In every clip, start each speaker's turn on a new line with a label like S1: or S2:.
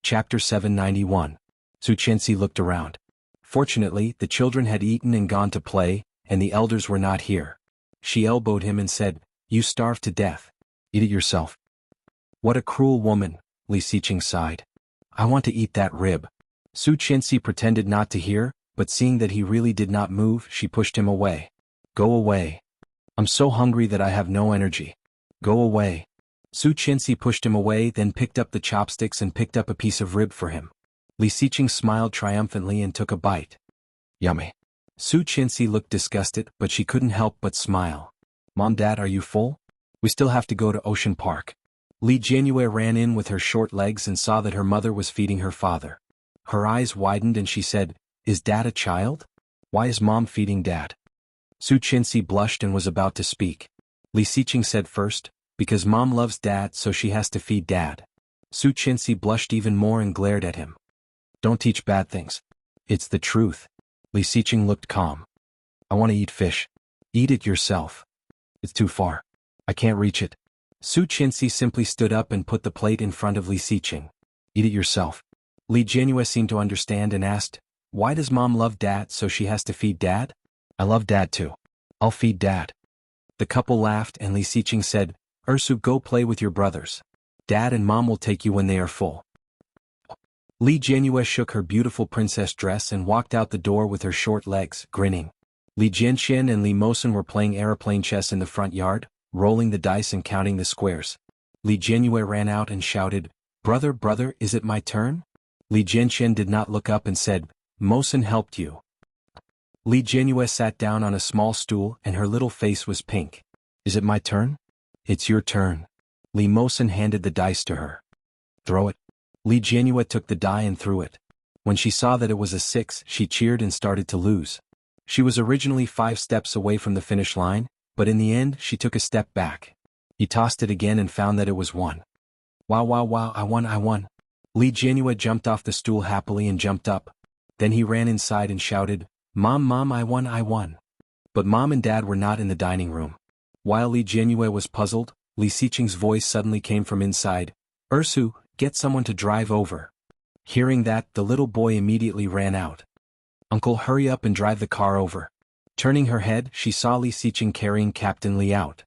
S1: Chapter 791. Su Qianxi looked around. Fortunately, the children had eaten and gone to play, and the elders were not here. She elbowed him and said, "You starved to death. Eat it yourself." "What a cruel woman," Li Xiqing sighed. "I want to eat that rib." Su Qianxi pretended not to hear, but seeing that he really did not move, she pushed him away. "Go away. I'm so hungry that I have no energy. Go away." Su Qianxi pushed him away, then picked up the chopsticks and picked up a piece of rib for him. Li Xiqing smiled triumphantly and took a bite. "Yummy." Su Qianxi looked disgusted, but she couldn't help but smile. "Mom, Dad, are you full? We still have to go to Ocean Park." Li Jianyue ran in with her short legs and saw that her mother was feeding her father. Her eyes widened and she said, "Is Dad a child? Why is Mom feeding Dad?" Su Qianxi blushed and was about to speak. Li Xiqing said first, "Because Mom loves Dad, so she has to feed Dad." Su Qianxi blushed even more and glared at him. "Don't teach bad things. It's the truth." Li Xiqing looked calm. "I want to eat fish." "Eat it yourself. It's too far. I can't reach it." Su Qianxi simply stood up and put the plate in front of Li Xiqing. "Eat it yourself." Li Jianyue seemed to understand and asked, "Why does Mom love Dad so she has to feed Dad?" "I love Dad too. I'll feed Dad." The couple laughed and Li Xiqing said, "Ursu, go play with your brothers. Dad and Mom will take you when they are full." Li Jianyue shook her beautiful princess dress and walked out the door with her short legs, grinning. Li Jianxian and Li Mosen were playing aeroplane chess in the front yard, rolling the dice and counting the squares. Li Jianyue ran out and shouted, "Brother, brother, is it my turn?" Li Jianxian did not look up and said, "Mosen helped you." Li Jianyue sat down on a small stool and her little face was pink. "Is it my turn?" "It's your turn." Li Mosen handed the dice to her. "Throw it." Li Jianyue took the die and threw it. When she saw that it was a 6, she cheered and started to lose. She was originally 5 steps away from the finish line, but in the end she took a step back. He tossed it again and found that it was 1. "Wow, wow, wow, I won." Li Jianyue jumped off the stool happily and jumped up. Then he ran inside and shouted, "Mom, Mom, I won." But Mom and Dad were not in the dining room. While Li Jianyue was puzzled, Li Xiqing's voice suddenly came from inside, "Ursu, get someone to drive over." Hearing that, the little boy immediately ran out. "Uncle, hurry up and drive the car over." Turning her head, she saw Li Xiqing carrying Captain Li out.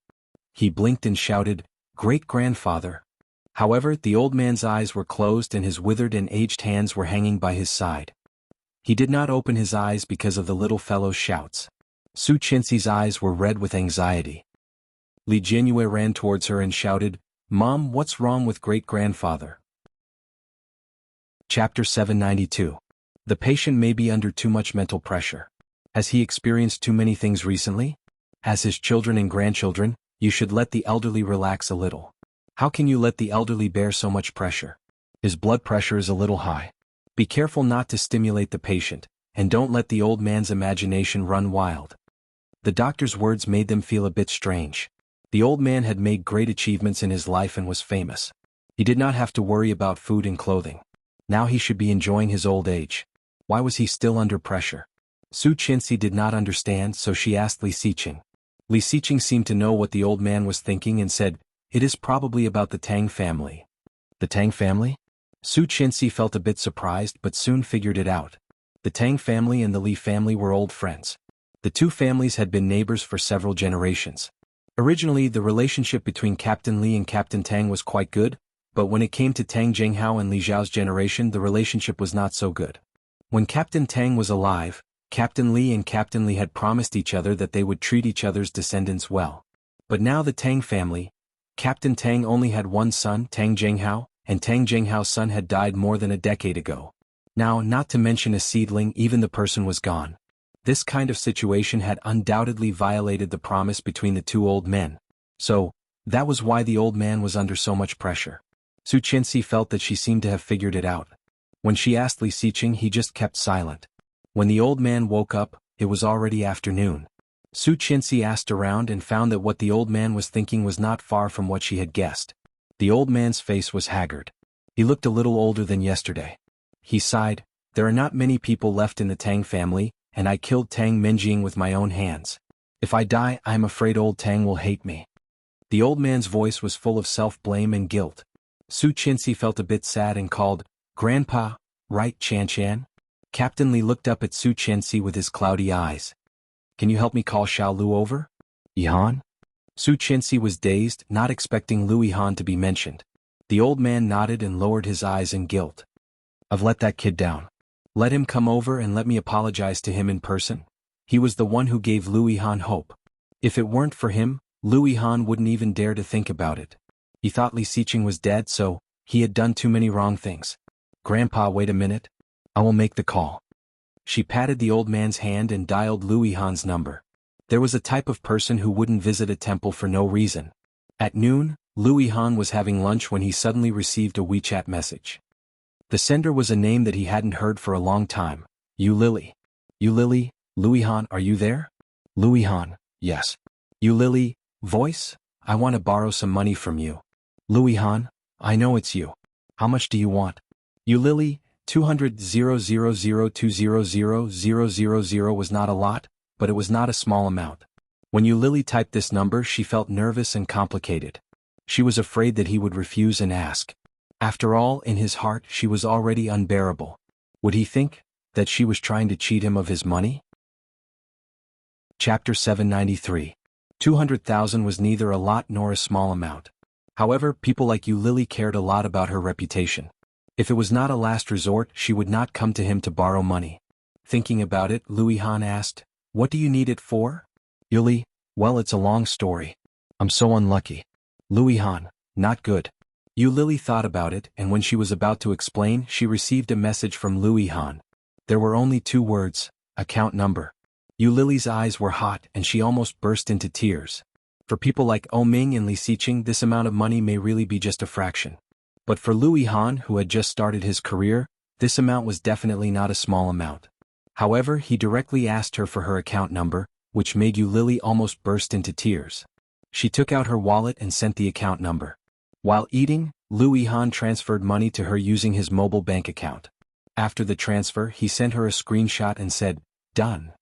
S1: He blinked and shouted, "Great-grandfather." However, the old man's eyes were closed and his withered and aged hands were hanging by his side. He did not open his eyes because of the little fellow's shouts. Su Qianxi's eyes were red with anxiety. Li Jianyue ran towards her and shouted, "Mom, what's wrong with great-grandfather?" Chapter 792. The patient may be under too much mental pressure. Has he experienced too many things recently? As his children and grandchildren, you should let the elderly relax a little. How can you let the elderly bear so much pressure? His blood pressure is a little high. Be careful not to stimulate the patient, and don't let the old man's imagination run wild. The doctor's words made them feel a bit strange. The old man had made great achievements in his life and was famous. He did not have to worry about food and clothing. Now he should be enjoying his old age. Why was he still under pressure? Su Qianxi did not understand, so she asked Li Xiqing. Li Xiqing seemed to know what the old man was thinking and said, "It is probably about the Tang family." "The Tang family?" Su Qianxi felt a bit surprised but soon figured it out. The Tang family and the Li family were old friends. The two families had been neighbors for several generations. Originally, the relationship between Captain Li and Captain Tang was quite good, but when it came to Tang Jinghao and Li Zhao's generation, the relationship was not so good. When Captain Tang was alive, Captain Li and Captain Li had promised each other that they would treat each other's descendants well. But now the Tang family, Captain Tang only had one son, Tang Jinghao, and Tang Jinghao's son had died more than a decade ago. Now, not to mention a seedling, even the person was gone. This kind of situation had undoubtedly violated the promise between the two old men. So, that was why the old man was under so much pressure. Su Qianxi felt that she seemed to have figured it out. When she asked Li Xiqing, he just kept silent. When the old man woke up, it was already afternoon. Su Qianxi asked around and found that what the old man was thinking was not far from what she had guessed. The old man's face was haggard. He looked a little older than yesterday. He sighed, "There are not many people left in the Tang family, and I killed Tang Menjing with my own hands. If I die, I am afraid old Tang will hate me." The old man's voice was full of self-blame and guilt. Su Qianxi felt a bit sad and called, Grandpa, right, Chan? Captain Li looked up at Su Chenxi with his cloudy eyes. Can you help me call Xiao Lu over? Yihan? Su Chenxi was dazed, not expecting Lu Yihan to be mentioned. The old man nodded and lowered his eyes in guilt. I've let that kid down. Let him come over and let me apologize to him in person. He was the one who gave Lu Yihan hope. If it weren't for him, Lu Yihan wouldn't even dare to think about it. He thought Li Xiqing was dead, so he had done too many wrong things. Grandpa, wait a minute. I will make the call. She patted the old man's hand and dialed Lu Yihan's number. There was a type of person who wouldn't visit a temple for no reason. At noon, Lu Yihan was having lunch when he suddenly received a WeChat message. The sender was a name that he hadn't heard for a long time. You Lily. You Lily, Lu Yihan, are you there? Lu Yihan, yes. You Lily, voice, I want to borrow some money from you. Lu Yihan, I know it's you. How much do you want? You Lily, 200,000,200,000 was not a lot, but it was not a small amount. When you Lily typed this number, she felt nervous and complicated. She was afraid that he would refuse and ask. After all, in his heart, she was already unbearable. Would he think that she was trying to cheat him of his money? Chapter 793. 200,000 was neither a lot nor a small amount. However, people like you Lily cared a lot about her reputation. If it was not a last resort, she would not come to him to borrow money. Thinking about it, Lu Yihan asked, what do you need it for? Yuli, well, it's a long story. I'm so unlucky. Lu Yihan, not good. Yu Lily thought about it, and when she was about to explain, she received a message from Lu Yihan. There were only 2 words, account number. Yu Lily's eyes were hot and she almost burst into tears. For people like Ming and Li Xiqing, this amount of money may really be just a fraction. But for Lu Yihan, who had just started his career, this amount was definitely not a small amount. However, he directly asked her for her account number, which made Yu Lily almost burst into tears. She took out her wallet and sent the account number. While eating, Lu Yihan transferred money to her using his mobile bank account. After the transfer, he sent her a screenshot and said, done.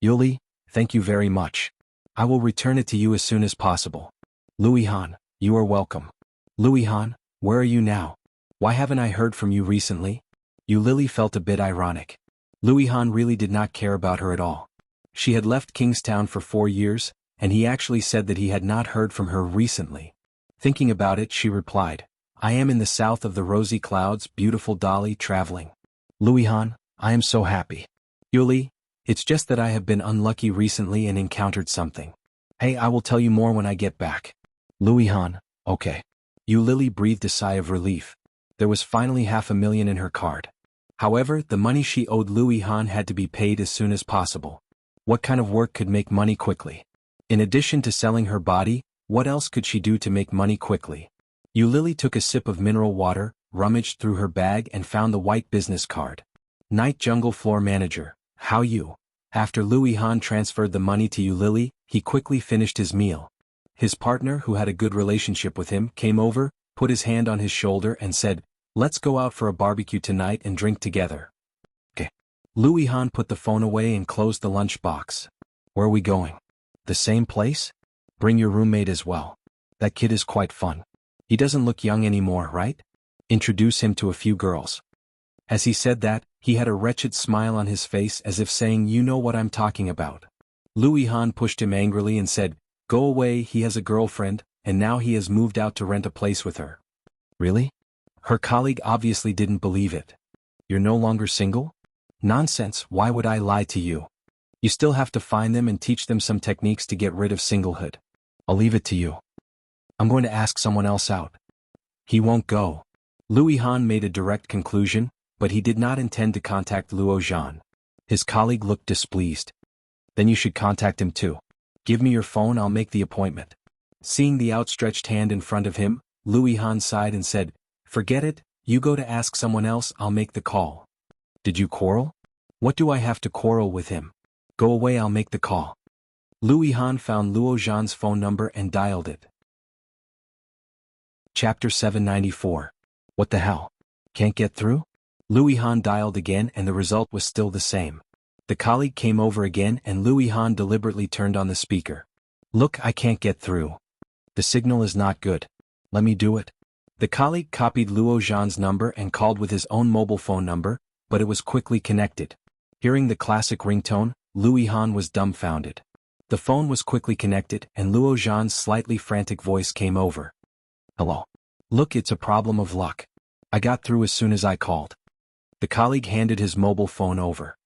S1: Yuli, thank you very much. I will return it to you as soon as possible. Lu Yihan, you are welcome. Lu Yihan, where are you now? Why haven't I heard from you recently? Yu Lily felt a bit ironic. Lu Yihan really did not care about her at all. She had left Kingstown for 4 years, and he actually said that he had not heard from her recently. Thinking about it, she replied, I am in the south of the rosy clouds, beautiful Dolly, traveling. Lu Yihan, I am so happy. Yuli, it's just that I have been unlucky recently and encountered something. Hey, I will tell you more when I get back. Lu Yihan, okay. Yu Lily breathed a sigh of relief. There was finally $500,000 in her card. However, the money she owed Lu Yihan had to be paid as soon as possible. What kind of work could make money quickly? In addition to selling her body, what else could she do to make money quickly? Yu Lily took a sip of mineral water, rummaged through her bag and found the white business card. Night Jungle Floor Manager, how you? After Lu Yihan transferred the money to Yu Lily, he quickly finished his meal. His partner, who had a good relationship with him, came over, put his hand on his shoulder and said, let's go out for a barbecue tonight and drink together. Okay. Lu Yihan put the phone away and closed the lunchbox. Where are we going? The same place? Bring your roommate as well. That kid is quite fun. He doesn't look young anymore, right? Introduce him to a few girls. As he said that, he had a wretched smile on his face as if saying, you know what I'm talking about. Lu Yihan pushed him angrily and said, go away, he has a girlfriend, and now he has moved out to rent a place with her. Really? Her colleague obviously didn't believe it. You're no longer single? Nonsense, why would I lie to you? You still have to find them and teach them some techniques to get rid of singlehood. I'll leave it to you. I'm going to ask someone else out. He won't go. Lu Yihan made a direct conclusion, but he did not intend to contact Luo Zhan. His colleague looked displeased. Then you should contact him too. Give me your phone, I'll make the appointment. Seeing the outstretched hand in front of him, Lu Yihan sighed and said, forget it, you go to ask someone else, I'll make the call. Did you quarrel? What do I have to quarrel with him? Go away, I'll make the call. Lu Yihan found Luo Zhan's phone number and dialed it. Chapter 794. What the hell? Can't get through? Lu Yihan dialed again and the result was still the same. The colleague came over again and Lu Yihan deliberately turned on the speaker. Look, I can't get through. The signal is not good. Let me do it. The colleague copied Luo Zhan's number and called with his own mobile phone number, but it was quickly connected. Hearing the classic ringtone, Lu Yihan was dumbfounded. The phone was quickly connected and Luo Zhan's slightly frantic voice came over. "Hello. Look, it's a problem of luck. I got through as soon as I called." The colleague handed his mobile phone over.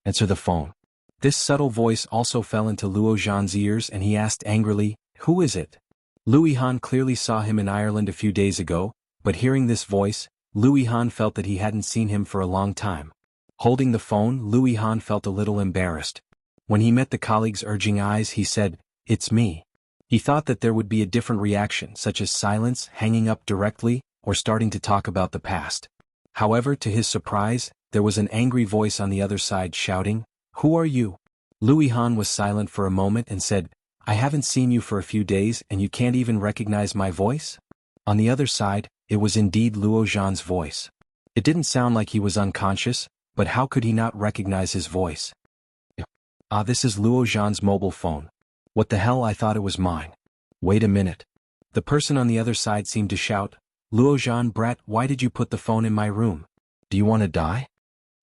S1: "Answer the phone." This subtle voice also fell into Luo Zhan's ears and he asked angrily, "Who is it?" Lu Yihan clearly saw him in Ireland a few days ago, but hearing this voice, Lu Yihan felt that he hadn't seen him for a long time. Holding the phone, Lu Yihan felt a little embarrassed. When he met the colleague's urging eyes, he said, "It's me." He thought that there would be a different reaction, such as silence, hanging up directly, or starting to talk about the past. However, to his surprise, there was an angry voice on the other side shouting, "Who are you?" Lu Yihan was silent for a moment and said, "I haven't seen you for a few days and you can't even recognize my voice?" On the other side, it was indeed Luo Zhan's voice. It didn't sound like he was unconscious, but how could he not recognize his voice? "Ah, this is Luo Zhan's mobile phone. What the hell, I thought it was mine. Wait a minute." The person on the other side seemed to shout, "Luo Zhan, brat, why did you put the phone in my room? Do you want to die?"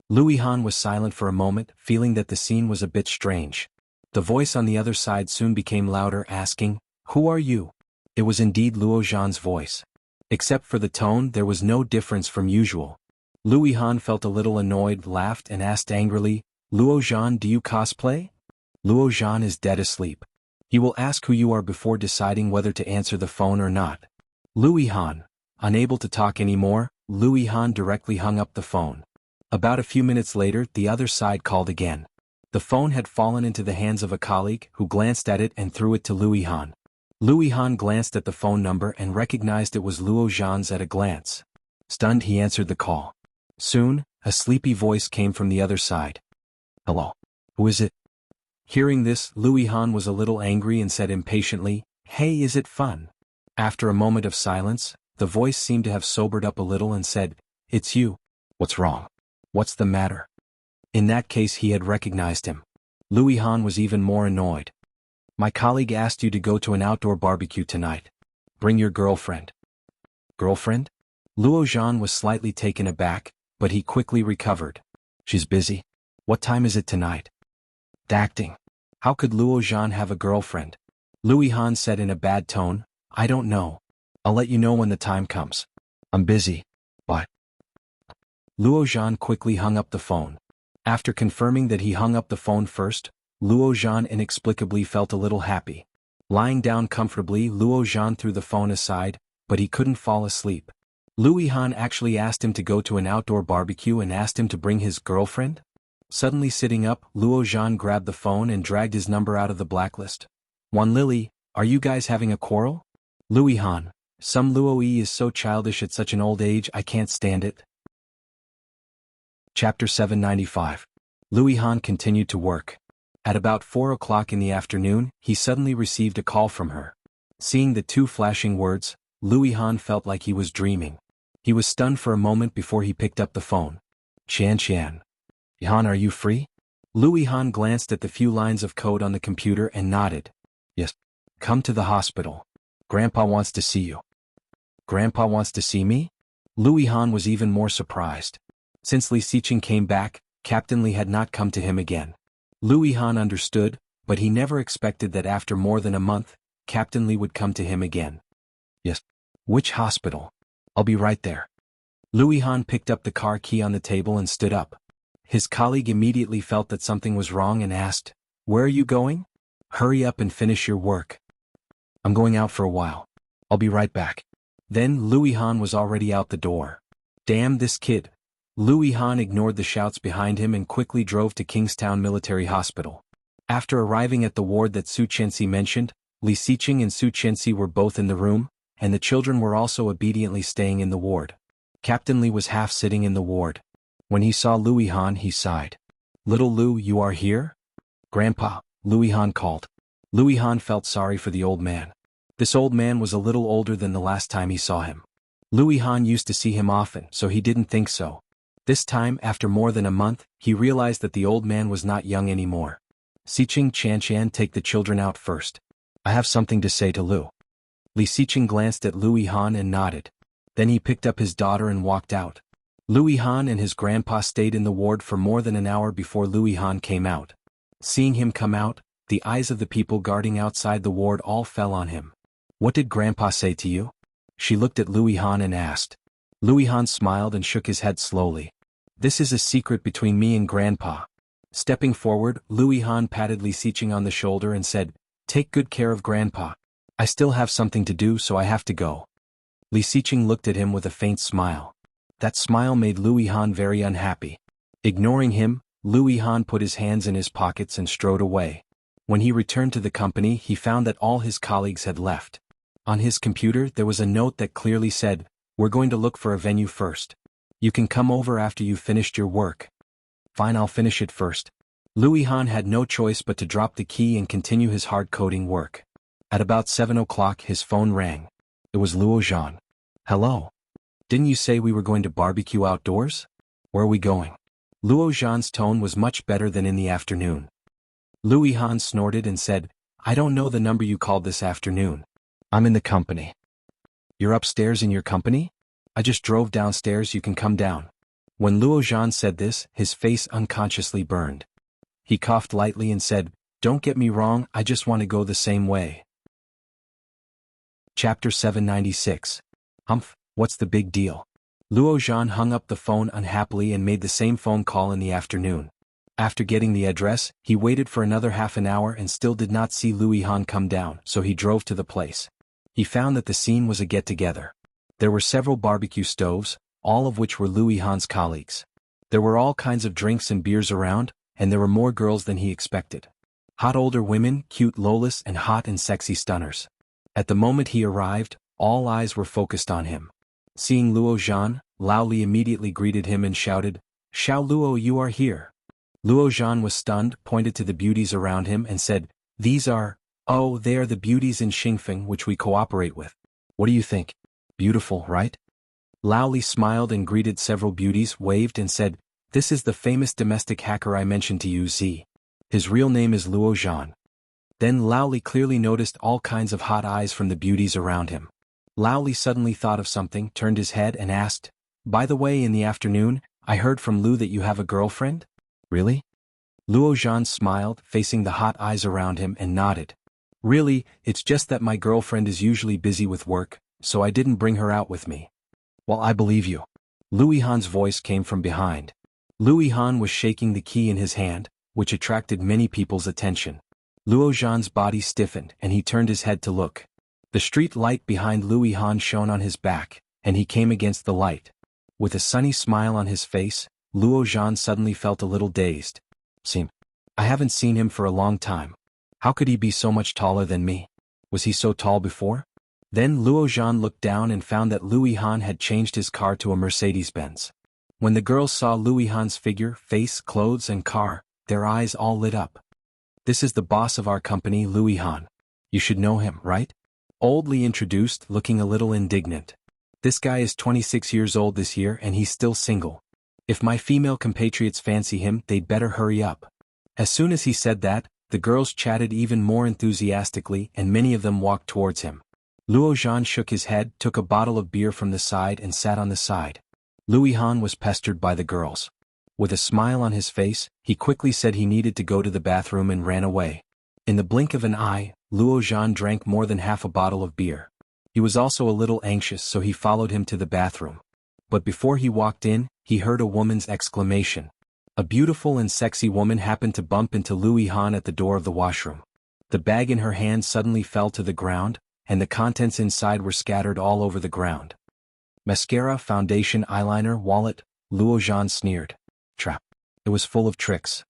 S1: Lu Yihan was silent for a moment, feeling that the scene was a bit strange. The voice on the other side soon became louder, asking, "Who are you?" It was indeed Luo Zhan's voice. Except for the tone, there was no difference from usual. Lu Yihan felt a little annoyed, laughed and asked angrily, "Luo Zhan, do you cosplay?" Luo Zhan is dead asleep. He will ask who you are before deciding whether to answer the phone or not. Lu Yihan. Unable to talk anymore, Lu Yihan directly hung up the phone. About a few minutes later, the other side called again. The phone had fallen into the hands of a colleague, who glanced at it and threw it to Lu Yihan. Lu Yihan glanced at the phone number and recognized it was Luo Zhan's at a glance. Stunned, he answered the call. Soon, a sleepy voice came from the other side. "Hello. Who is it?" Hearing this, Lu Yihan was a little angry and said impatiently, "Hey, is it fun?" After a moment of silence, the voice seemed to have sobered up a little and said, "It's you. What's wrong? What's the matter?" In that case, he had recognized him. Lu Yihan was even more annoyed. "My colleague asked you to go to an outdoor barbecue tonight. Bring your girlfriend." "Girlfriend?" Luo Zhan was slightly taken aback, but he quickly recovered. "She's busy. What time is it tonight?" Acting. How could Luo Zhan have a girlfriend? Lu Yihan said in a bad tone, "I don't know. I'll let you know when the time comes. I'm busy." But Luo Zhan quickly hung up the phone. After confirming that he hung up the phone first, Luo Zhan inexplicably felt a little happy. Lying down comfortably, Luo Zhan threw the phone aside, but he couldn't fall asleep. Lu Yihan actually asked him to go to an outdoor barbecue and asked him to bring his girlfriend? Suddenly sitting up, Luo Zhan grabbed the phone and dragged his number out of the blacklist. "Wan Lily, are you guys having a quarrel?" Lu Yihan. "Some Luo Yi is so childish at such an old age, I can't stand it." Chapter 795. Lu Yihan continued to work. At about 4 o'clock in the afternoon, he suddenly received a call from her. Seeing the two flashing words, Lu Yihan felt like he was dreaming. He was stunned for a moment before he picked up the phone. Qian. "Yihan, are you free?" Lu Yihan glanced at the few lines of code on the computer and nodded. "Yes. Come to the hospital. Grandpa wants to see you." "Grandpa wants to see me?" Lu Yihan was even more surprised. Since Li Xiqing came back, Captain Li had not come to him again. Lu Yihan understood, but he never expected that after more than a month, Captain Li would come to him again. "Yes. Which hospital? I'll be right there." Lu Yihan picked up the car key on the table and stood up. His colleague immediately felt that something was wrong and asked, "Where are you going?" "Hurry up and finish your work." "I'm going out for a while. I'll be right back." Then Lu Yihan was already out the door. "Damn this kid." Lu Yihan ignored the shouts behind him and quickly drove to Kingstown Military Hospital. After arriving at the ward that Su Qianxi mentioned, Li Xiqing and Su Qianxi were both in the room, and the children were also obediently staying in the ward. Captain Li was half sitting in the ward. When he saw Lu Yihan, he sighed. "Little Lu, you are here?" "Grandpa," Lu Yihan called. Lu Yihan felt sorry for the old man. This old man was a little older than the last time he saw him. Lu Yihan used to see him often, so he didn't think so. This time, after more than a month, he realized that the old man was not young anymore. "Xiqing, Qian, take the children out first. I have something to say to Lu." Li Xiqing glanced at Lu Yihan and nodded. Then he picked up his daughter and walked out. Louis Han and his grandpa stayed in the ward for more than an hour before Louis Han came out. Seeing him come out, the eyes of the people guarding outside the ward all fell on him. "What did Grandpa say to you?" She looked at Louis Han and asked. Louis Han smiled and shook his head slowly. "This is a secret between me and Grandpa." Stepping forward, Louis Han patted Li Xiqing on the shoulder and said, "Take good care of Grandpa. I still have something to do, so I have to go." Li Xiqing looked at him with a faint smile. That smile made Louis Han very unhappy. Ignoring him, Louis Han put his hands in his pockets and strode away. When he returned to the company, he found that all his colleagues had left. On his computer there was a note that clearly said, "We're going to look for a venue first. You can come over after you've finished your work." "Fine, I'll finish it first." Louis Han had no choice but to drop the key and continue his hard-coding work. At about 7 o'clock his phone rang. It was Luo Zhan. "Hello. Didn't you say we were going to barbecue outdoors? Where are we going?" Luo Zhan's tone was much better than in the afternoon. Louis Han snorted and said, "I don't know the number you called this afternoon. I'm in the company." "You're upstairs in your company? I just drove downstairs, you can come down." When Luo Zhan said this, his face unconsciously burned. He coughed lightly and said, "Don't get me wrong, I just want to go the same way." Chapter 796. Humph, what's the big deal? Luo Zhan hung up the phone unhappily and made the same phone call in the afternoon. After getting the address, he waited for another half an hour and still did not see Louis Han come down, so he drove to the place. He found that the scene was a get-together. There were several barbecue stoves, all of which were Louis Han's colleagues. There were all kinds of drinks and beers around, and there were more girls than he expected. Hot older women, cute Lolas, and hot and sexy stunners. At the moment he arrived, all eyes were focused on him. Seeing Luo Zhan, Lao Li immediately greeted him and shouted, "Xiao Luo, you are here." Luo Zhan was stunned, pointed to the beauties around him and said, they are the beauties in Xingfeng which we cooperate with. What do you think? Beautiful, right?" Lao Li smiled and greeted several beauties, waved and said, "This is the famous domestic hacker I mentioned to you, Z. His real name is Luo Zhan." Then Lao Li clearly noticed all kinds of hot eyes from the beauties around him. Lao Li suddenly thought of something, turned his head and asked, "By the way, in the afternoon, I heard from Lu that you have a girlfriend?" "Really?" Luo Zhan smiled, facing the hot eyes around him, and nodded. "Really, it's just that my girlfriend is usually busy with work, so I didn't bring her out with me." "Well, I believe you." Louis Han's voice came from behind. Louis Han was shaking the key in his hand, which attracted many people's attention. Luo Zhan's body stiffened and he turned his head to look. The street light behind Louis Han shone on his back, and he came against the light. With a sunny smile on his face, Luo Zhan suddenly felt a little dazed. I haven't seen him for a long time. How could he be so much taller than me? Was he so tall before? Then Luo Zhan looked down and found that Louis Han had changed his car to a Mercedes-Benz. When the girls saw Louis Han's figure, face, clothes and car, their eyes all lit up. "This is the boss of our company, Louis Han. You should know him, right?" Old Li introduced, looking a little indignant. "This guy is 26 years old this year and he's still single. If my female compatriots fancy him, they'd better hurry up." As soon as he said that, the girls chatted even more enthusiastically and many of them walked towards him. Luo Zhan shook his head, took a bottle of beer from the side and sat on the side. Louis Han was pestered by the girls. With a smile on his face, he quickly said he needed to go to the bathroom and ran away. In the blink of an eye, Luo Zhan drank more than half a bottle of beer. He was also a little anxious, so he followed him to the bathroom. But before he walked in, he heard a woman's exclamation. A beautiful and sexy woman happened to bump into Louis Han at the door of the washroom. The bag in her hand suddenly fell to the ground, and the contents inside were scattered all over the ground. Mascara, foundation, eyeliner, wallet, Luo Zhan sneered. Trap. It was full of tricks.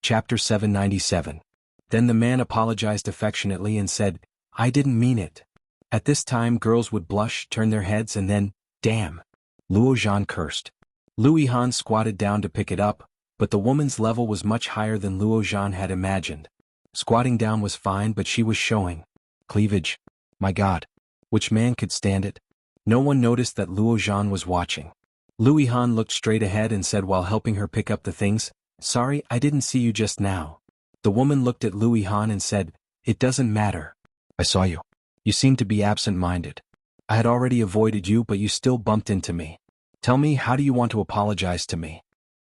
S1: Chapter 797. Then the man apologized affectionately and said, "I didn't mean it." At this time girls would blush, turn their heads and then, "Damn!" Luo Zhan cursed. Louis Han squatted down to pick it up, but the woman's level was much higher than Luo Zhan had imagined. Squatting down was fine, but she was showing cleavage. My God. Which man could stand it? No one noticed that Luo Zhan was watching. Louis Han looked straight ahead and said while helping her pick up the things, "Sorry, I didn't see you just now." The woman looked at Louis Han and said, "It doesn't matter. I saw you. You seem to be absent-minded." I had already avoided you but you still bumped into me. Tell me, how do you want to apologize to me?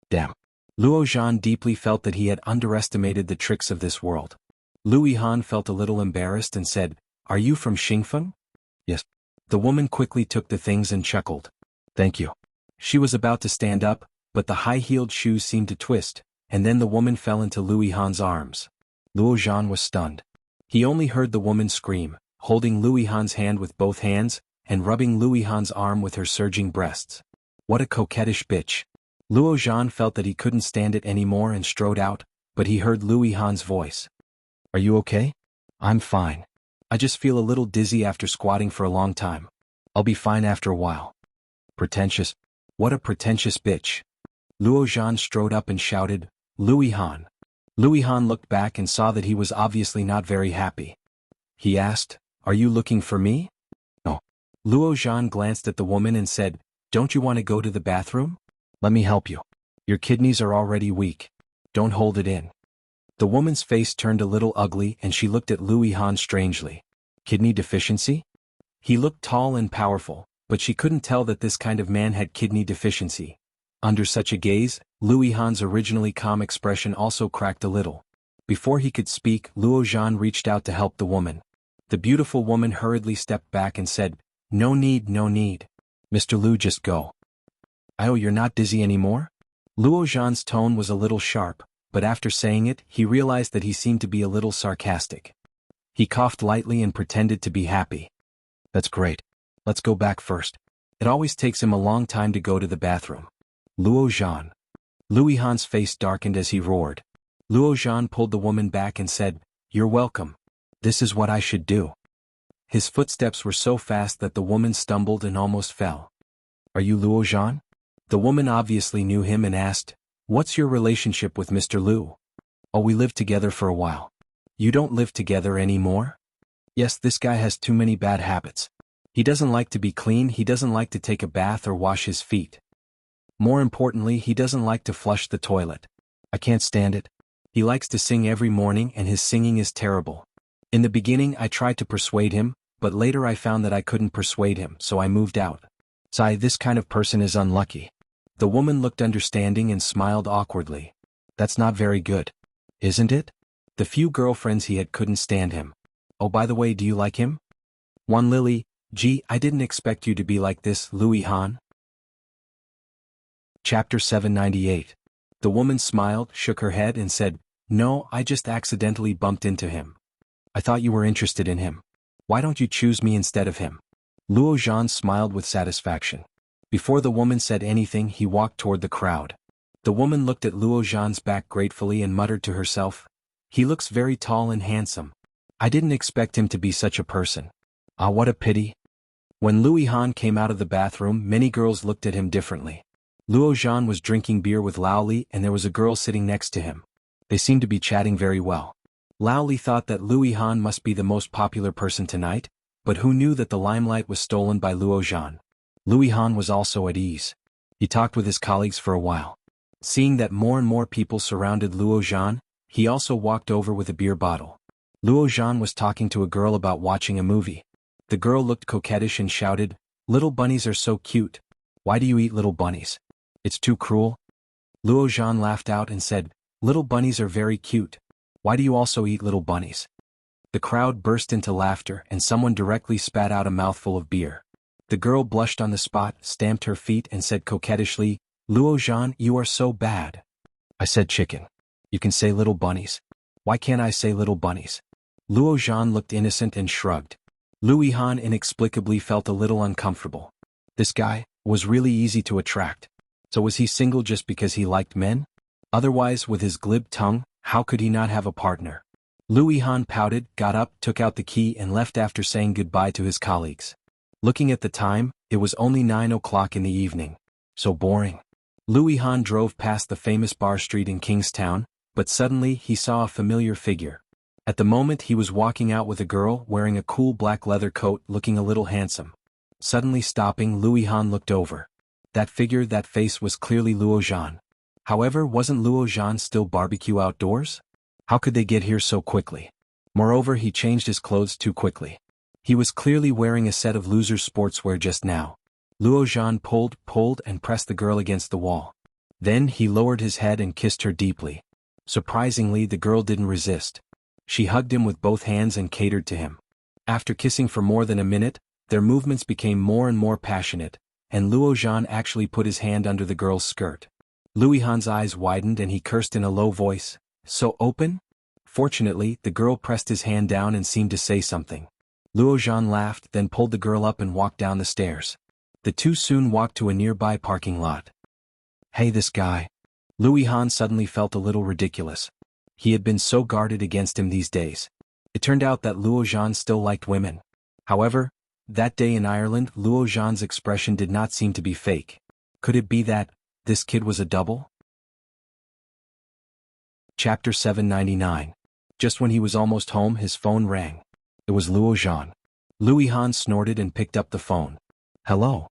S1: Damn. Luo Zhan deeply felt that he had underestimated the tricks of this world. Lu Yihan felt a little embarrassed and said, "Are you from Xingfeng?" "Yes." The woman quickly took the things and chuckled. "Thank you." She was about to stand up, but the high-heeled shoes seemed to twist, and then the woman fell into Lu Yihan's arms. Luo Zhan was stunned. He only heard the woman scream, holding Lu Yihan's hand with both hands, and rubbing Lu Yihan's arm with her surging breasts. What a coquettish bitch. Luo Zhan felt that he couldn't stand it anymore and strode out, but he heard Lu Yihan's voice. "Are you okay?" "I'm fine. I just feel a little dizzy after squatting for a long time. I'll be fine after a while." Pretentious. What a pretentious bitch. Luo Zhan strode up and shouted, "Lu Yihan." Lu Yihan looked back and saw that he was obviously not very happy. He asked, "Are you looking for me?" "No." Luo Zhan glanced at the woman and said, "Don't you want to go to the bathroom? Let me help you. Your kidneys are already weak. Don't hold it in." The woman's face turned a little ugly and she looked at Lu Yihan strangely. Kidney deficiency? He looked tall and powerful, but she couldn't tell that this kind of man had kidney deficiency. Under such a gaze, Lu Yihan's originally calm expression also cracked a little. Before he could speak, Luo Zhan reached out to help the woman. The beautiful woman hurriedly stepped back and said, "No need, no need. Mr. Lu, just go." "Oh, you're not dizzy anymore?" Luo Zhan's tone was a little sharp, but after saying it, he realized that he seemed to be a little sarcastic. He coughed lightly and pretended to be happy. "That's great. Let's go back first. It always takes him a long time to go to the bathroom." Luo Zhan. Lu Yihan's face darkened as he roared. Luo Zhan pulled the woman back and said, "You're welcome. This is what I should do." His footsteps were so fast that the woman stumbled and almost fell. "Are you Luo Zhan?" The woman obviously knew him and asked, "What's your relationship with Mr. Lu?" "Oh, we lived together for a while." "You don't live together anymore?" "Yes, this guy has too many bad habits. He doesn't like to be clean, he doesn't like to take a bath or wash his feet. More importantly, he doesn't like to flush the toilet. I can't stand it. He likes to sing every morning and his singing is terrible. In the beginning I tried to persuade him, but later I found that I couldn't persuade him, so I moved out. Sai, this kind of person is unlucky." The woman looked understanding and smiled awkwardly. "That's not very good. Isn't it?" The few girlfriends he had couldn't stand him. "Oh, by the way, do you like him?" "Wan Lily, gee, I didn't expect you to be like this, Lu Yihan." Chapter 798. The woman smiled, shook her head and said, "No, I just accidentally bumped into him. I thought you were interested in him. Why don't you choose me instead of him?" Luo Zhan smiled with satisfaction. Before the woman said anything, he walked toward the crowd. The woman looked at Luo Zhan's back gratefully and muttered to herself, "He looks very tall and handsome. I didn't expect him to be such a person. Ah, what a pity." When Lu Yihan came out of the bathroom, many girls looked at him differently. Luo Zhan was drinking beer with Lao Li and there was a girl sitting next to him. They seemed to be chatting very well. Lao Li thought that Lu Yihan must be the most popular person tonight, but who knew that the limelight was stolen by Luo Zhan. Lu Yihan was also at ease. He talked with his colleagues for a while. Seeing that more and more people surrounded Luo Zhan, he also walked over with a beer bottle. Luo Zhan was talking to a girl about watching a movie. The girl looked coquettish and shouted, "Little bunnies are so cute. Why do you eat little bunnies? It's too cruel." Luo Zhan laughed out and said, "Little bunnies are very cute. Why do you also eat little bunnies?" The crowd burst into laughter and someone directly spat out a mouthful of beer. The girl blushed on the spot, stamped her feet and said coquettishly, "Luo Zhan, you are so bad." "I said chicken. You can say little bunnies. Why can't I say little bunnies?" Luo Zhan looked innocent and shrugged. Lu Yihan inexplicably felt a little uncomfortable. This guy was really easy to attract. So was he single just because he liked men? Otherwise, with his glib tongue, how could he not have a partner? Lu Yihan pouted, got up, took out the key and left after saying goodbye to his colleagues. Looking at the time, it was only 9 o'clock in the evening. So boring. Lu Yihan drove past the famous bar street in Kingstown, but suddenly he saw a familiar figure. At the moment he was walking out with a girl wearing a cool black leather coat looking a little handsome. Suddenly stopping, Lu Yihan looked over. That figure, that face was clearly Luo Zhan. However, wasn't Luo Zhan still barbecue outdoors? How could they get here so quickly? Moreover, he changed his clothes too quickly. He was clearly wearing a set of loser sportswear just now. Luo Zhan pulled and pressed the girl against the wall. Then he lowered his head and kissed her deeply. Surprisingly, the girl didn't resist. She hugged him with both hands and catered to him. After kissing for more than a minute, their movements became more and more passionate, and Luo Zhan actually put his hand under the girl's skirt. Luihan's eyes widened and he cursed in a low voice, "So open?" Fortunately, the girl pressed his hand down and seemed to say something. Luo Zhan laughed, then pulled the girl up and walked down the stairs. The two soon walked to a nearby parking lot. Hey, this guy. Luihan suddenly felt a little ridiculous. He had been so guarded against him these days. It turned out that Luo Zhan still liked women. However, that day in Ireland, Luo Zhan's expression did not seem to be fake. Could it be that this kid was a double? Chapter 799. Just when he was almost home, his phone rang. It was Luo Zhan. Luihan snorted and picked up the phone. Hello.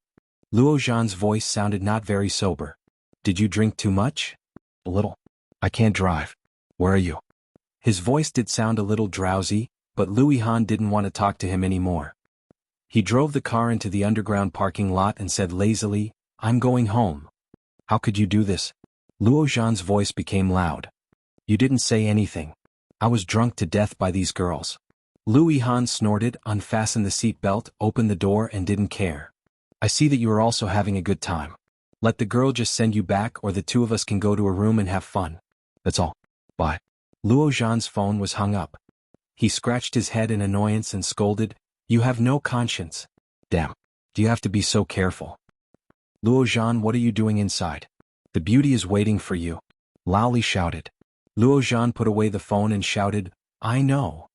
S1: Luo Zhan's voice sounded not very sober. Did you drink too much? A little. I can't drive. Where are you? His voice did sound a little drowsy, but Luihan didn't want to talk to him anymore. He drove the car into the underground parking lot and said lazily, I'm going home. How could you do this? Luo Zhan's voice became loud. You didn't say anything. I was drunk to death by these girls. Luihan snorted, unfastened the seatbelt, opened the door and didn't care. I see that you are also having a good time. Let the girl just send you back or the two of us can go to a room and have fun. That's all. Bye. Luo Zhan's phone was hung up. He scratched his head in annoyance and scolded, You have no conscience. Damn. Do you have to be so careful? Luo Zhan, what are you doing inside? The beauty is waiting for you. Lao Li shouted. Luo Zhan put away the phone and shouted, I know.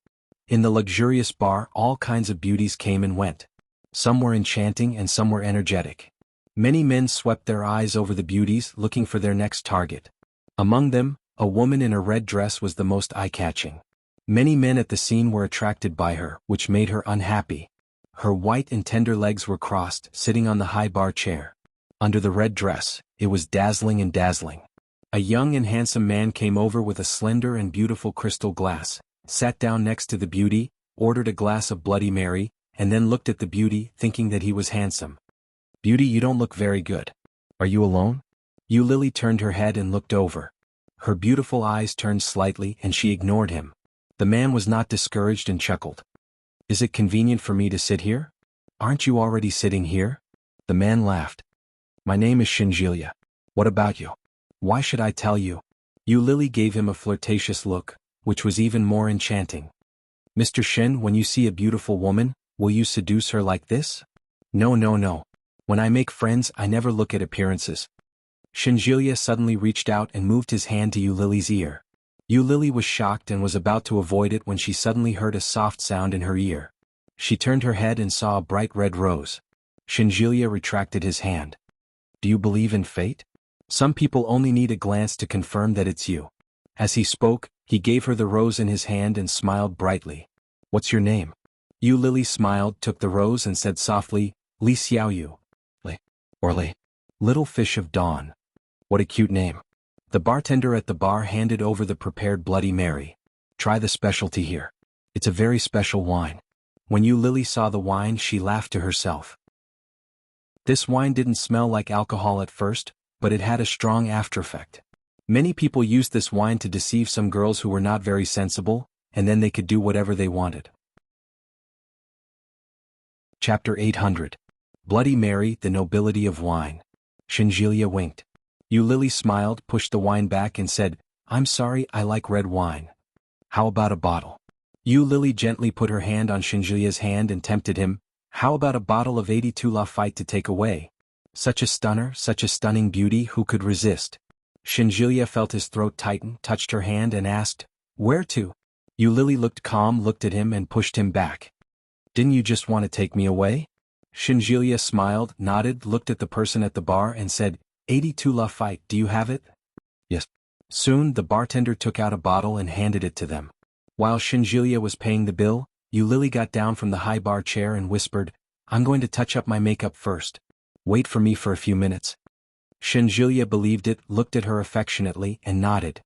S1: In the luxurious bar, all kinds of beauties came and went. Some were enchanting and some were energetic. Many men swept their eyes over the beauties, looking for their next target. Among them, a woman in a red dress was the most eye-catching. Many men at the scene were attracted by her, which made her unhappy. Her white and tender legs were crossed, sitting on the high bar chair. Under the red dress, it was dazzling and dazzling. A young and handsome man came over with a slender and beautiful crystal glass, sat down next to the beauty, ordered a glass of Bloody Mary, and then looked at the beauty, thinking that he was handsome. Beauty, you don't look very good. Are you alone? Yu Lily turned her head and looked over. Her beautiful eyes turned slightly and she ignored him. The man was not discouraged and chuckled. Is it convenient for me to sit here? Aren't you already sitting here? The man laughed. My name is Shinjilia. What about you? Why should I tell you? Yu Lily gave him a flirtatious look, which was even more enchanting. Mr. Shin, when you see a beautiful woman, will you seduce her like this? No. When I make friends, I never look at appearances. Shinjilia suddenly reached out and moved his hand to Yu Lily's ear. Yu Lily was shocked and was about to avoid it when she suddenly heard a soft sound in her ear. She turned her head and saw a bright red rose. Shinjilia retracted his hand. Do you believe in fate? Some people only need a glance to confirm that it's you. As he spoke, he gave her the rose in his hand and smiled brightly. What's your name? Yu Lily smiled, took the rose and said softly, Li Xiaoyu. Li. Little Fish of Dawn. What a cute name. The bartender at the bar handed over the prepared Bloody Mary. Try the specialty here. It's a very special wine. When Yu Lily saw the wine, she laughed to herself. This wine didn't smell like alcohol at first, but it had a strong aftereffect. Many people used this wine to deceive some girls who were not very sensible, and then they could do whatever they wanted. Chapter 800. Bloody Mary, the Nobility of Wine. Shinjilia winked. Yu Lily smiled, pushed the wine back and said, I'm sorry, I like red wine. How about a bottle? Yu Lily gently put her hand on Shinjilia's hand and tempted him. How about a bottle of 82 Lafite to take away? Such a stunner, such a stunning beauty, who could resist? Shinjilia felt his throat tighten, touched her hand and asked, Where to? Yu Lily looked calm, looked at him and pushed him back. Didn't you just want to take me away? Shinjilia smiled, nodded, looked at the person at the bar and said, 82 Lafite, do you have it? Yes. Soon the bartender took out a bottle and handed it to them. While Shinjilia was paying the bill, Yu Lily got down from the high bar chair and whispered, I'm going to touch up my makeup first. Wait for me for a few minutes. Shinjilia believed it, looked at her affectionately and nodded.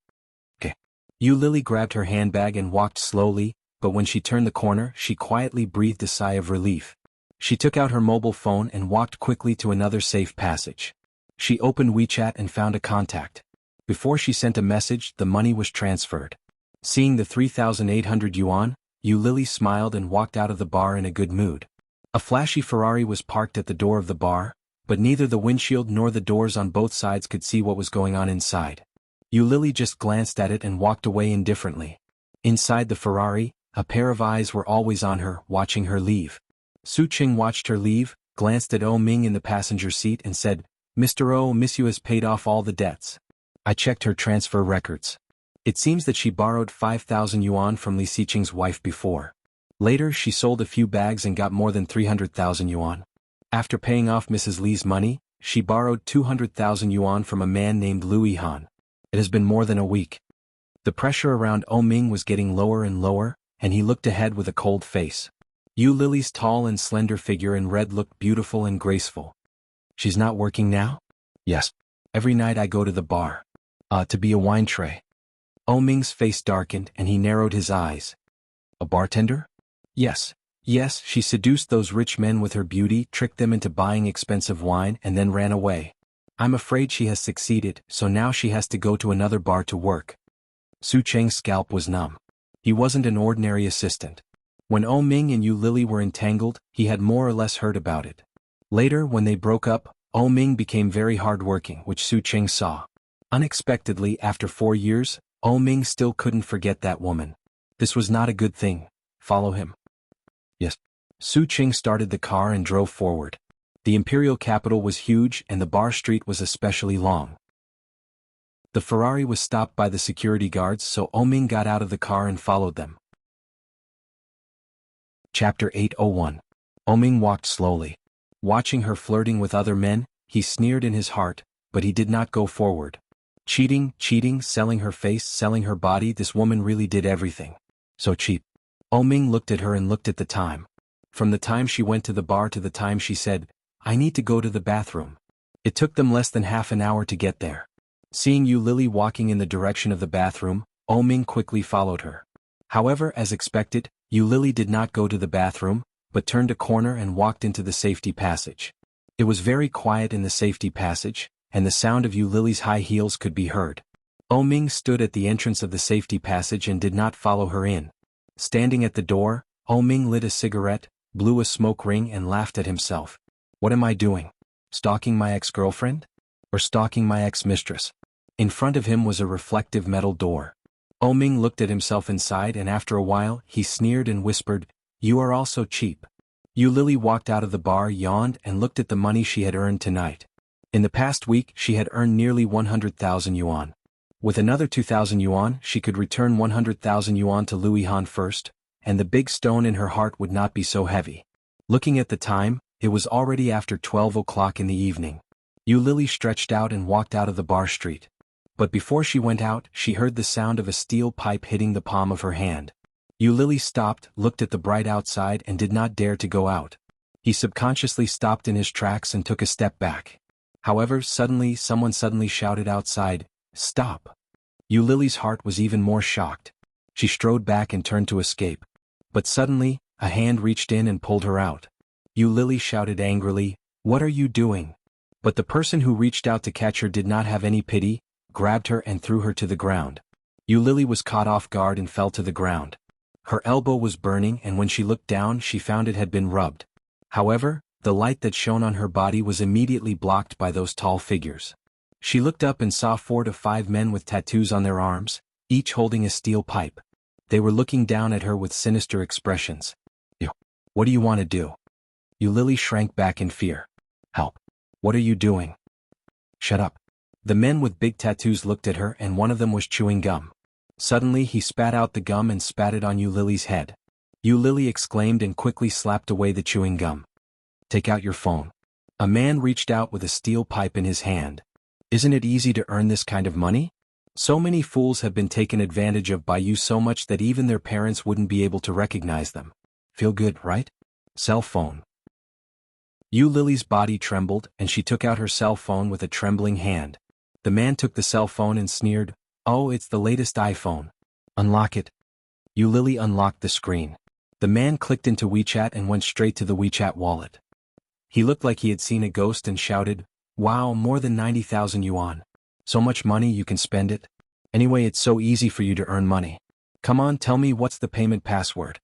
S1: Okay. Yu Lily grabbed her handbag and walked slowly, but when she turned the corner she quietly breathed a sigh of relief. She took out her mobile phone and walked quickly to another safe passage. She opened WeChat and found a contact. Before she sent a message, the money was transferred. Seeing the 3,800 yuan, Yu Lily smiled and walked out of the bar in a good mood. A flashy Ferrari was parked at the door of the bar, but neither the windshield nor the doors on both sides could see what was going on inside. Yu Lily just glanced at it and walked away indifferently. Inside the Ferrari, a pair of eyes were always on her, watching her leave. Su Qing watched her leave, glanced at O Ming in the passenger seat and said, "Mr. O, Monsieur has paid off all the debts." I checked her transfer records. It seems that she borrowed 5,000 yuan from Li Xiqing's wife before. Later she sold a few bags and got more than 300,000 yuan. After paying off Mrs. Li's money, she borrowed 200,000 yuan from a man named Lu Yihan. It has been more than a week. The pressure around O Ming was getting lower and lower, and he looked ahead with a cold face. Yu Lily's tall and slender figure in red looked beautiful and graceful. She's not working now? Yes. Every night I go to the bar. To be a wine tray. O Ming's face darkened and he narrowed his eyes. A bartender? Yes. Yes, she seduced those rich men with her beauty, tricked them into buying expensive wine and then ran away. I'm afraid she has succeeded, so now she has to go to another bar to work. Su Cheng's scalp was numb. He wasn't an ordinary assistant. When O Ming and Yu Lily were entangled, he had more or less heard about it. Later, when they broke up, O Ming became very hardworking, which Su Cheng saw. Unexpectedly, after 4 years, O Ming still couldn't forget that woman. This was not a good thing. Follow him. Yes. Su Cheng started the car and drove forward. The imperial capital was huge and the bar street was especially long. The Ferrari was stopped by the security guards, so O Ming got out of the car and followed them. Chapter 801. O Ming walked slowly. Watching her flirting with other men, he sneered in his heart, but he did not go forward. Cheating, selling her face, selling her body, this woman really did everything. So cheap. O Ming looked at her and looked at the time. From the time she went to the bar to the time she said, "I need to go to the bathroom." It took them less than half an hour to get there. Seeing Yu Lily walking in the direction of the bathroom, O Ming quickly followed her. However, as expected, Yu Lily did not go to the bathroom, but turned a corner and walked into the safety passage. It was very quiet in the safety passage, and the sound of Yu Lily's high heels could be heard. O Ming stood at the entrance of the safety passage and did not follow her in. Standing at the door, O Ming lit a cigarette, blew a smoke ring and laughed at himself. What am I doing? Stalking my ex-girlfriend? Or stalking my ex-mistress? In front of him was a reflective metal door. O Ming looked at himself inside and after a while he sneered and whispered, "You are all so cheap." Yu Lily walked out of the bar, yawned and looked at the money she had earned tonight. In the past week she had earned nearly 100,000 yuan. With another 2,000 yuan she could return 100,000 yuan to Lu Yihan first, and the big stone in her heart would not be so heavy. Looking at the time, it was already after 12 o'clock in the evening. Yu Lily stretched out and walked out of the bar street. But before she went out, she heard the sound of a steel pipe hitting the palm of her hand. Yu Lily stopped, looked at the bright outside and did not dare to go out. He subconsciously stopped in his tracks and took a step back. However, someone suddenly shouted outside, "Stop!" Yu Lily's heart was even more shocked. She strode back and turned to escape. But suddenly, a hand reached in and pulled her out. Yu Lily shouted angrily, "What are you doing?" But the person who reached out to catch her did not have any pity, grabbed her and threw her to the ground. Yu Lily was caught off guard and fell to the ground. Her elbow was burning and when she looked down she found it had been rubbed. However, the light that shone on her body was immediately blocked by those tall figures. She looked up and saw 4 to 5 men with tattoos on their arms, each holding a steel pipe. They were looking down at her with sinister expressions. "What do you want to do?" Yu Lily shrank back in fear. "Help. What are you doing?" "Shut up." The men with big tattoos looked at her and one of them was chewing gum. Suddenly he spat out the gum and spat it on Yu Lily's head. Yu Lily exclaimed and quickly slapped away the chewing gum. "Take out your phone." A man reached out with a steel pipe in his hand. "Isn't it easy to earn this kind of money? So many fools have been taken advantage of by you so much that even their parents wouldn't be able to recognize them. Feel good, right? Cell phone." Yu Lily's body trembled and she took out her cell phone with a trembling hand. The man took the cell phone and sneered, "Oh, it's the latest iPhone. Unlock it." Yu Lily unlocked the screen. The man clicked into WeChat and went straight to the WeChat wallet. He looked like he had seen a ghost and shouted, "Wow, more than 90,000 yuan. So much money you can spend it? Anyway, it's so easy for you to earn money. Come on, tell me what's the payment password."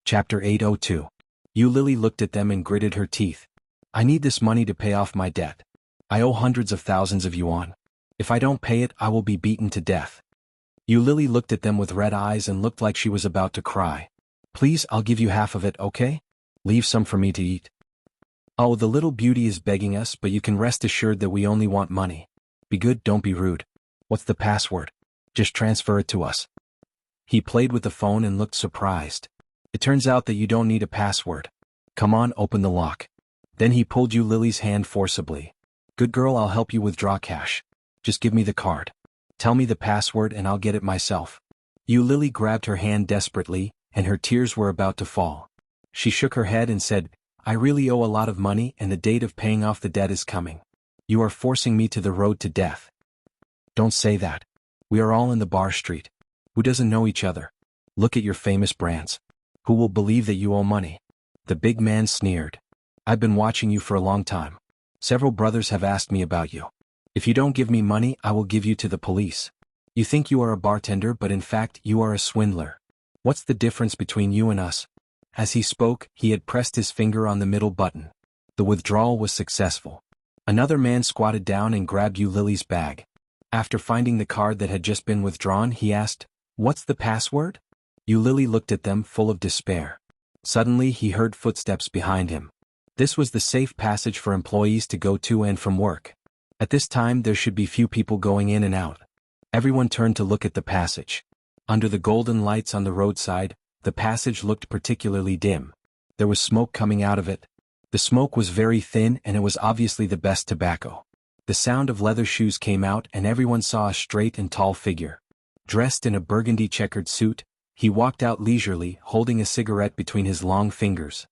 S1: Chapter 802. Yu Lily looked at them and gritted her teeth. "I need this money to pay off my debt. I owe hundreds of thousands of yuan. If I don't pay it, I will be beaten to death." Yu Lily looked at them with red eyes and looked like she was about to cry. "Please, I'll give you half of it, okay? Leave some for me to eat." "Oh, the little beauty is begging us, but you can rest assured that we only want money. Be good, don't be rude. What's the password? Just transfer it to us." He played with the phone and looked surprised. "It turns out that you don't need a password. Come on, open the lock." Then he pulled Yu Lily's hand forcibly. "Good girl, I'll help you withdraw cash. Just give me the card. Tell me the password and I'll get it myself." Yu Lily grabbed her hand desperately, and her tears were about to fall. She shook her head and said, "I really owe a lot of money and the date of paying off the debt is coming. You are forcing me to the road to death." "Don't say that. We are all in the bar street. Who doesn't know each other? Look at your famous brands. Who will believe that you owe money?" The big man sneered. "I've been watching you for a long time. Several brothers have asked me about you. If you don't give me money, I will give you to the police. You think you are a bartender, but in fact you are a swindler. What's the difference between you and us?" As he spoke, he had pressed his finger on the middle button. The withdrawal was successful. Another man squatted down and grabbed Yu Lily's bag. After finding the card that had just been withdrawn, he asked, "What's the password?" Yu Lily looked at them full of despair. Suddenly he heard footsteps behind him. This was the safe passage for employees to go to and from work. At this time there should be few people going in and out. Everyone turned to look at the passage. Under the golden lights on the roadside, the passage looked particularly dim. There was smoke coming out of it. The smoke was very thin and it was obviously the best tobacco. The sound of leather shoes came out and everyone saw a straight and tall figure. Dressed in a burgundy checkered suit, he walked out leisurely, holding a cigarette between his long fingers.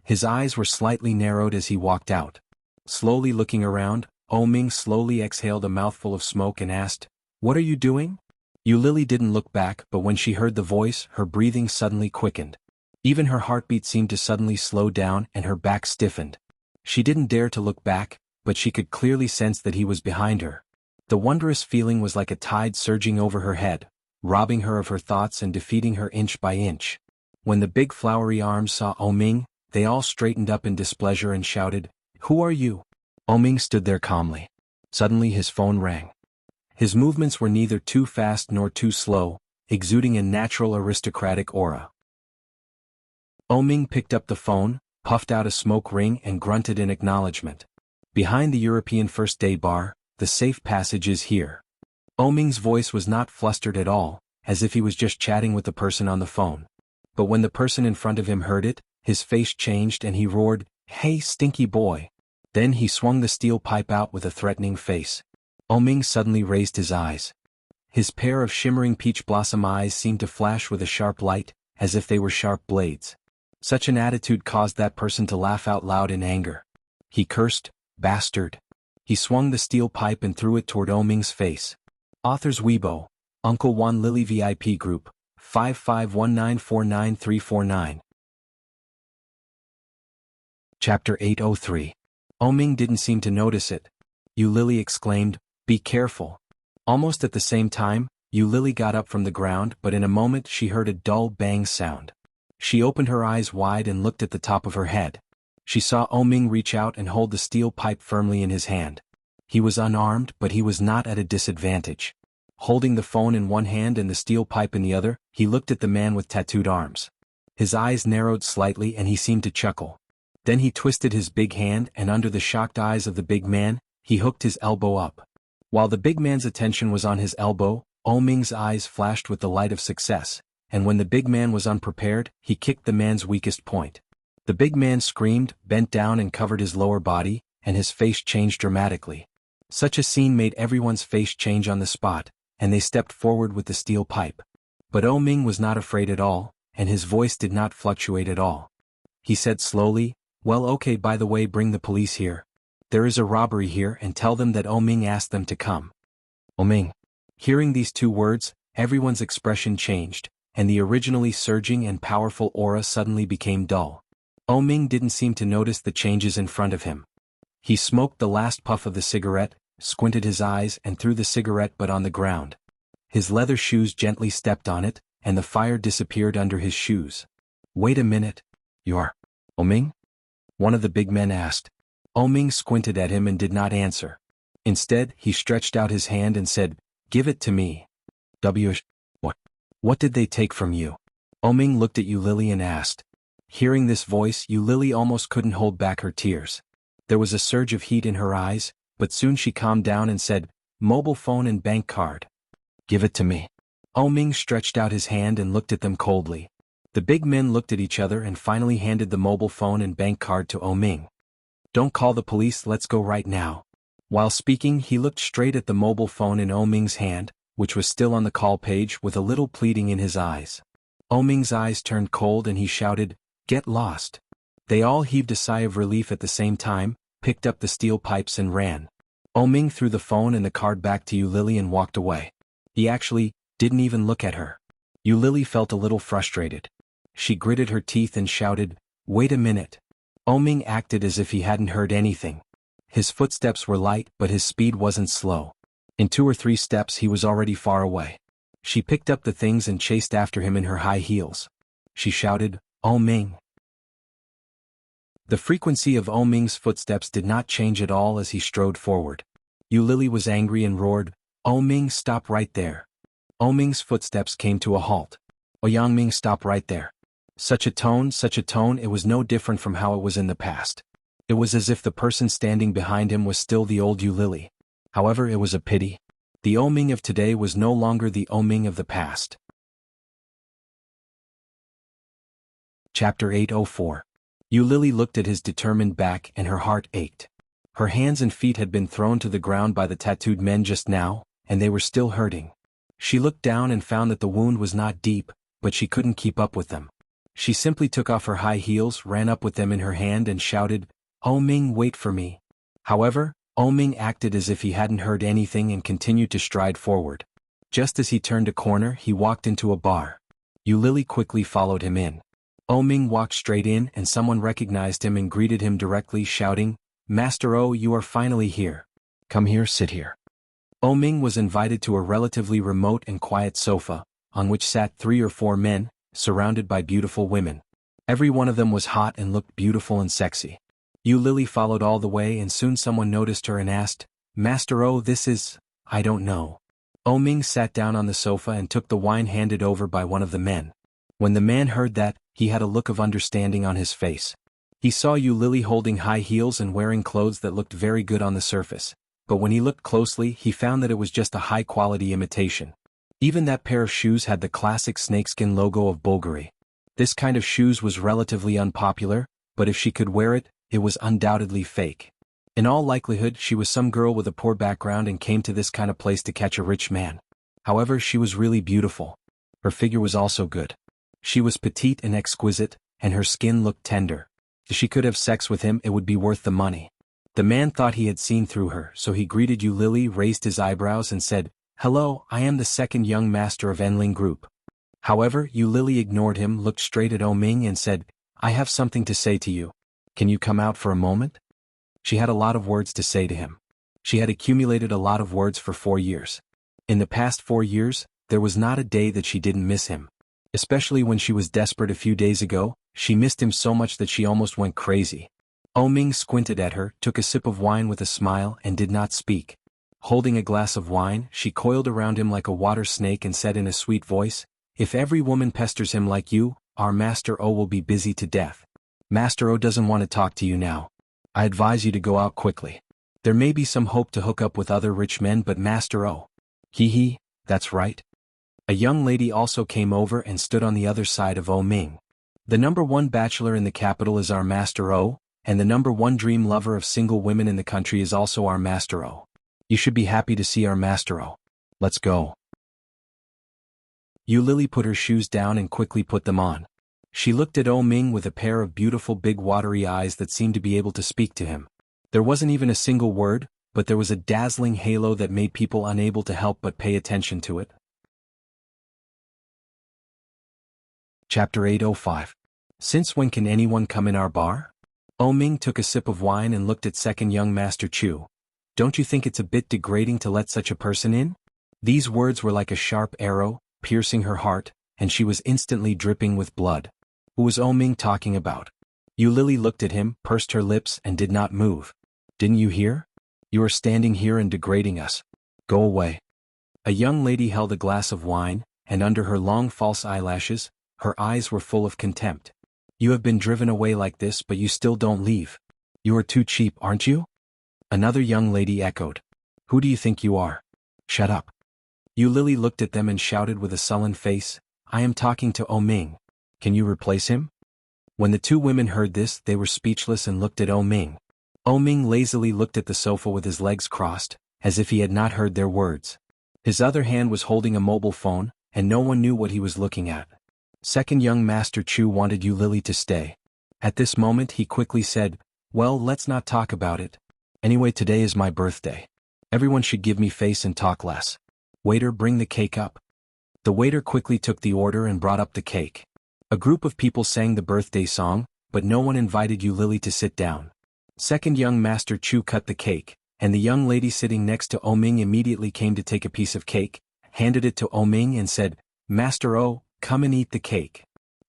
S1: His eyes were slightly narrowed as he walked out. Slowly looking around, Ming slowly exhaled a mouthful of smoke and asked, "What are you doing?" Yu Lily didn't look back, but when she heard the voice, her breathing suddenly quickened. Even her heartbeat seemed to suddenly slow down and her back stiffened. She didn't dare to look back, but she could clearly sense that he was behind her. The wondrous feeling was like a tide surging over her head, robbing her of her thoughts and defeating her inch by inch. When the big flowery arms saw Ming, they all straightened up in displeasure and shouted, "Who are you?" Ming stood there calmly. Suddenly his phone rang. His movements were neither too fast nor too slow, exuding a natural aristocratic aura. Ming picked up the phone, puffed out a smoke ring and grunted in acknowledgement. "Behind the European First Day Bar, the safe passage is here." Ming's voice was not flustered at all, as if he was just chatting with the person on the phone. But when the person in front of him heard it, his face changed and he roared, "Hey, stinky boy." Then he swung the steel pipe out with a threatening face. Ming suddenly raised his eyes. His pair of shimmering peach blossom eyes seemed to flash with a sharp light, as if they were sharp blades. Such an attitude caused that person to laugh out loud in anger. He cursed, "Bastard." He swung the steel pipe and threw it toward Ming's face. Author's Weibo, Uncle Wan Lily VIP Group, 55194939. Chapter 803. Ming didn't seem to notice it. Yu Lily exclaimed, "Be careful." Almost at the same time, Yu Lily got up from the ground, but in a moment she heard a dull bang sound. She opened her eyes wide and looked at the top of her head. She saw Ming reach out and hold the steel pipe firmly in his hand. He was unarmed, but he was not at a disadvantage. Holding the phone in one hand and the steel pipe in the other, he looked at the man with tattooed arms. His eyes narrowed slightly and he seemed to chuckle. Then he twisted his big hand and under the shocked eyes of the big man, he hooked his elbow up. While the big man's attention was on his elbow, Ming's eyes flashed with the light of success, and when the big man was unprepared, he kicked the man's weakest point. The big man screamed, bent down and covered his lower body, and his face changed dramatically. Such a scene made everyone's face change on the spot, and they stepped forward with the steel pipe. But Ming was not afraid at all, and his voice did not fluctuate at all. He said slowly, "Well, okay, by the way, bring the police here. There is a robbery here and tell them that Ming asked them to come." Ming. Hearing these two words, everyone's expression changed, and the originally surging and powerful aura suddenly became dull. Ming didn't seem to notice the changes in front of him. He smoked the last puff of the cigarette, squinted his eyes and threw the cigarette butt on the ground. His leather shoes gently stepped on it, and the fire disappeared under his shoes. "Wait a minute. You're Ming?" one of the big men asked. Ming squinted at him and did not answer. Instead, he stretched out his hand and said, "Give it to me." What? What did they take from you? Ming looked at Lily and asked. Hearing this voice, Lily almost couldn't hold back her tears. There was a surge of heat in her eyes, but soon she calmed down and said, "Mobile phone and bank card." "Give it to me." Ming stretched out his hand and looked at them coldly. The big men looked at each other and finally handed the mobile phone and bank card to Ming. "Don't call the police, let's go right now." While speaking, he looked straight at the mobile phone in Ming's hand, which was still on the call page with a little pleading in his eyes. Ming's eyes turned cold and he shouted, "Get lost." They all heaved a sigh of relief at the same time, picked up the steel pipes and ran. Ming threw the phone and the card back to Lily and walked away. He actually didn't even look at her. Lily felt a little frustrated. She gritted her teeth and shouted, "Wait a minute." Ming acted as if he hadn't heard anything. His footsteps were light but his speed wasn't slow. In 2 or 3 steps he was already far away. She picked up the things and chased after him in her high heels. She shouted, "Ming." The frequency of Ming's footsteps did not change at all as he strode forward. Lily was angry and roared, "Ming, stop right there." Ming's footsteps came to a halt. Ming, stop right there." Such a tone, it was no different from how it was in the past. It was as if the person standing behind him was still the old Lily. However, it was a pity. The Ming of today was no longer the Ming of the past. Chapter 804. Lily looked at his determined back and her heart ached. Her hands and feet had been thrown to the ground by the tattooed men just now, and they were still hurting. She looked down and found that the wound was not deep, but she couldn't keep up with them. She simply took off her high heels, ran up with them in her hand and shouted, "Ming, wait for me." However, Ming acted as if he hadn't heard anything and continued to stride forward. Just as he turned a corner, he walked into a bar. Lily quickly followed him in. Ming walked straight in and someone recognized him and greeted him directly, shouting, "Master O, you are finally here. Come here, sit here." Ming was invited to a relatively remote and quiet sofa, on which sat 3 or 4 men, surrounded by beautiful women. Every one of them was hot and looked beautiful and sexy. Lily followed all the way and soon someone noticed her and asked, "Master O, this is, I don't know." Ming sat down on the sofa and took the wine handed over by one of the men. When the man heard that, he had a look of understanding on his face. He saw Lily holding high heels and wearing clothes that looked very good on the surface, but when he looked closely he found that it was just a high-quality imitation. Even that pair of shoes had the classic snakeskin logo of Bulgari. This kind of shoes was relatively unpopular, but if she could wear it, it was undoubtedly fake. In all likelihood, she was some girl with a poor background and came to this kind of place to catch a rich man. However, she was really beautiful. Her figure was also good. She was petite and exquisite, and her skin looked tender. If she could have sex with him, it would be worth the money. The man thought he had seen through her, so he greeted Lily, raised his eyebrows and said, "Hello, I am the second young master of Enling Group." However, Lily ignored him, looked straight at Ming and said, "I have something to say to you. Can you come out for a moment?" She had a lot of words to say to him. She had accumulated a lot of words for 4 years. In the past 4 years, there was not a day that she didn't miss him. Especially when she was desperate a few days ago, she missed him so much that she almost went crazy. Ming squinted at her, took a sip of wine with a smile and did not speak. Holding a glass of wine, she coiled around him like a water snake and said in a sweet voice, "If every woman pesters him like you, our Master O will be busy to death. Master O doesn't want to talk to you now. I advise you to go out quickly. There may be some hope to hook up with other rich men, but Master O." Hee, that's right. A young lady also came over and stood on the other side of Ming. "The #1 bachelor in the capital is our Master O, and the #1 dream lover of single women in the country is also our Master O. You should be happy to see our Master O. Let's go." Lily put her shoes down and quickly put them on. She looked at Ming with a pair of beautiful big watery eyes that seemed to be able to speak to him. There wasn't even a single word, but there was a dazzling halo that made people unable to help but pay attention to it. Chapter 805. Since when can anyone come in our bar? Ming took a sip of wine and looked at second young Master Chu. Don't you think it's a bit degrading to let such a person in? These words were like a sharp arrow, piercing her heart, and she was instantly dripping with blood. Who was Ming talking about? Lily looked at him, pursed her lips, and did not move. Didn't you hear? You are standing here and degrading us. Go away. A young lady held a glass of wine, and under her long false eyelashes, her eyes were full of contempt. You have been driven away like this, but you still don't leave. You are too cheap, aren't you? Another young lady echoed. Who do you think you are? Shut up. Lily looked at them and shouted with a sullen face, I am talking to Ming. Can you replace him? When the two women heard this, they were speechless and looked at Ming. Ming lazily looked at the sofa with his legs crossed, as if he had not heard their words. His other hand was holding a mobile phone, and no one knew what he was looking at. Second young Master Chu wanted Lily to stay. At this moment he quickly said, Well, let's not talk about it. Anyway, today is my birthday. Everyone should give me face and talk less. Waiter, bring the cake up. The waiter quickly took the order and brought up the cake. A group of people sang the birthday song, but no one invited Lily to sit down. Second young Master Chu cut the cake, and the young lady sitting next to Ming immediately came to take a piece of cake, handed it to Ming and said, Master O, come and eat the cake.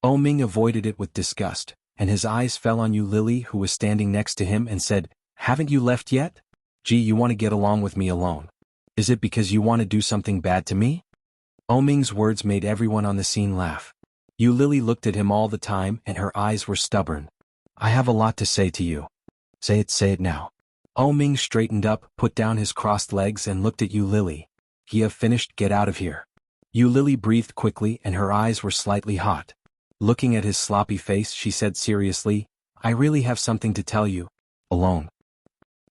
S1: Ming avoided it with disgust, and his eyes fell on Lily, who was standing next to him, and said, Haven't you left yet? Gee, you want to get along with me alone. Is it because you want to do something bad to me? Ming's words made everyone on the scene laugh. Lily looked at him all the time, and her eyes were stubborn. I have a lot to say to you. Say it now. Ming straightened up, put down his crossed legs and looked at Lily. You have finished, get out of here. Lily breathed quickly and her eyes were slightly hot. Looking at his sloppy face, she said seriously, I really have something to tell you. Alone.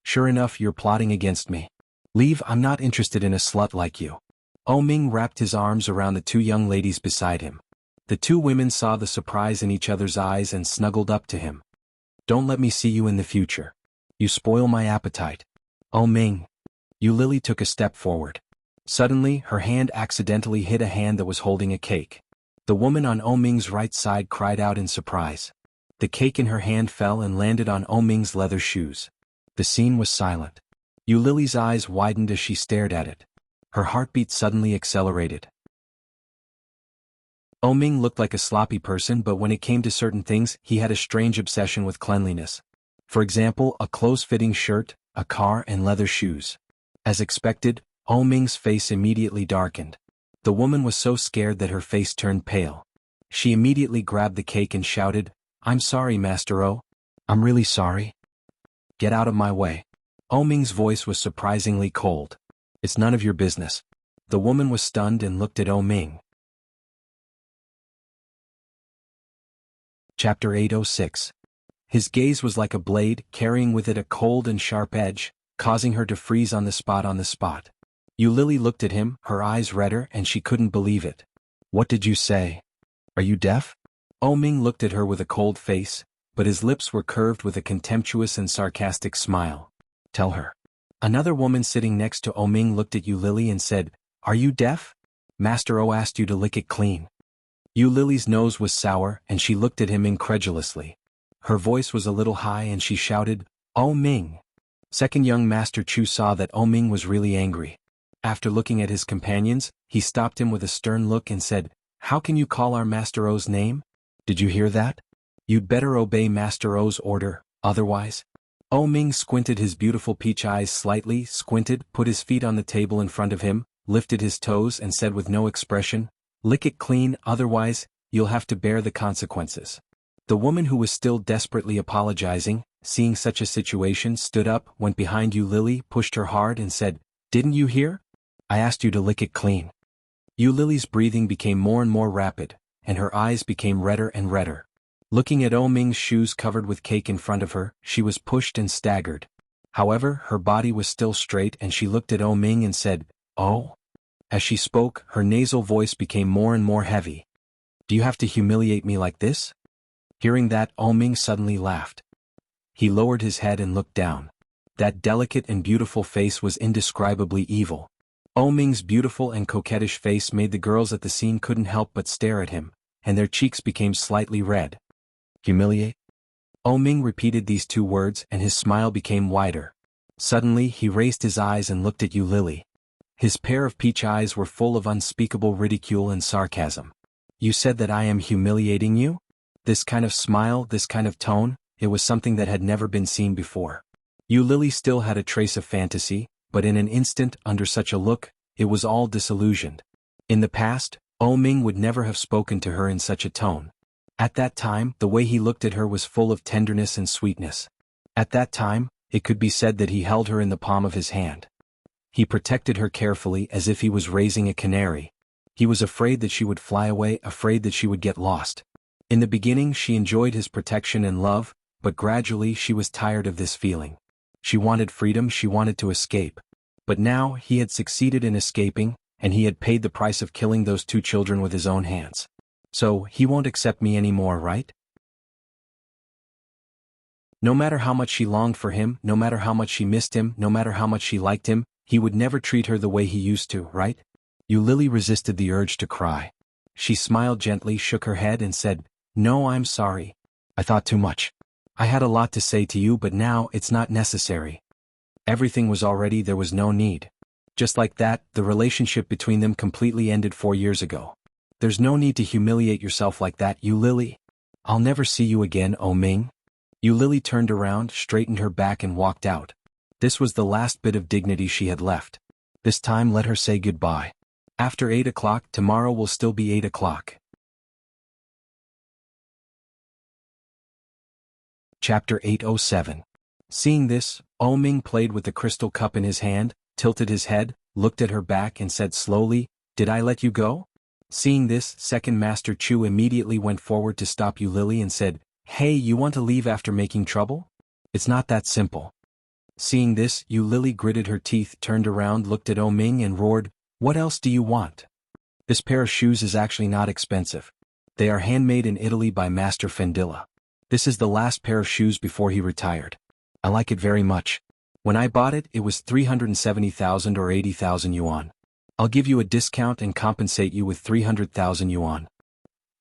S1: Sure enough, you're plotting against me. Leave, I'm not interested in a slut like you. Ming wrapped his arms around the two young ladies beside him. The two women saw the surprise in each other's eyes and snuggled up to him. Don't let me see you in the future. You spoil my appetite. Ming. Lily took a step forward. Suddenly, her hand accidentally hit a hand that was holding a cake. The woman on Ming's right side cried out in surprise. The cake in her hand fell and landed on Ming's leather shoes. The scene was silent. Lily's eyes widened as she stared at it. Her heartbeat suddenly accelerated. Ming looked like a sloppy person, but when it came to certain things, he had a strange obsession with cleanliness. For example, a close-fitting shirt, a car, and leather shoes. As expected, Ming's face immediately darkened. The woman was so scared that her face turned pale. She immediately grabbed the cake and shouted, I'm sorry, Master O. I'm really sorry. Get out of my way. Ming's voice was surprisingly cold. It's none of your business. The woman was stunned and looked at Ming. Chapter 806. His gaze was like a blade, carrying with it a cold and sharp edge, causing her to freeze on the spot. Lily looked at him, her eyes redder, and she couldn't believe it. What did you say? Are you deaf? Ming looked at her with a cold face, but his lips were curved with a contemptuous and sarcastic smile. Tell her. Another woman sitting next to Ming looked at Lily and said, Are you deaf? Master O asked you to lick it clean. Lily's nose was sour, and she looked at him incredulously. Her voice was a little high and she shouted, Ming. Second young Master Chu saw that Ming was really angry. After looking at his companions, he stopped him with a stern look and said, How can you call our Master O's name? Did you hear that? You'd better obey Master O's order, otherwise. Ming squinted his beautiful peach eyes slightly, put his feet on the table in front of him, lifted his toes and said with no expression, Lick it clean, otherwise, you'll have to bear the consequences. The woman who was still desperately apologizing, seeing such a situation, stood up, went behind Lily, pushed her hard and said, Didn't you hear? I asked you to lick it clean. Lily's breathing became more and more rapid, and her eyes became redder and redder. Looking at Ming's shoes covered with cake in front of her, she was pushed and staggered. However, her body was still straight and she looked at Ming and said, Oh? As she spoke, her nasal voice became more and more heavy. Do you have to humiliate me like this? Hearing that, Ming suddenly laughed. He lowered his head and looked down. That delicate and beautiful face was indescribably evil. Ming's beautiful and coquettish face made the girls at the scene couldn't help but stare at him, and their cheeks became slightly red. Humiliate? Ming repeated these two words and his smile became wider. Suddenly he raised his eyes and looked at Lily. His pair of peach eyes were full of unspeakable ridicule and sarcasm. You said that I am humiliating you? This kind of smile, this kind of tone, it was something that had never been seen before. Lily still had a trace of fantasy, but in an instant, under such a look, it was all disillusioned. In the past, Ming would never have spoken to her in such a tone. At that time, the way he looked at her was full of tenderness and sweetness. At that time, it could be said that he held her in the palm of his hand. He protected her carefully as if he was raising a canary. He was afraid that she would fly away, afraid that she would get lost. In the beginning she enjoyed his protection and love, but gradually she was tired of this feeling. She wanted freedom, she wanted to escape. But now he had succeeded in escaping, and he had paid the price of killing those two children with his own hands. So, he won't accept me anymore, right? No matter how much she longed for him, no matter how much she missed him, no matter how much she liked him, he would never treat her the way he used to, right? Lily resisted the urge to cry. She smiled gently, shook her head and said, "No, I'm sorry. I thought too much. I had a lot to say to you, but now it's not necessary." Everything was already, there was no need. Just like that, the relationship between them completely ended 4 years ago. There's no need to humiliate yourself like that, Lily. I'll never see you again, Ming. Lily turned around, straightened her back and walked out. This was the last bit of dignity she had left. This time let her say goodbye. After 8 o'clock, tomorrow will still be 8 o'clock. Chapter 807. Seeing this, Ming played with the crystal cup in his hand, tilted his head, looked at her back and said slowly, "Did I let you go?" Seeing this, Second Master Chu immediately went forward to stop Lily and said, "Hey, you want to leave after making trouble? It's not that simple." Seeing this, Lily gritted her teeth, turned around, looked at Ming and roared, "What else do you want? This pair of shoes is actually not expensive. They are handmade in Italy by Master Fendilla. This is the last pair of shoes before he retired. I like it very much. When I bought it, it was 370,000 or 80,000 yuan. I'll give you a discount and compensate you with 300,000 yuan.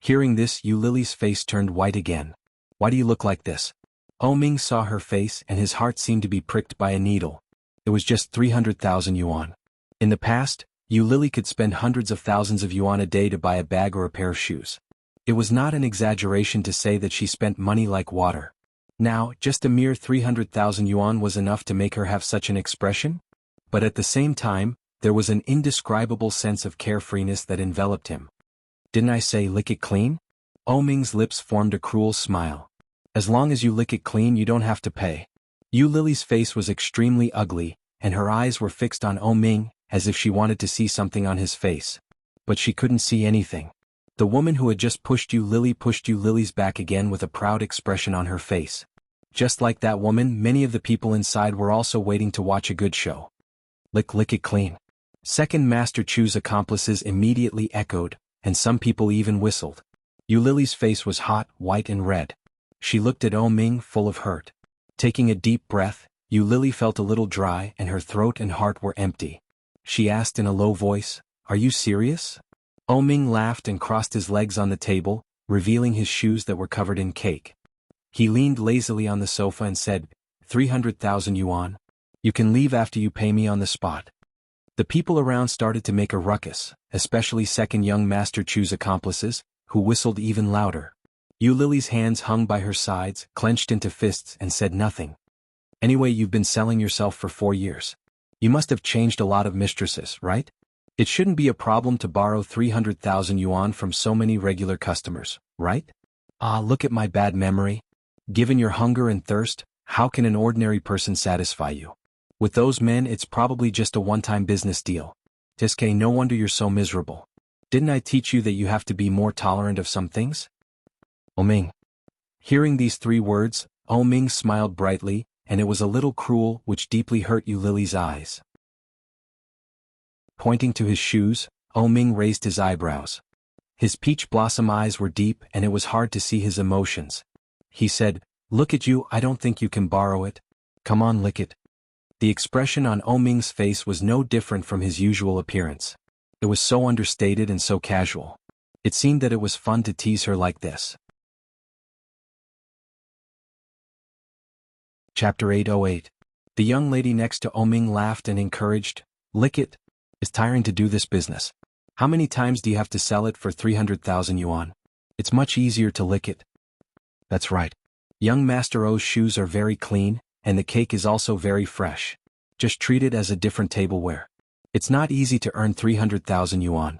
S1: Hearing this, Lily's face turned white again. Why do you look like this? Ming saw her face and his heart seemed to be pricked by a needle. It was just 300,000 yuan. In the past, Lily could spend hundreds of thousands of yuan a day to buy a bag or a pair of shoes. It was not an exaggeration to say that she spent money like water. Now, just a mere 300,000 yuan was enough to make her have such an expression? But at the same time, there was an indescribable sense of carefreeness that enveloped him. Didn't I say lick it clean? Ming's lips formed a cruel smile. As long as you lick it clean, you don't have to pay. Lily's face was extremely ugly, and her eyes were fixed on Ming, as if she wanted to see something on his face. But she couldn't see anything. The woman who had just pushed Lily's back again with a proud expression on her face. Just like that woman, many of the people inside were also waiting to watch a good show. Lick it clean. Second Master Chu's accomplices immediately echoed, and some people even whistled. Lily's face was hot, white and red. She looked at Ming full of hurt. Taking a deep breath, Lily felt a little dry and her throat and heart were empty. She asked in a low voice, "Are you serious?" Ming laughed and crossed his legs on the table, revealing his shoes that were covered in cake. He leaned lazily on the sofa and said, 300,000 yuan. You can leave after you pay me on the spot. The people around started to make a ruckus, especially second young Master Chu's accomplices, who whistled even louder. Lily's hands hung by her sides, clenched into fists and said nothing. Anyway, you've been selling yourself for 4 years. You must have changed a lot of mistresses, right? It shouldn't be a problem to borrow 300,000 yuan from so many regular customers, right? Look at my bad memory. Given your hunger and thirst, how can an ordinary person satisfy you? With those men, it's probably just a one-time business deal. Tiske, no wonder you're so miserable. Didn't I teach you that you have to be more tolerant of some things? Ming. Hearing these 3 words, Ming smiled brightly, and it was a little cruel, which deeply hurt Lily's eyes. Pointing to his shoes, Ming raised his eyebrows. His peach blossom eyes were deep and it was hard to see his emotions. He said, "Look at you, I don't think you can borrow it. Come on, lick it." The expression on Ming's face was no different from his usual appearance. It was so understated and so casual. It seemed that it was fun to tease her like this. Chapter 808. The young lady next to Oming laughed and encouraged, "Lick it. It's tiring to do this business. How many times do you have to sell it for 300,000 yuan? It's much easier to lick it." That's right. Young Master O's shoes are very clean, and the cake is also very fresh. Just treat it as a different tableware. It's not easy to earn 300,000 yuan.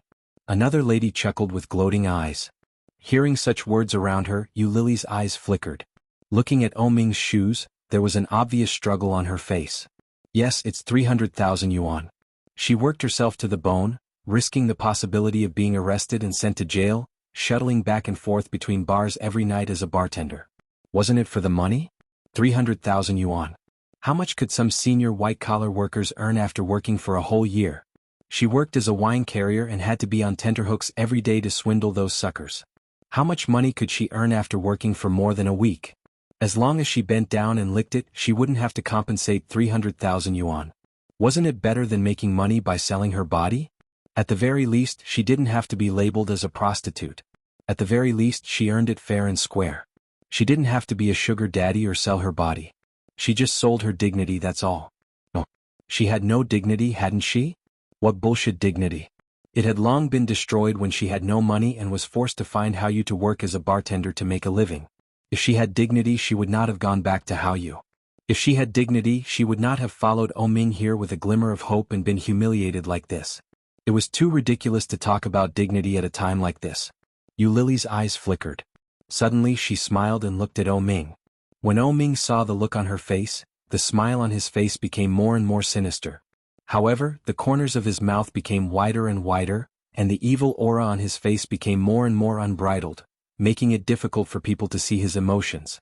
S1: Another lady chuckled with gloating eyes. Hearing such words around her, Yu Lily's eyes flickered. Looking at Oming's shoes, there was an obvious struggle on her face. Yes, it's 300,000 yuan. She worked herself to the bone, risking the possibility of being arrested and sent to jail, shuttling back and forth between bars every night as a bartender. Wasn't it for the money? 300,000 yuan. How much could some senior white-collar workers earn after working for a whole year? She worked as a wine carrier and had to be on tenterhooks every day to swindle those suckers. How much money could she earn after working for more than a week? As long as she bent down and licked it, she wouldn't have to compensate 300,000 yuan. Wasn't it better than making money by selling her body? At the very least, she didn't have to be labeled as a prostitute. At the very least, she earned it fair and square. She didn't have to be a sugar daddy or sell her body. She just sold her dignity, that's all. No. She had no dignity, hadn't she? What bullshit dignity. It had long been destroyed when she had no money and was forced to find how to work as a bartender to make a living. If she had dignity, she would not have gone back to Haoyu. If she had dignity, she would not have followed Oming here with a glimmer of hope and been humiliated like this. It was too ridiculous to talk about dignity at a time like this. Yu Lily's eyes flickered. Suddenly she smiled and looked at Oming. When Oming saw the look on her face, the smile on his face became more and more sinister. However, the corners of his mouth became wider and wider, and the evil aura on his face became more and more unbridled, making it difficult for people to see his emotions.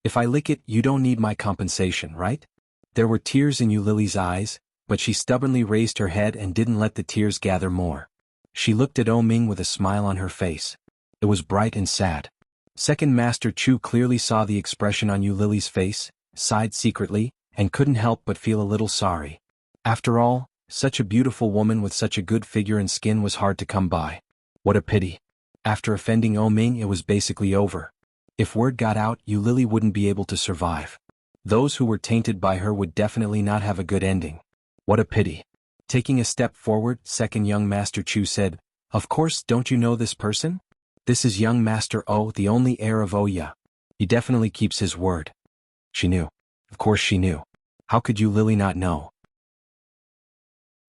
S1: "If I lick it, you don't need my compensation, right?" There were tears in Yu Lily's eyes, but she stubbornly raised her head and didn't let the tears gather more. She looked at Oming with a smile on her face. It was bright and sad. Second Master Chu clearly saw the expression on Yu Lily's face, sighed secretly, and couldn't help but feel a little sorry. After all, such a beautiful woman with such a good figure and skin was hard to come by. What a pity. After offending Oming, it was basically over. If word got out, Yu Lily wouldn't be able to survive. Those who were tainted by her would definitely not have a good ending. What a pity. Taking a step forward, second young Master Chu said, "Of course, don't you know this person? This is young Master O, the only heir of Oya. He definitely keeps his word." She knew. Of course she knew. How could Yu Lily not know?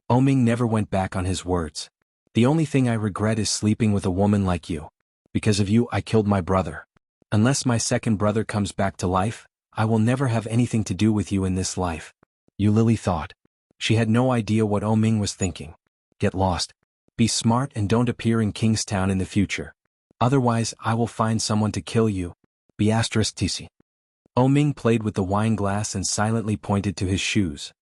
S1: Oming never went back on his words. "The only thing I regret is sleeping with a woman like you. Because of you, I killed my brother. Unless my second brother comes back to life, I will never have anything to do with you in this life." Yu Lily thought. She had no idea what Oming was thinking. Get lost. Be smart and don't appear in Kingstown in the future. Otherwise, I will find someone to kill you. Be *TC. Oming played with the wine glass and silently pointed to his shoes.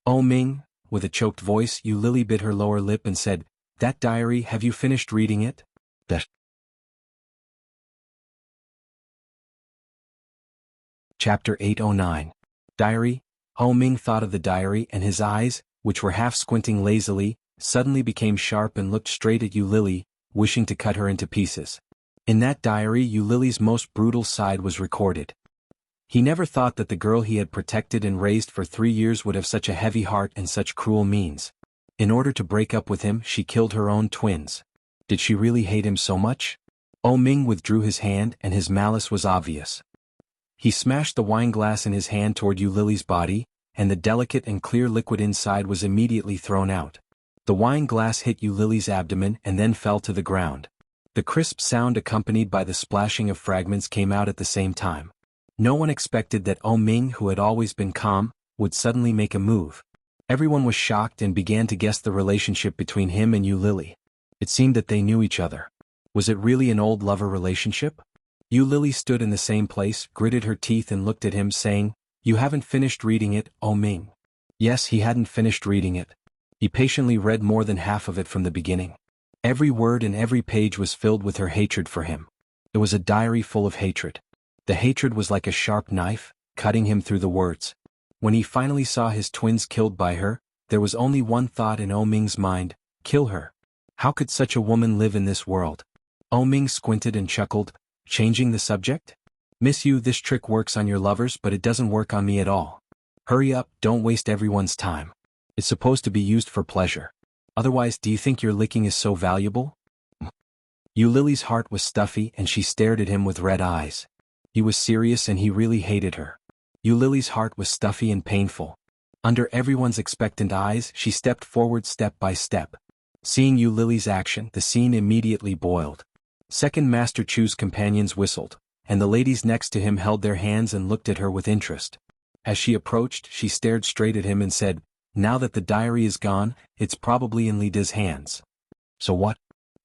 S1: "Oming," with a choked voice, Yu Lily bit her lower lip and said, "That diary, have you finished reading it?" That. Chapter 809. Diary. Oming thought of the diary and his eyes, which were half squinting lazily, suddenly became sharp and looked straight at Yu Lily, wishing to cut her into pieces. In that diary, Yu Lily's most brutal side was recorded. He never thought that the girl he had protected and raised for 3 years would have such a heavy heart and such cruel means. In order to break up with him, she killed her own twins. Did she really hate him so much? Oming withdrew his hand and his malice was obvious. He smashed the wine glass in his hand toward Yu Lily's body, and the delicate and clear liquid inside was immediately thrown out. The wine glass hit Yu Lily's abdomen and then fell to the ground. The crisp sound accompanied by the splashing of fragments came out at the same time. No one expected that Oming, who had always been calm, would suddenly make a move. Everyone was shocked and began to guess the relationship between him and Yu Lily. It seemed that they knew each other. Was it really an old lover relationship? Yu Lily stood in the same place, gritted her teeth and looked at him saying, "You haven't finished reading it, Oming." Yes, he hadn't finished reading it. He patiently read more than half of it from the beginning. Every word and every page was filled with her hatred for him. It was a diary full of hatred. The hatred was like a sharp knife, cutting him through the words. When he finally saw his twins killed by her, there was only one thought in Oming's mind: kill her. How could such a woman live in this world? Ming squinted and chuckled, changing the subject? Miss you, this trick works on your lovers but it doesn't work on me at all. Hurry up, don't waste everyone's time. It's supposed to be used for pleasure. Otherwise, do you think your licking is so valuable? Lily's heart was stuffy and she stared at him with red eyes. He was serious and he really hated her. Lily's heart was stuffy and painful. Under everyone's expectant eyes, she stepped forward step by step. Seeing Lily's action, the scene immediately boiled. Second Master Chu's companions whistled, and the ladies next to him held their hands and looked at her with interest. As she approached, she stared straight at him and said, "Now that the diary is gone, it's probably in Lida's hands." "So what?"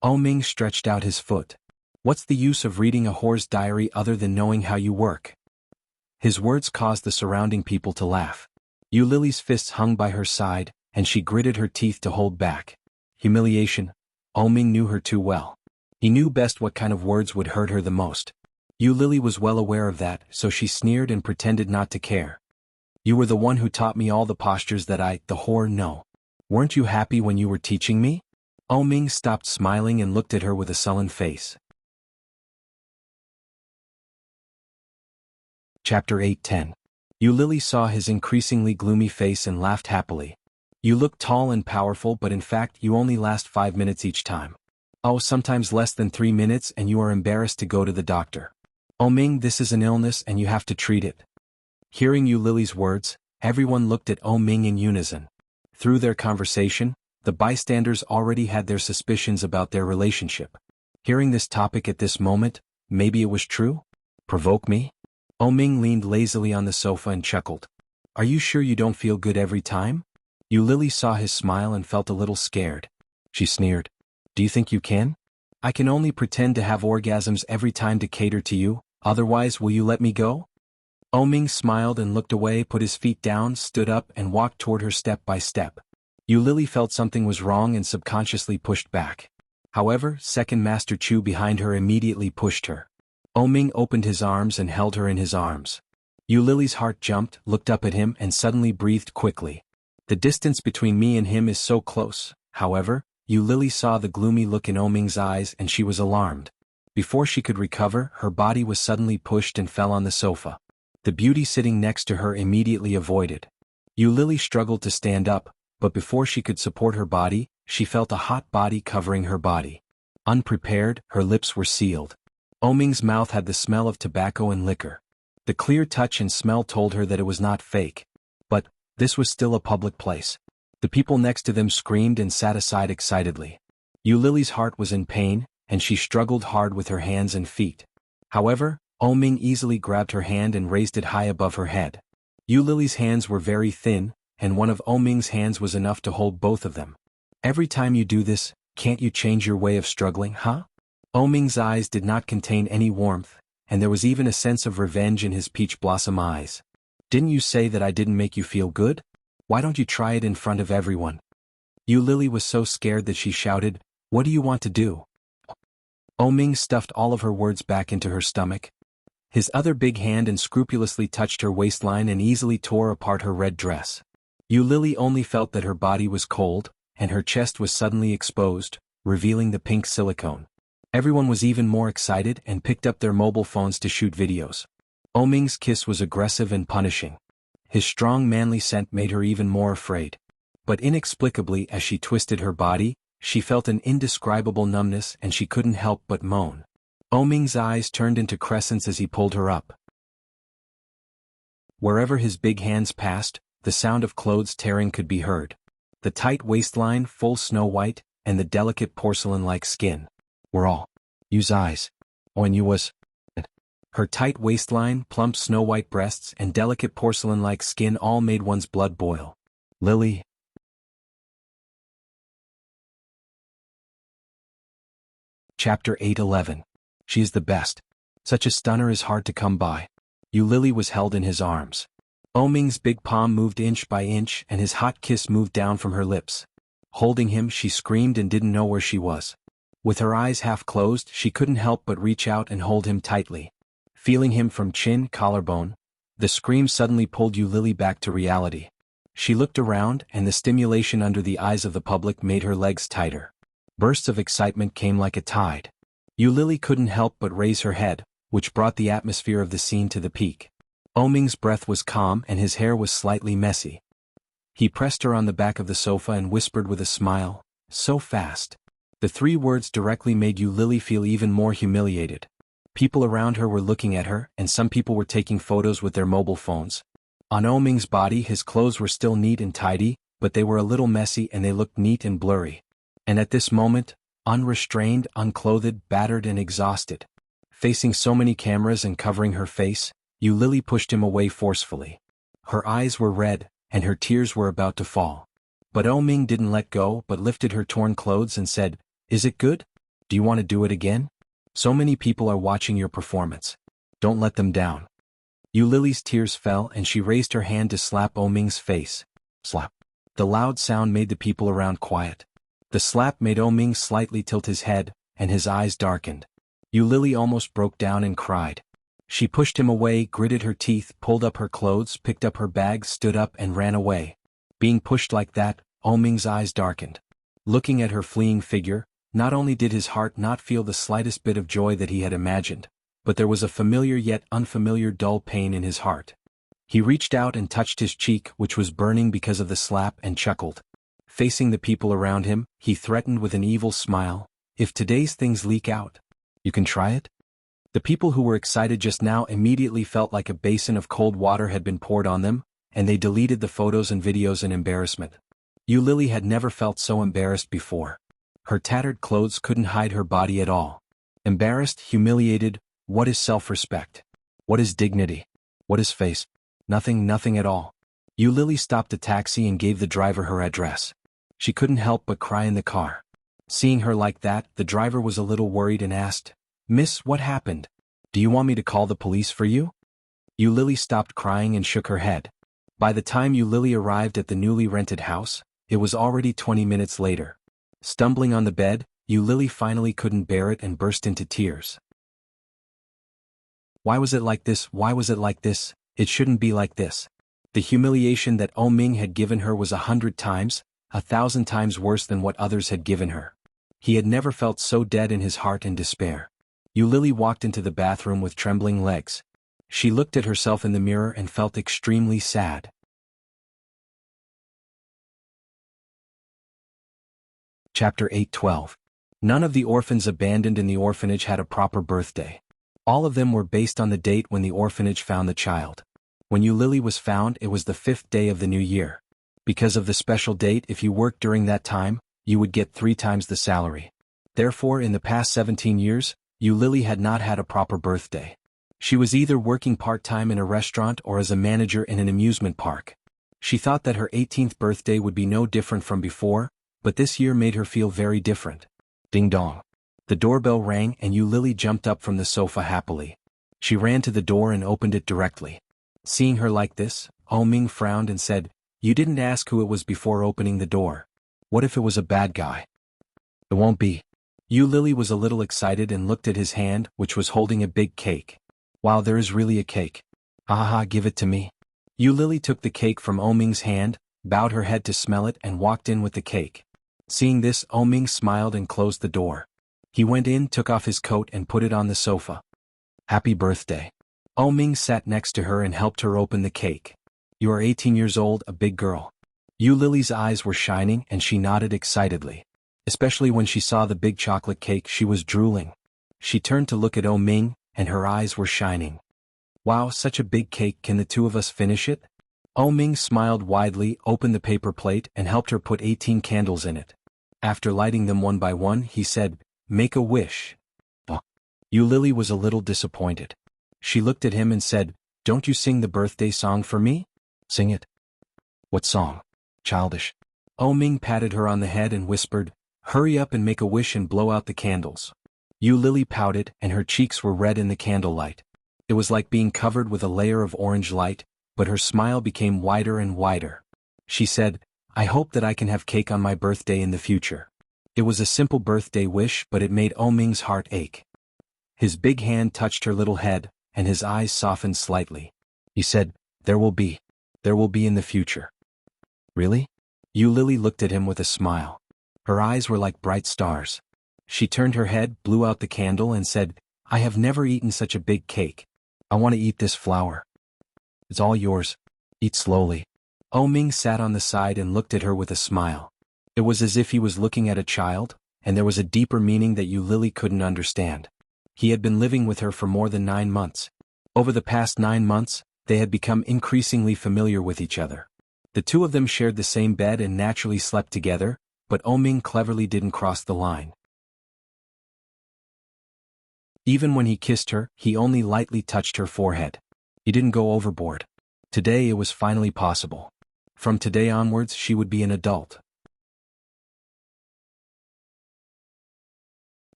S1: Ming stretched out his foot. "What's the use of reading a whore's diary other than knowing how you work?" His words caused the surrounding people to laugh. Lily's fists hung by her side, and she gritted her teeth to hold back. Humiliation. Ming knew her too well. He knew best what kind of words would hurt her the most. Lily was well aware of that, so she sneered and pretended not to care. "You were the one who taught me all the postures that the whore, know. Weren't you happy when you were teaching me?" Ming stopped smiling and looked at her with a sullen face. Chapter 8:10. Lily saw his increasingly gloomy face and laughed happily. "You look tall and powerful, but in fact you only last 5 minutes each time. Oh, sometimes less than 3 minutes, and you are embarrassed to go to the doctor. Ming, this is an illness and you have to treat it." Hearing Lily's words, everyone looked at Ming in unison. Through their conversation, the bystanders already had their suspicions about their relationship. Hearing this topic at this moment, maybe it was true? Provoke me? Ming leaned lazily on the sofa and chuckled. "Are you sure you don't feel good every time?" Lily saw his smile and felt a little scared. She sneered. "Do you think you can? I can only pretend to have orgasms every time to cater to you, otherwise will you let me go?" Ming smiled and looked away, put his feet down, stood up and walked toward her step by step. Lily felt something was wrong and subconsciously pushed back. However, Second Master Chu behind her immediately pushed her. Ming opened his arms and held her in his arms. Lily's heart jumped, looked up at him and suddenly breathed quickly. "The distance between me and him is so close." However, Lily saw the gloomy look in Ming's eyes and she was alarmed. Before she could recover, her body was suddenly pushed and fell on the sofa. The beauty sitting next to her immediately avoided. Lily struggled to stand up, but before she could support her body, she felt a hot body covering her body. Unprepared, her lips were sealed. Ming's mouth had the smell of tobacco and liquor. The clear touch and smell told her that it was not fake. But this was still a public place. The people next to them screamed and sat aside excitedly. Lily's heart was in pain, and she struggled hard with her hands and feet. However, Ming easily grabbed her hand and raised it high above her head. Lily's hands were very thin, and one of Ming's hands was enough to hold both of them. "Every time you do this, can't you change your way of struggling, huh?" Ming's eyes did not contain any warmth, and there was even a sense of revenge in his peach blossom eyes. "Didn't you say that I didn't make you feel good? Why don't you try it in front of everyone?" Lily was so scared that she shouted, "What do you want to do?" Ming stuffed all of her words back into her stomach. His other big hand unscrupulously touched her waistline and easily tore apart her red dress. Lily only felt that her body was cold, and her chest was suddenly exposed, revealing the pink silicone. Everyone was even more excited and picked up their mobile phones to shoot videos. Ming's kiss was aggressive and punishing. His strong manly scent made her even more afraid. But inexplicably, as she twisted her body, she felt an indescribable numbness and she couldn't help but moan. Ming's eyes turned into crescents as he pulled her up. Wherever his big hands passed, the sound of clothes tearing could be heard. The tight waistline, full snow white, and the delicate porcelain-like skin were all you's eyes. And you was. Her tight waistline, plump snow-white breasts, and delicate porcelain-like skin all made one's blood boil. Lily. Chapter 8:11. She is the best. Such a stunner is hard to come by. Lily was held in his arms. Ming's big palm moved inch by inch and his hot kiss moved down from her lips. Holding him, she screamed and didn't know where she was. With her eyes half closed, she couldn't help but reach out and hold him tightly. Feeling him from chin, collarbone, the scream suddenly pulled Lily back to reality. She looked around and the stimulation under the eyes of the public made her legs tighter. Bursts of excitement came like a tide. Yu Lily couldn't help but raise her head, which brought the atmosphere of the scene to the peak. Oming's breath was calm and his hair was slightly messy. He pressed her on the back of the sofa and whispered with a smile, "So fast." The 3 words directly made Yu Lily feel even more humiliated. People around her were looking at her, and some people were taking photos with their mobile phones. On Oming's body, his clothes were still neat and tidy, but they were a little messy and they looked neat and blurry. And at this moment, unrestrained, unclothed, battered and exhausted, facing so many cameras and covering her face, Yu Lily pushed him away forcefully. Her eyes were red, and her tears were about to fall. But Oming didn't let go but lifted her torn clothes and said, "Is it good? Do you want to do it again? So many people are watching your performance. Don't let them down." Yu Lily's tears fell and she raised her hand to slap Oming's face. Slap. The loud sound made the people around quiet. The slap made Oming slightly tilt his head, and his eyes darkened. Yu Lily almost broke down and cried. She pushed him away, gritted her teeth, pulled up her clothes, picked up her bag, stood up and ran away. Being pushed like that, Oming's eyes darkened. Looking at her fleeing figure, not only did his heart not feel the slightest bit of joy that he had imagined, but there was a familiar yet unfamiliar dull pain in his heart. He reached out and touched his cheek, which was burning because of the slap, and chuckled. Facing the people around him, he threatened with an evil smile, "If today's things leak out, you can try it?" The people who were excited just now immediately felt like a basin of cold water had been poured on them, and they deleted the photos and videos in embarrassment. Yu Lily had never felt so embarrassed before. Her tattered clothes couldn't hide her body at all. Embarrassed, humiliated, what is self-respect? What is dignity? What is face? Nothing at all. Yu Lily stopped a taxi and gave the driver her address. She couldn't help but cry in the car. Seeing her like that, the driver was a little worried and asked, "Miss, what happened? Do you want me to call the police for you?" Yu Lily stopped crying and shook her head. By the time Yu Lily arrived at the newly rented house, it was already 20 minutes later. Stumbling on the bed, Yu Lily finally couldn't bear it and burst into tears. Why was it like this? Why was it like this? It shouldn't be like this. The humiliation that Oming had given her was 100 times, 1,000 times worse than what others had given her. He had never felt so dead in his heart and despair. Yu Lily walked into the bathroom with trembling legs. She looked at herself in the mirror and felt extremely sad. Chapter 8:12. None of the orphans abandoned in the orphanage had a proper birthday. All of them were based on the date when the orphanage found the child. When Yu Lily was found, it was the 5th day of the new year. Because of the special date, if you worked during that time, you would get 3 times the salary. Therefore, in the past 17 years, Yu Lily had not had a proper birthday. She was either working part-time in a restaurant or as a manager in an amusement park. She thought that her 18th birthday would be no different from before, but this year made her feel very different. Ding dong. The doorbell rang and Yu Lily jumped up from the sofa happily. She ran to the door and opened it directly. Seeing her like this, Oming frowned and said, "You didn't ask who it was before opening the door. What if it was a bad guy?" "It won't be." Yu Lily was a little excited and looked at his hand, which was holding a big cake. "Wow, there is really a cake. Haha, give it to me." Yu Lily took the cake from Oming's hand, bowed her head to smell it and walked in with the cake. Seeing this, Oming smiled and closed the door. He went in, took off his coat and put it on the sofa. "Happy birthday." Oming sat next to her and helped her open the cake. "You are 18 years old, a big girl." Yu Lily's eyes were shining and she nodded excitedly. Especially when she saw the big chocolate cake, she was drooling. She turned to look at Oming, and her eyes were shining. "Wow, such a big cake, can the 2 of us finish it?" Oming smiled widely, opened the paper plate and helped her put 18 candles in it. After lighting them one by one, he said, "Make a wish." Yu Lily was a little disappointed. She looked at him and said, "Don't you sing the birthday song for me?" "Sing it." "What song? Childish." Oming patted her on the head and whispered, "Hurry up and make a wish and blow out the candles." Yu Lily pouted and her cheeks were red in the candlelight. It was like being covered with a layer of orange light, but her smile became wider and wider. She said, "I hope that I can have cake on my birthday in the future." It was a simple birthday wish, but it made Oming's heart ache. His big hand touched her little head, and his eyes softened slightly. He said, There will be in the future." "Really?" Yu Lily looked at him with a smile. Her eyes were like bright stars. She turned her head, blew out the candle and said, I have never eaten such a big cake. I want to eat this flower. It's all yours. Eat slowly. Ming sat on the side and looked at her with a smile. It was as if he was looking at a child, and there was a deeper meaning that Lily couldn't understand. He had been living with her for more than 9 months. Over the past 9 months, they had become increasingly familiar with each other. The two of them shared the same bed and naturally slept together, but Ming cleverly didn't cross the line. Even when he kissed her, he only lightly touched her forehead. He didn't go overboard. Today it was finally possible. From today onwards she would be an adult.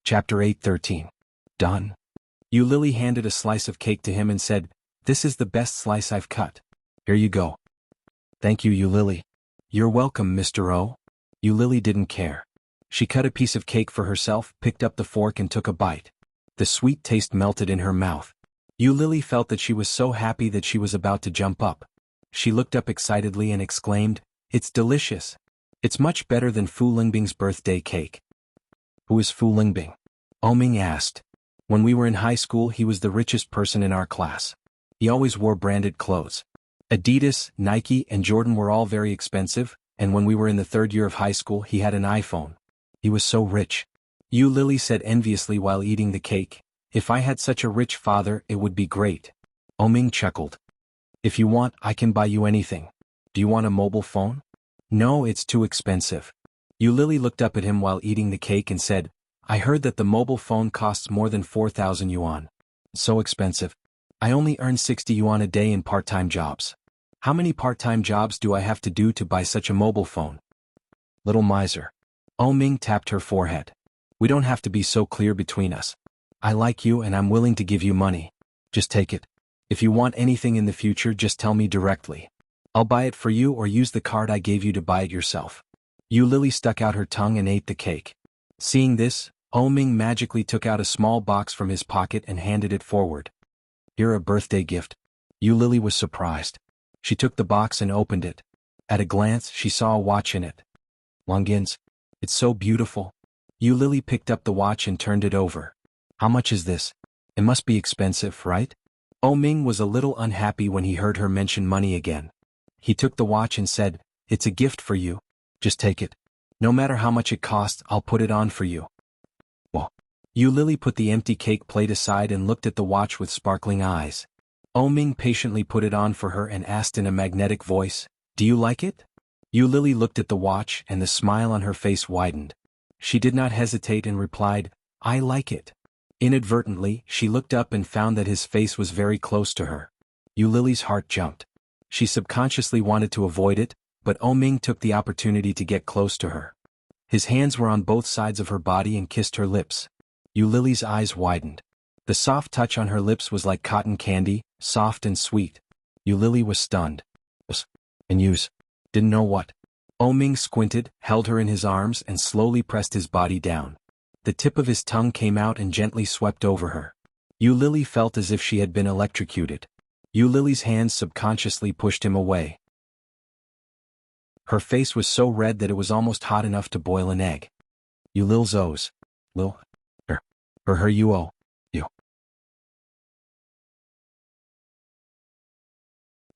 S1: Chapter 8:13. Done. Lily handed a slice of cake to him and said, This is the best slice I've cut. Here you go. Thank you, Lily. You're welcome, Mr. O. Lily didn't care. She cut a piece of cake for herself, picked up the fork and took a bite. The sweet taste melted in her mouth. Lily felt that she was so happy that she was about to jump up. She looked up excitedly and exclaimed, It's delicious. It's much better than Fu Lingbing's birthday cake. Who is Fu Lingbing? Ming asked. When we were in high school he was the richest person in our class. He always wore branded clothes. Adidas, Nike and Jordan were all very expensive, and when we were in the 3rd year of high school he had an iPhone. He was so rich. Lily said enviously while eating the cake, If I had such a rich father it would be great. Ming chuckled. If you want I can buy you anything. Do you want a mobile phone? No, it's too expensive. Lily looked up at him while eating the cake and said, I heard that the mobile phone costs more than 4,000 yuan. So expensive. I only earn 60 yuan a day in part-time jobs. How many part-time jobs do I have to do to buy such a mobile phone? Little miser. Ming tapped her forehead. We don't have to be so clear between us. I like you and I'm willing to give you money. Just take it. If you want anything in the future just tell me directly. I'll buy it for you or use the card I gave you to buy it yourself. Lily stuck out her tongue and ate the cake. Seeing this, Ming magically took out a small box from his pocket and handed it forward. Here, a birthday gift. Lily was surprised. She took the box and opened it. At a glance she saw a watch in it. Longines. It's so beautiful. Lily picked up the watch and turned it over. How much is this? It must be expensive, right? Ming was a little unhappy when he heard her mention money again. He took the watch and said, It's a gift for you. Just take it. No matter how much it costs, I'll put it on for you. Well, Lily put the empty cake plate aside and looked at the watch with sparkling eyes. Ming patiently put it on for her and asked in a magnetic voice, Do you like it? Lily looked at the watch and the smile on her face widened. She did not hesitate and replied, I like it. Inadvertently, she looked up and found that his face was very close to her. Lily's heart jumped. She subconsciously wanted to avoid it, but Ming took the opportunity to get close to her. His hands were on both sides of her body and kissed her lips. Lily's eyes widened. The soft touch on her lips was like cotton candy, soft and sweet. Lily was stunned. And didn't know what. Ming squinted, held her in his arms and slowly pressed his body down. The tip of his tongue came out and gently swept over her. Lily felt as if she had been electrocuted. Lily's hands subconsciously pushed him away. Her face was so red that it was almost hot enough to boil an egg. Lil's O's. Lil. Her you.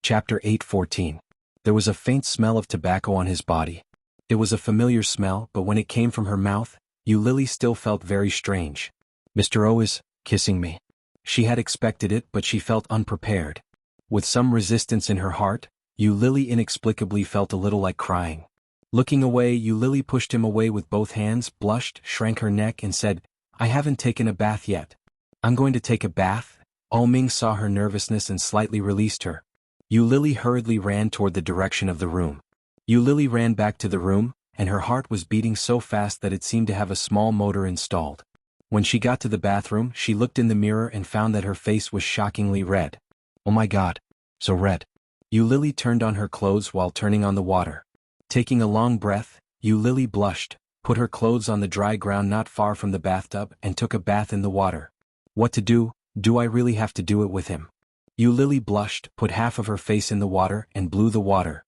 S1: Chapter 8:14. There was a faint smell of tobacco on his body. It was a familiar smell, but when it came from her mouth, Lily still felt very strange. Mr. O is kissing me. She had expected it, but she felt unprepared. With some resistance in her heart, Lily inexplicably felt a little like crying. Looking away, Lily pushed him away with both hands, blushed, shrank her neck and said, I haven't taken a bath yet. I'm going to take a bath. Ming saw her nervousness and slightly released her. Lily hurriedly ran toward the direction of the room. Lily ran back to the room, and her heart was beating so fast that it seemed to have a small motor installed. When she got to the bathroom, she looked in the mirror and found that her face was shockingly red. Oh my God, so red. Lily turned on her clothes while turning on the water. Taking a long breath, Lily blushed, put her clothes on the dry ground not far from the bathtub and took a bath in the water. What to do? Do I really have to do it with him? Lily blushed, put half of her face in the water and blew the water.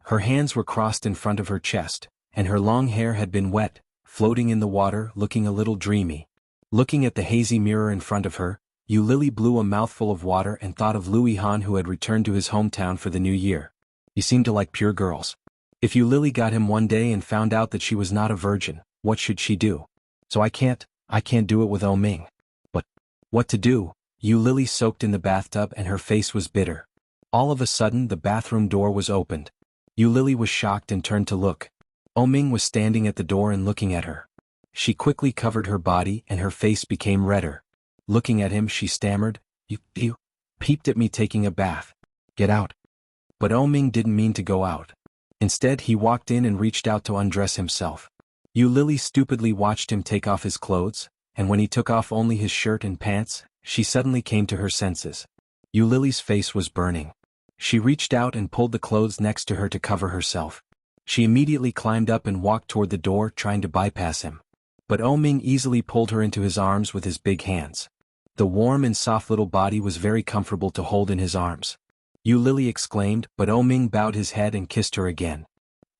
S1: Her hands were crossed in front of her chest, and her long hair had been wet, floating in the water, looking a little dreamy. Looking at the hazy mirror in front of her, Yu Lily blew a mouthful of water and thought of Louis Han, who had returned to his hometown for the new year. He seemed to like pure girls. If Yu Lily got him one day and found out that she was not a virgin, what should she do? So I can't do it with O Ming. But what to do? Yu Lily soaked in the bathtub and her face was bitter. All of a sudden the bathroom door was opened. Yu Lily was shocked and turned to look. O Ming was standing at the door and looking at her. She quickly covered her body and her face became redder. Looking at him she stammered, You peeped at me taking a bath. Get out. But O Ming didn't mean to go out. Instead he walked in and reached out to undress himself. Yu Lily stupidly watched him take off his clothes, and when he took off only his shirt and pants, she suddenly came to her senses. Yu Lily's face was burning. She reached out and pulled the clothes next to her to cover herself. She immediately climbed up and walked toward the door, trying to bypass him. But O Ming easily pulled her into his arms with his big hands. The warm and soft little body was very comfortable to hold in his arms. Yu Lily exclaimed, but O Ming bowed his head and kissed her again.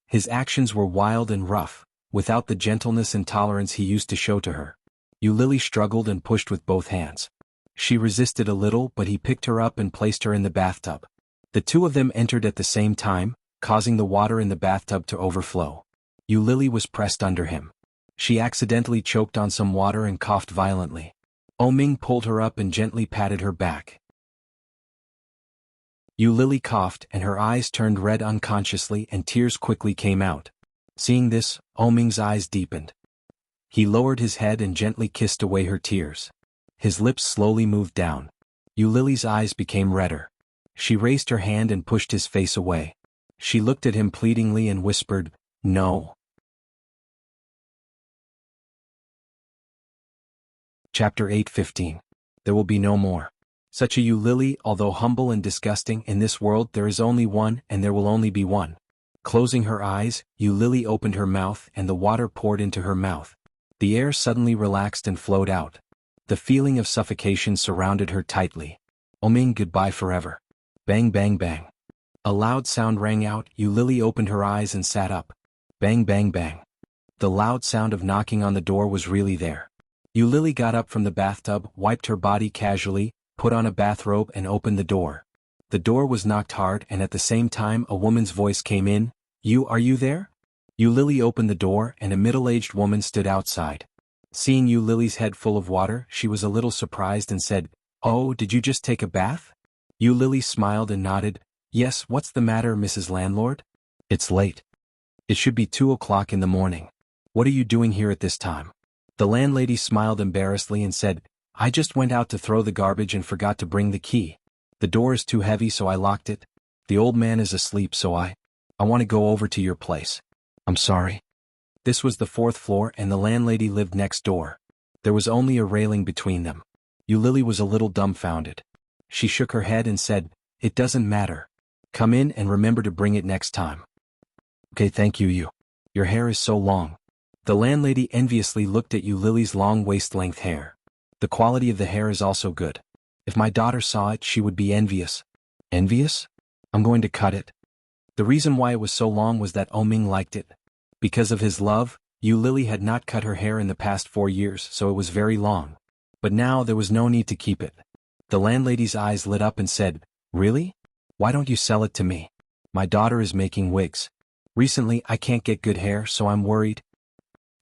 S1: His actions were wild and rough, without the gentleness and tolerance he used to show to her. Yu Lily struggled and pushed with both hands. She resisted a little, but he picked her up and placed her in the bathtub. The two of them entered at the same time, causing the water in the bathtub to overflow. Yu Lily was pressed under him. She accidentally choked on some water and coughed violently. O Ming pulled her up and gently patted her back. Yu Lily coughed and her eyes turned red unconsciously and tears quickly came out. Seeing this, O Ming's eyes deepened. He lowered his head and gently kissed away her tears. His lips slowly moved down. Yu Lily's eyes became redder. She raised her hand and pushed his face away. She looked at him pleadingly and whispered, No. Chapter 8:15. There will be no more. Such a Yu Lily, although humble and disgusting, in this world there is only one and there will only be one. Closing her eyes, Yu Lily opened her mouth and the water poured into her mouth. The air suddenly relaxed and flowed out. The feeling of suffocation surrounded her tightly. O Ming, goodbye forever. Bang bang bang. A loud sound rang out. Yu Lily opened her eyes and sat up. Bang bang bang. The loud sound of knocking on the door was really there. Yu Lily got up from the bathtub, wiped her body casually, put on a bathrobe and opened the door. The door was knocked hard and at the same time a woman's voice came in. Are you there? Yu Lily opened the door and a middle-aged woman stood outside. Seeing Yu Lily's head full of water, she was a little surprised and said, Oh, did you just take a bath? Yu Lily smiled and nodded. Yes, what's the matter, Mrs. Landlord? It's late. It should be 2 o'clock in the morning. What are you doing here at this time? The landlady smiled embarrassedly and said, I just went out to throw the garbage and forgot to bring the key. The door is too heavy so I locked it. The old man is asleep so I want to go over to your place. I'm sorry. This was the 4th floor and the landlady lived next door. There was only a railing between them. Yu Lily was a little dumbfounded. She shook her head and said, It doesn't matter. Come in and remember to bring it next time. Okay, thank you. Your hair is so long. The landlady enviously looked at Yu Lily's long waist-length hair. The quality of the hair is also good. If my daughter saw it, she would be envious. Envious? I'm going to cut it. The reason why it was so long was that O Ming liked it. Because of his love, Yu Lily had not cut her hair in the past 4 years, so it was very long. But now there was no need to keep it. The landlady's eyes lit up and said, Really? Why don't you sell it to me? My daughter is making wigs. Recently I can't get good hair, so I'm worried.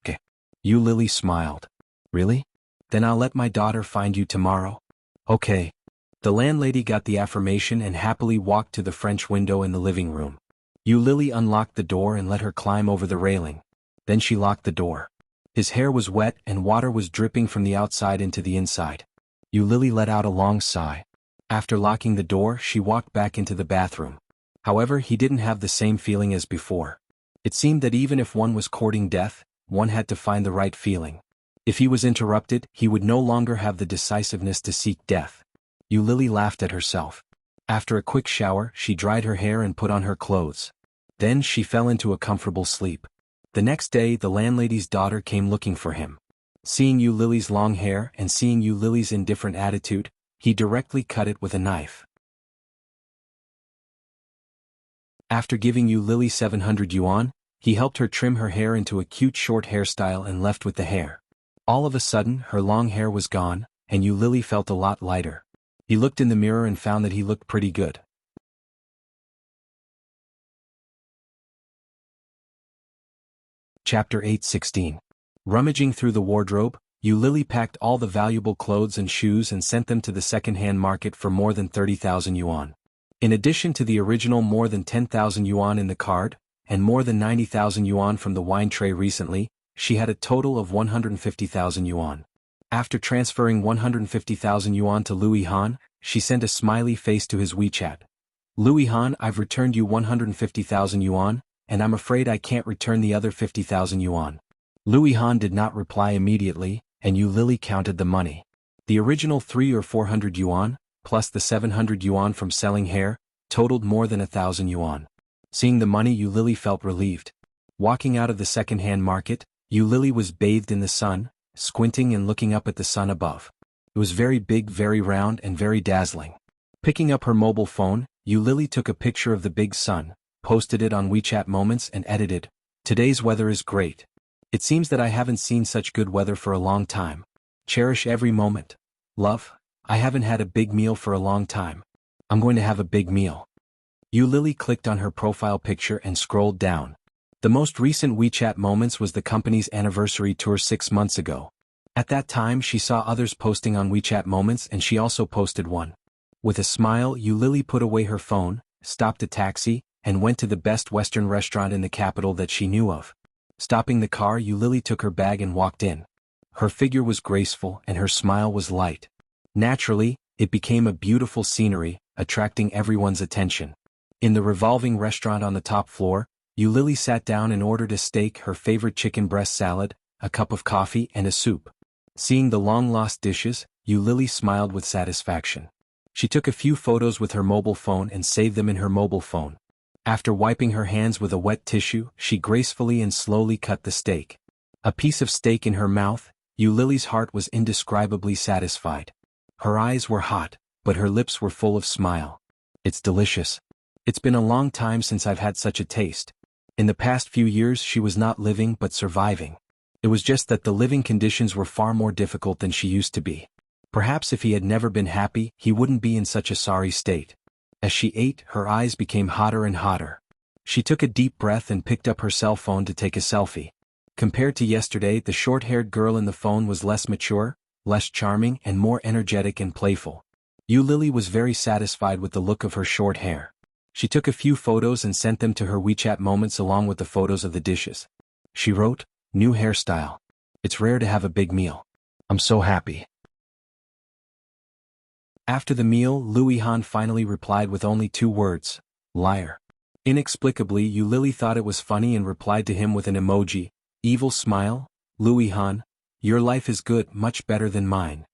S1: Okay. Yu Lily smiled. Really? Then I'll let my daughter find you tomorrow. Okay. The landlady got the affirmation and happily walked to the French window in the living room. Yu Lily unlocked the door and let her climb over the railing. Then she locked the door. His hair was wet and water was dripping from the outside into the inside. Yu Lily let out a long sigh. After locking the door, she walked back into the bathroom. However, he didn't have the same feeling as before. It seemed that even if one was courting death, one had to find the right feeling. If he was interrupted, he would no longer have the decisiveness to seek death. Yu Lily laughed at herself. After a quick shower, she dried her hair and put on her clothes. Then she fell into a comfortable sleep. The next day, the landlady's daughter came looking for him. Seeing Yu Lily's long hair and seeing Yu Lily's indifferent attitude, he directly cut it with a knife. After giving Yu Lily 700 yuan, He helped her trim her hair into a cute short hairstyle and left with the hair. All of a sudden, her long hair was gone, and Lily felt a lot lighter. He looked in the mirror and found that he looked pretty good. Chapter 8:16. Rummaging through the wardrobe, Lily packed all the valuable clothes and shoes and sent them to the second-hand market for more than 30,000 yuan. In addition to the original more than 10,000 yuan in the card, and more than 90,000 yuan from the wine tray recently, she had a total of 150,000 yuan. After transferring 150,000 yuan to Louis Han, she sent a smiley face to his WeChat. Louis Han, I've returned you 150,000 yuan, and I'm afraid I can't return the other 50,000 yuan. Louis Han did not reply immediately, and Lily counted the money. The original 300 or 400 yuan, plus the 700 yuan from selling hair, totaled more than 1,000 yuan. Seeing the money, Lily felt relieved. Walking out of the second-hand market, Lily was bathed in the sun, squinting and looking up at the sun above. It was very big, very round, and very dazzling. Picking up her mobile phone, Lily took a picture of the big sun, posted it on WeChat Moments and edited, "Today's weather is great. It seems that I haven't seen such good weather for a long time. Cherish every moment. Love, I haven't had a big meal for a long time. I'm going to have a big meal." Lily clicked on her profile picture and scrolled down. The most recent WeChat Moments was the company's anniversary tour 6 months ago. At that time she saw others posting on WeChat Moments and she also posted one. With a smile, Lily put away her phone, stopped a taxi, and went to the best Western restaurant in the capital that she knew of. Stopping the car, Lily took her bag and walked in. Her figure was graceful and her smile was light. Naturally, it became a beautiful scenery, attracting everyone's attention. In the revolving restaurant on the top floor, Lily sat down and ordered a steak, her favorite chicken breast salad, a cup of coffee, and a soup. Seeing the long-lost dishes, Lily smiled with satisfaction. She took a few photos with her mobile phone and saved them in her mobile phone. After wiping her hands with a wet tissue, she gracefully and slowly cut the steak. A piece of steak in her mouth, Lily's heart was indescribably satisfied. Her eyes were hot, but her lips were full of smile. "It's delicious. It's been a long time since I've had such a taste." In the past few years she was not living but surviving. It was just that the living conditions were far more difficult than she used to be. Perhaps if he had never been happy, he wouldn't be in such a sorry state. As she ate, her eyes became hotter and hotter. She took a deep breath and picked up her cell phone to take a selfie. Compared to yesterday, the short-haired girl in the phone was less mature, less charming, and more energetic and playful. Lily was very satisfied with the look of her short hair. She took a few photos and sent them to her WeChat Moments along with the photos of the dishes. She wrote, "New hairstyle. It's rare to have a big meal. I'm so happy." After the meal, Louis Han finally replied with only 2 words, "Liar." Inexplicably, Lily thought it was funny and replied to him with an emoji, "Evil smile, Louis Han. Your life is good, much better than mine."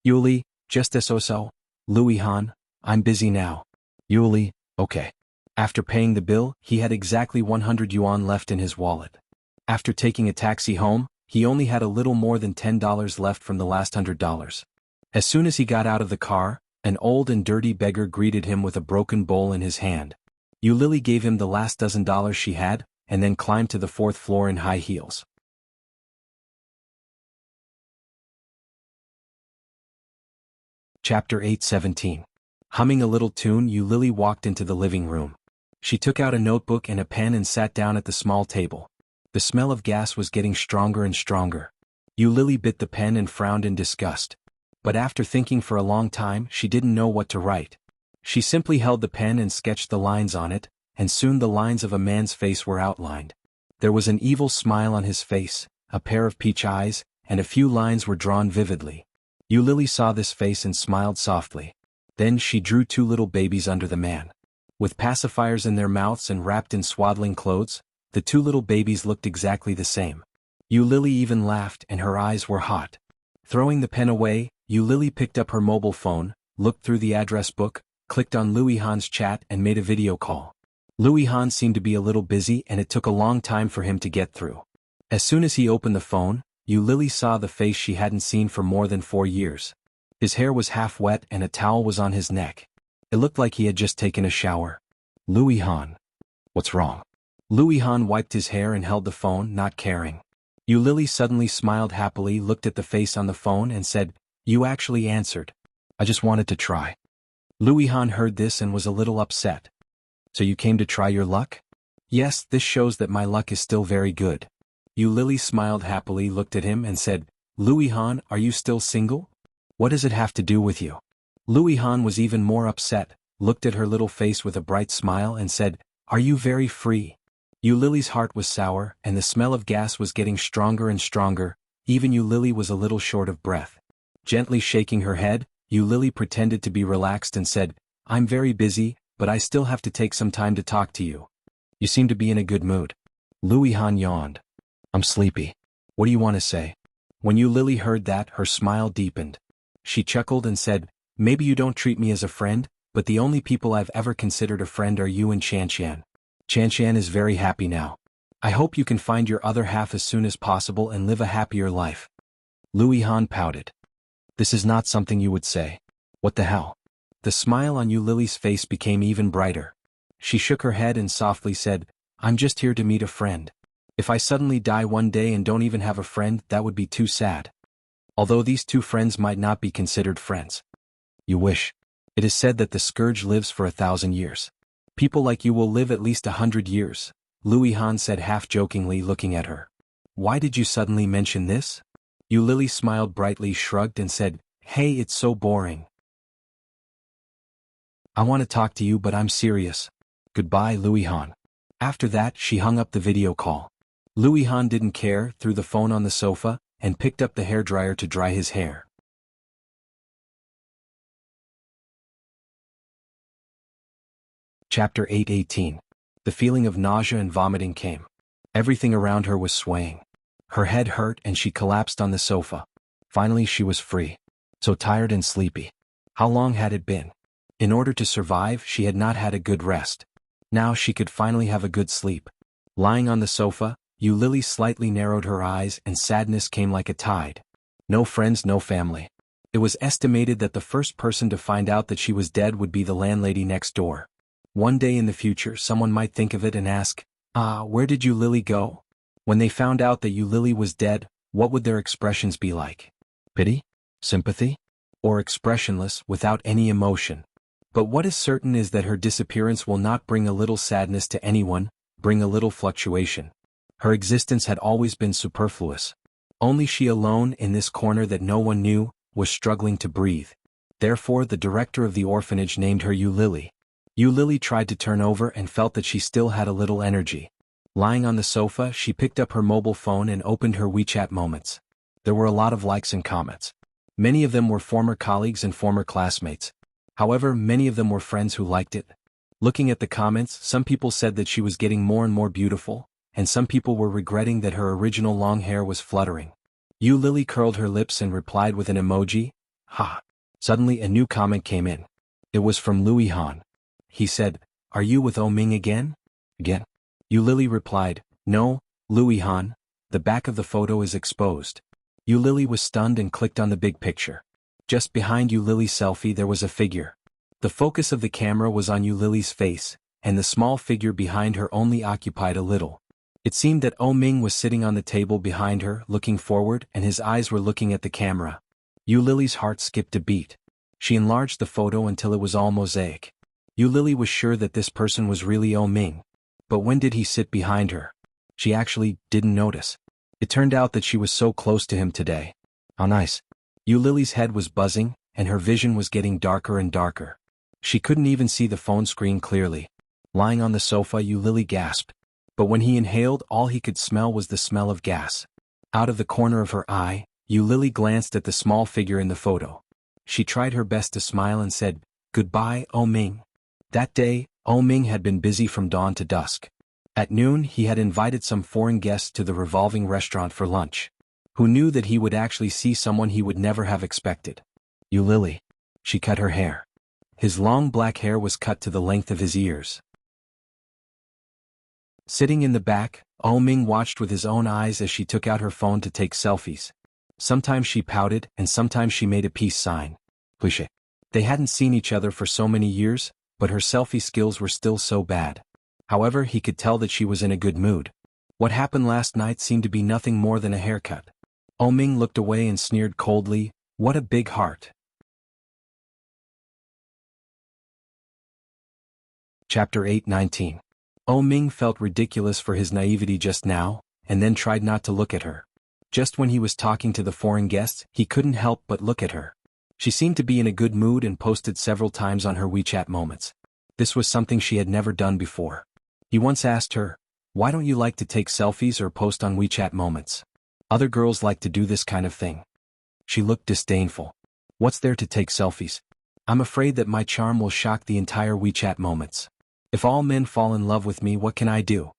S1: "Yuli, just so. Louis Han, I'm busy now." "Yuli, okay." After paying the bill, he had exactly 100 yuan left in his wallet. After taking a taxi home, he only had a little more than $10 left from the last $100. As soon as he got out of the car, an old and dirty beggar greeted him with a broken bowl in his hand. Lily gave him the last $12 she had, and then climbed to the 4th floor in high heels. Chapter 8:17. Humming a little tune, Lily walked into the living room. She took out a notebook and a pen and sat down at the small table. The smell of gas was getting stronger and stronger. Lily bit the pen and frowned in disgust. But after thinking for a long time, she didn't know what to write. She simply held the pen and sketched the lines on it, and soon the lines of a man's face were outlined. There was an evil smile on his face, a pair of peach eyes, and a few lines were drawn vividly. Lily saw this face and smiled softly. Then she drew 2 little babies under the man. With pacifiers in their mouths and wrapped in swaddling clothes, the 2 little babies looked exactly the same. Lily even laughed and her eyes were hot. Throwing the pen away, Lily picked up her mobile phone, looked through the address book, clicked on Louis Han's chat and made a video call. Louis Han seemed to be a little busy and it took a long time for him to get through. As soon as he opened the phone, Lily saw the face she hadn't seen for more than 4 years. His hair was half wet and a towel was on his neck. It looked like he had just taken a shower. "Louis Han. What's wrong?" Louis Han wiped his hair and held the phone, not caring. Yu Lily suddenly smiled happily, looked at the face on the phone and said, "You actually answered. I just wanted to try." Louis Han heard this and was a little upset. "So you came to try your luck?" "Yes, this shows that my luck is still very good." Yu Lily smiled happily, looked at him and said, "Louis Han, are you still single? What does it have to do with you?" Louis Han was even more upset, looked at her little face with a bright smile and said, "Are you very free?" Yu Lily's heart was sour, and the smell of gas was getting stronger and stronger. Even Yu Lily was a little short of breath. Gently shaking her head, Yu Lily pretended to be relaxed and said, "I'm very busy, but I still have to take some time to talk to you. You seem to be in a good mood." Louis Han yawned. "I'm sleepy. What do you want to say?" When Yu Lily heard that, her smile deepened. She chuckled and said, "Maybe you don't treat me as a friend, but the only people I've ever considered a friend are you and Chanshan. Chanshan is very happy now. I hope you can find your other half as soon as possible and live a happier life." Louis Han pouted. "This is not something you would say. What the hell?" The smile on Yu Lily's face became even brighter. She shook her head and softly said, "I'm just here to meet a friend. If I suddenly die one day and don't even have a friend, that would be too sad. Although these two friends might not be considered friends. You wish. It is said that the scourge lives for 1,000 years. People like you will live at least 100 years, Louis Han said half-jokingly, looking at her. "Why did you suddenly mention this?" Yu Lily smiled brightly, shrugged and said, "Hey, it's so boring. I want to talk to you, but I'm serious. Goodbye, Louis Han." After that, she hung up the video call. Louis Han didn't care, threw the phone on the sofa, and picked up the hairdryer to dry his hair. Chapter 8:18. The feeling of nausea and vomiting came. Everything around her was swaying. Her head hurt and she collapsed on the sofa. Finally she was free. So tired and sleepy. How long had it been? In order to survive, she had not had a good rest. Now she could finally have a good sleep. Lying on the sofa, Yu Lily slightly narrowed her eyes and sadness came like a tide. No friends, no family. It was estimated that the first person to find out that she was dead would be the landlady next door. One day in the future someone might think of it and ask, where did Yu Lily go? When they found out that Yu Lily was dead, what would their expressions be like? Pity? Sympathy? Or expressionless, without any emotion? But what is certain is that her disappearance will not bring a little sadness to anyone, bring a little fluctuation. Her existence had always been superfluous. Only she alone, in this corner that no one knew, was struggling to breathe. Therefore the director of the orphanage named her Yu Lily. Yu Lily tried to turn over and felt that she still had a little energy. Lying on the sofa, she picked up her mobile phone and opened her WeChat moments. There were a lot of likes and comments. Many of them were former colleagues and former classmates. However, many of them were friends who liked it. Looking at the comments, some people said that she was getting more and more beautiful, and some people were regretting that her original long hair was fluttering. Yu Lily curled her lips and replied with an emoji. Ha! Suddenly a new comment came in. It was from Louis Han. He said, "Are you with Oh Ming again?" Again? Yu Lily replied, "No, Louis Han. The back of the photo is exposed." Yu Lily was stunned and clicked on the big picture. Just behind Yu Lily's selfie there was a figure. The focus of the camera was on Yu Lily's face, and the small figure behind her only occupied a little. It seemed that Oh Ming was sitting on the table behind her, looking forward, and his eyes were looking at the camera. Yu Lily's heart skipped a beat. She enlarged the photo until it was all mosaic. Yu Lily was sure that this person was really Oh Ming. But when did he sit behind her? She actually didn't notice. It turned out that she was so close to him today. How nice. Yu Lily's head was buzzing, and her vision was getting darker and darker. She couldn't even see the phone screen clearly. Lying on the sofa, Yu Lily gasped. But when he inhaled, all he could smell was the smell of gas. Out of the corner of her eye, Yu Lily glanced at the small figure in the photo. She tried her best to smile and said, "Goodbye, Oh Ming." That day, Oh Ming had been busy from dawn to dusk. At noon, he had invited some foreign guests to the revolving restaurant for lunch. Who knew that he would actually see someone he would never have expected? Yu Lily. She cut her hair. His long black hair was cut to the length of his ears. Sitting in the back, Oh Ming watched with his own eyes as she took out her phone to take selfies. Sometimes she pouted, and sometimes she made a peace sign. Cliché. They hadn't seen each other for so many years, but her selfie skills were still so bad. However, he could tell that she was in a good mood. What happened last night seemed to be nothing more than a haircut. Ming looked away and sneered coldly, "What a big heart." Chapter 8:19. Ming felt ridiculous for his naivety just now, and then tried not to look at her. Just when he was talking to the foreign guests, he couldn't help but look at her. She seemed to be in a good mood and posted several times on her WeChat moments. This was something she had never done before. He once asked her, "Why don't you like to take selfies or post on WeChat moments? Other girls like to do this kind of thing." She looked disdainful. "What's there to take selfies? I'm afraid that my charm will shock the entire WeChat moments. If all men fall in love with me, what can I do?"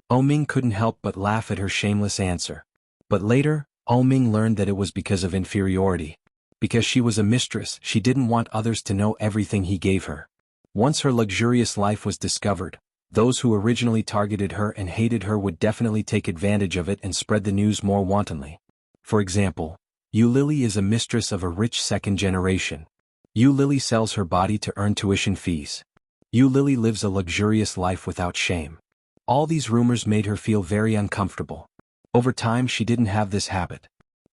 S1: Ming couldn't help but laugh at her shameless answer. But later, Ming learned that it was because of inferiority. Because she was a mistress, she didn't want others to know everything he gave her. Once her luxurious life was discovered, those who originally targeted her and hated her would definitely take advantage of it and spread the news more wantonly. For example, Yu Lily is a mistress of a rich second generation. Yu Lily sells her body to earn tuition fees. Yu Lily lives a luxurious life without shame. All these rumors made her feel very uncomfortable. Over time, she didn't have this habit.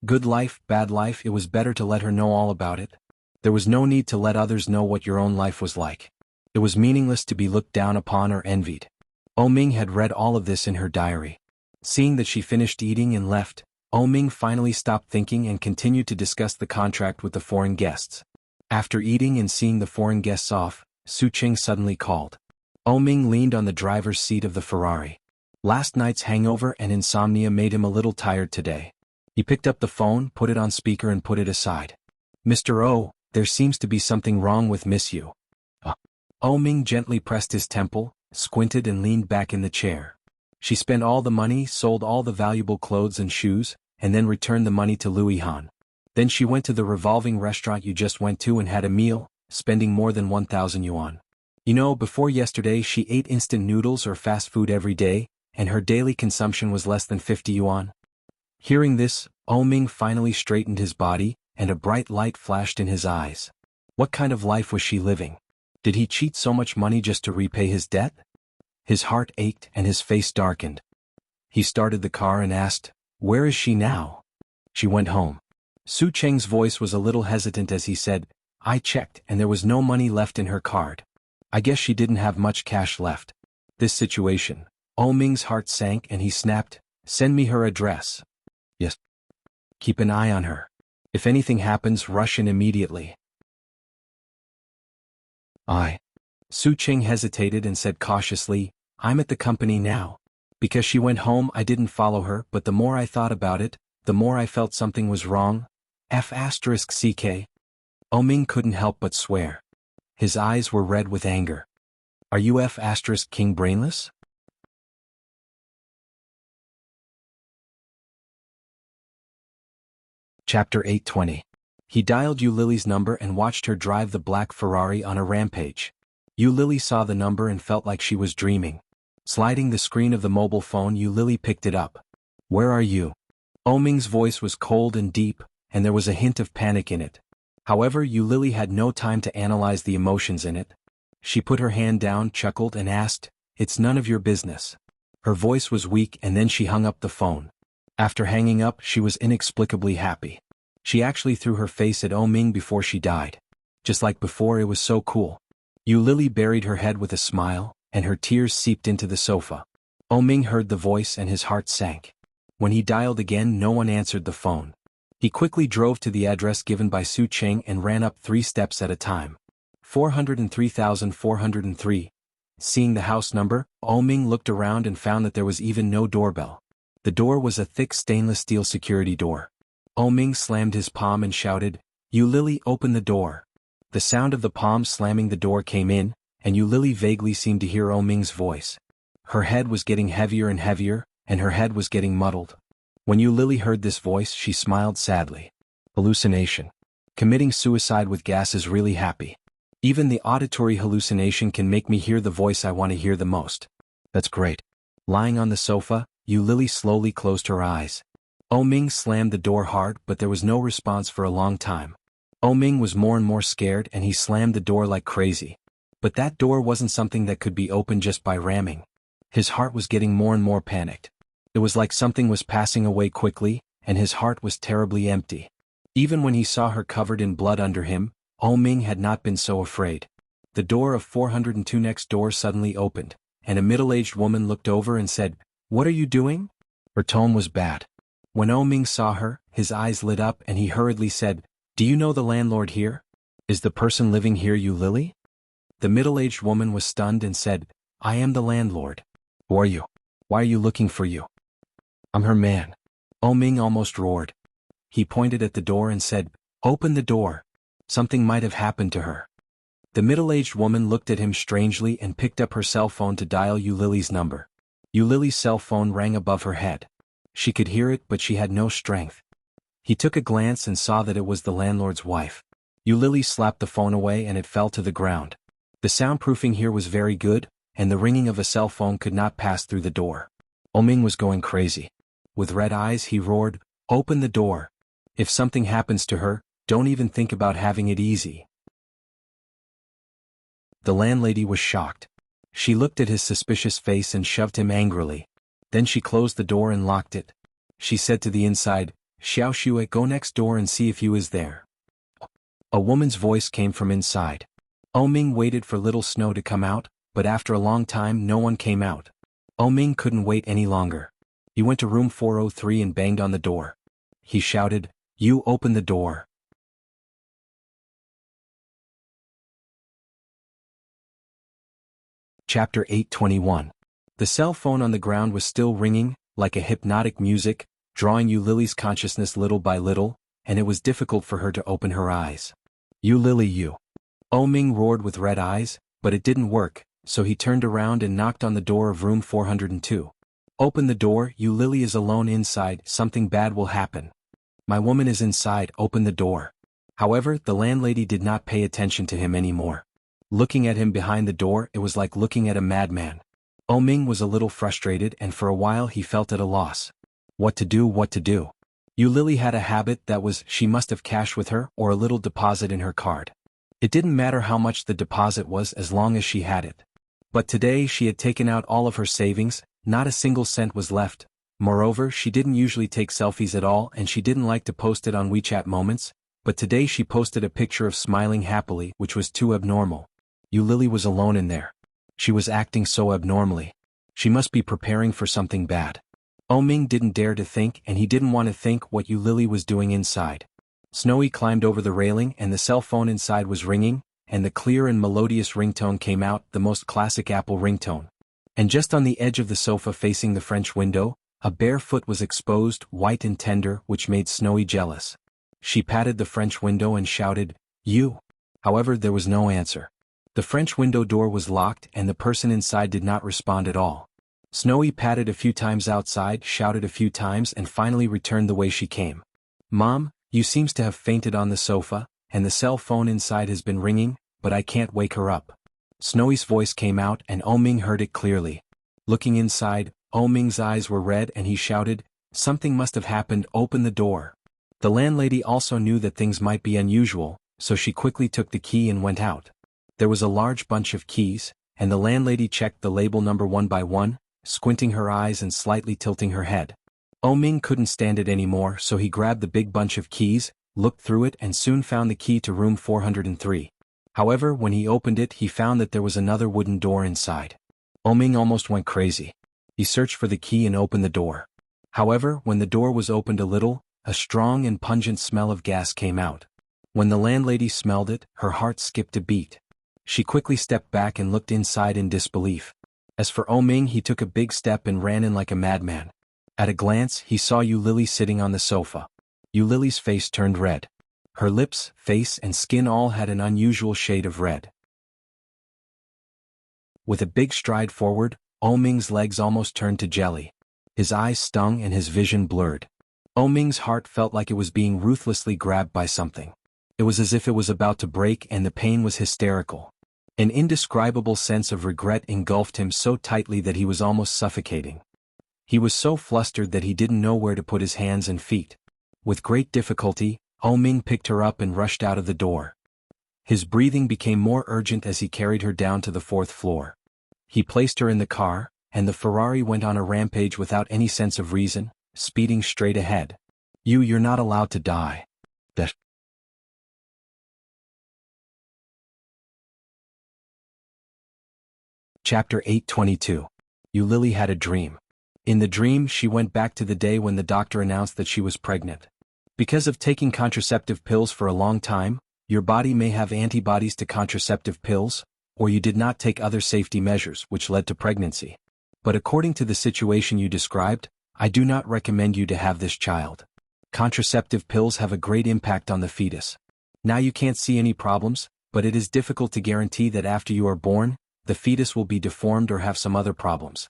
S1: Good life, bad life, it was better to let her know all about it. There was no need to let others know what your own life was like. It was meaningless to be looked down upon or envied. Ming had read all of this in her diary. Seeing that she finished eating and left, Ming finally stopped thinking and continued to discuss the contract with the foreign guests. After eating and seeing the foreign guests off, Su Qing suddenly called. Ming leaned on the driver's seat of the Ferrari. Last night's hangover and insomnia made him a little tired today. He picked up the phone, put it on speaker and put it aside. "Mr. O, there seems to be something wrong with Miss Yu." Ming gently pressed his temple, squinted and leaned back in the chair. "She spent all the money, sold all the valuable clothes and shoes, and then returned the money to Louis Han. Then she went to the revolving restaurant you just went to and had a meal, spending more than 1,000 yuan. You know, before yesterday she ate instant noodles or fast food every day, and her daily consumption was less than 50 yuan. Hearing this, Ming finally straightened his body, and a bright light flashed in his eyes. What kind of life was she living? Did he cheat so much money just to repay his debt? His heart ached and his face darkened. He started the car and asked, "Where is she now?" "She went home." Su Cheng's voice was a little hesitant as he said, "I checked and there was no money left in her card. I guess she didn't have much cash left." This situation, Ming's heart sank and he snapped, "Send me her address." "Yes." "Keep an eye on her. If anything happens, rush in immediately." Su Cheng hesitated and said cautiously, "I'm at the company now. Because she went home I didn't follow her, but the more I thought about it, the more I felt something was wrong. F***ck. Ming couldn't help but swear. His eyes were red with anger. "Are you F***king brainless?" Chapter 8:20. He dialed Yu Lily's number and watched her drive the black Ferrari on a rampage. Yu Lily saw the number and felt like she was dreaming. Sliding the screen of the mobile phone, Yu Lily picked it up. "Where are you?" Ming's voice was cold and deep, and there was a hint of panic in it. However, Yu Lily had no time to analyze the emotions in it. She put her hand down, chuckled and asked, "It's none of your business." Her voice was weak and then she hung up the phone. After hanging up, she was inexplicably happy. She actually threw her face at Ming before she died. Just like before, it was so cool. Yu Lily buried her head with a smile, and her tears seeped into the sofa. Ming heard the voice and his heart sank. When he dialed again, no one answered the phone. He quickly drove to the address given by Su Cheng and ran up 3 steps at a time. 403,403. Seeing the house number, Ming looked around and found that there was even no doorbell. The door was a thick stainless steel security door. Ming slammed his palm and shouted, "Yu Lily, open the door." The sound of the palm slamming the door came in, and Yu Lily vaguely seemed to hear Ming's voice. Her head was getting heavier and heavier, and her head was getting muddled. When Yu Lily heard this voice, she smiled sadly. Hallucination. Committing suicide with gas is really happy. Even the auditory hallucination can make me hear the voice I want to hear the most. That's great. Lying on the sofa, Yu Lily slowly closed her eyes. Ming slammed the door hard, but there was no response for a long time. Ming was more and more scared and he slammed the door like crazy. But that door wasn't something that could be opened just by ramming. His heart was getting more and more panicked. It was like something was passing away quickly, and his heart was terribly empty. Even when he saw her covered in blood under him, Ming had not been so afraid. The door of 402 next door suddenly opened, and a middle-aged woman looked over and said, "What are you doing?" Her tone was bad. When Ming saw her, his eyes lit up and he hurriedly said, "Do you know the landlord here? Is the person living here you, Lily?" The middle-aged woman was stunned and said, "I am the landlord." "Who are you? Why are you looking for you?" "I'm her man." Ming almost roared. He pointed at the door and said, "Open the door. Something might have happened to her." The middle-aged woman looked at him strangely and picked up her cell phone to dial Lily's number. Lily's cell phone rang above her head. She could hear it, but she had no strength. He took a glance and saw that it was the landlord's wife. Lily slapped the phone away and it fell to the ground. The soundproofing here was very good, and the ringing of a cell phone could not pass through the door. Ming was going crazy. With red eyes he roared, "Open the door. If something happens to her, don't even think about having it easy." The landlady was shocked. She looked at his suspicious face and shoved him angrily. Then she closed the door and locked it. She said to the inside, "Xiao Shui, go next door and see if Yu is there." A woman's voice came from inside. Ming waited for little Snow to come out, but after a long time no one came out. Ming couldn't wait any longer. He went to room 403 and banged on the door. He shouted, "You open the door." Chapter 821. The cell phone on the ground was still ringing, like a hypnotic music, drawing Lily's consciousness little by little, and it was difficult for her to open her eyes. "You Lily, you." Ming roared with red eyes, but it didn't work, so he turned around and knocked on the door of room 402. "Open the door, Yu Lily is alone inside, something bad will happen." "My woman is inside, open the door." However, the landlady did not pay attention to him anymore. Looking at him behind the door, it was like looking at a madman. Ming was a little frustrated and for a while he felt at a loss. What to do? Yu Lily had a habit that was she must have cash with her or a little deposit in her card. It didn't matter how much the deposit was as long as she had it. But today she had taken out all of her savings, not a single cent was left. Moreover, she didn't usually take selfies at all and she didn't like to post it on WeChat Moments, but today she posted a picture of smiling happily, which was too abnormal. Yu Lily was alone in there. She was acting so abnormally. She must be preparing for something bad. Ming didn't dare to think and he didn't want to think what Yu Lily was doing inside. Snowy climbed over the railing and the cell phone inside was ringing, and the clear and melodious ringtone came out, the most classic Apple ringtone. And just on the edge of the sofa facing the French window, a bare foot was exposed, white and tender, which made Snowy jealous. She patted the French window and shouted, "You." However, there was no answer. The French window door was locked and the person inside did not respond at all. Snowy patted a few times outside, shouted a few times and finally returned the way she came. "Mom, you seems to have fainted on the sofa, and the cell phone inside has been ringing, but I can't wake her up." Snowy's voice came out and Ming heard it clearly. Looking inside, Ming's eyes were red and he shouted, "Something must have happened, open the door." The landlady also knew that things might be unusual, so she quickly took the key and went out. There was a large bunch of keys, and the landlady checked the label number one by one, squinting her eyes and slightly tilting her head. Ming couldn't stand it anymore, so he grabbed the big bunch of keys, looked through it and soon found the key to room 403. However, when he opened it he found that there was another wooden door inside. Ming almost went crazy. He searched for the key and opened the door. However, when the door was opened a little, a strong and pungent smell of gas came out. When the landlady smelled it, her heart skipped a beat. She quickly stepped back and looked inside in disbelief. As for Ming, he took a big step and ran in like a madman. At a glance, he saw Yu Lily sitting on the sofa. Yu Lily's face turned red. Her lips, face and skin all had an unusual shade of red. With a big stride forward, Ming's legs almost turned to jelly. His eyes stung and his vision blurred. Ming's heart felt like it was being ruthlessly grabbed by something. It was as if it was about to break and the pain was hysterical. An indescribable sense of regret engulfed him so tightly that he was almost suffocating. He was so flustered that he didn't know where to put his hands and feet. With great difficulty, Ming picked her up and rushed out of the door. His breathing became more urgent as he carried her down to the 4th floor. He placed her in the car, and the Ferrari went on a rampage without any sense of reason, speeding straight ahead. You're not allowed to die. That. Chapter 822. Lily had a dream. In the dream, she went back to the day when the doctor announced that she was pregnant. Because of taking contraceptive pills for a long time, your body may have antibodies to contraceptive pills, or you did not take other safety measures which led to pregnancy. But according to the situation you described, I do not recommend you to have this child. Contraceptive pills have a great impact on the fetus. Now you can't see any problems, but it is difficult to guarantee that after you are born, the fetus will be deformed or have some other problems.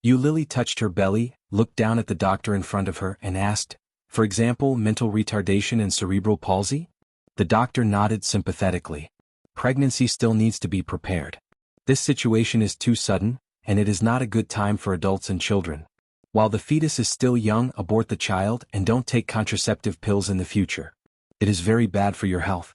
S1: Lily touched her belly, looked down at the doctor in front of her and asked, for example, mental retardation and cerebral palsy? The doctor nodded sympathetically. Pregnancy still needs to be prepared. This situation is too sudden, and it is not a good time for adults and children. While the fetus is still young, abort the child and don't take contraceptive pills in the future. It is very bad for your health.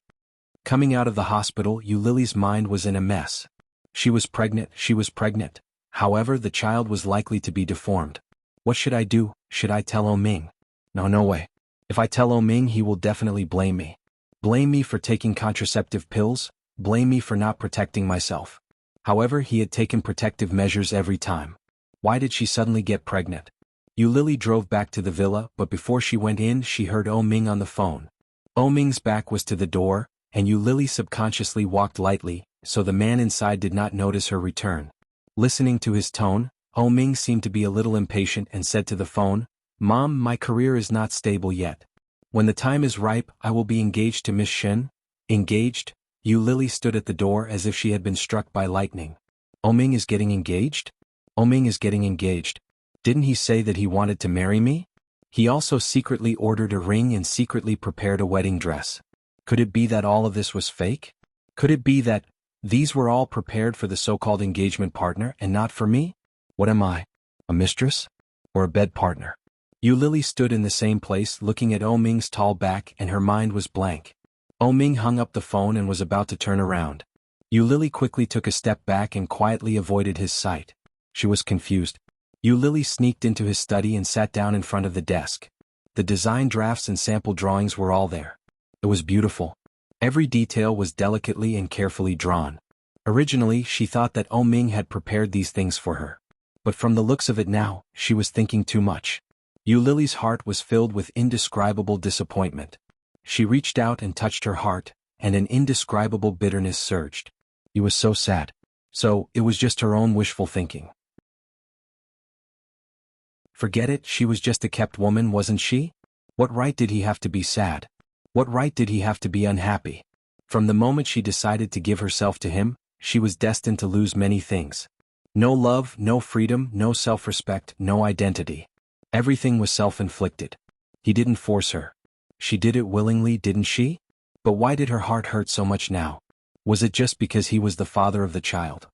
S1: Coming out of the hospital, Lily's mind was in a mess. She was pregnant. However, the child was likely to be deformed. What should I do? Should I tell Ming? No way. If I tell Ming, he will definitely blame me. Blame me for taking contraceptive pills, blame me for not protecting myself. However, he had taken protective measures every time. Why did she suddenly get pregnant? Lily drove back to the villa, but before she went in, she heard Ming on the phone. Ming's back was to the door, and Lily subconsciously walked lightly, so the man inside did not notice her return. Listening to his tone, Ming seemed to be a little impatient and said to the phone, "Mom, my career is not stable yet. When the time is ripe, I will be engaged to Miss Shen." Engaged? Lily stood at the door as if she had been struck by lightning. Ming is getting engaged? Ming is getting engaged. Didn't he say that he wanted to marry me? He also secretly ordered a ring and secretly prepared a wedding dress. Could it be that all of this was fake? Could it be that these were all prepared for the so-called engagement partner and not for me? What am I? A mistress? Or a bed partner? Lily stood in the same place looking at Ming's tall back and her mind was blank. Ming hung up the phone and was about to turn around. Lily quickly took a step back and quietly avoided his sight. She was confused. Lily sneaked into his study and sat down in front of the desk. The design drafts and sample drawings were all there. It was beautiful. Every detail was delicately and carefully drawn. Originally, she thought that Ming had prepared these things for her. But from the looks of it now, she was thinking too much. Lily's heart was filled with indescribable disappointment. She reached out and touched her heart, and an indescribable bitterness surged. He was so sad. So, it was just her own wishful thinking. Forget it, she was just a kept woman, wasn't she? What right did he have to be sad? What right did he have to be unhappy? From the moment she decided to give herself to him, she was destined to lose many things. No love, no freedom, no self-respect, no identity. Everything was self-inflicted. He didn't force her. She did it willingly, didn't she? But why did her heart hurt so much now? Was it just because he was the father of the child?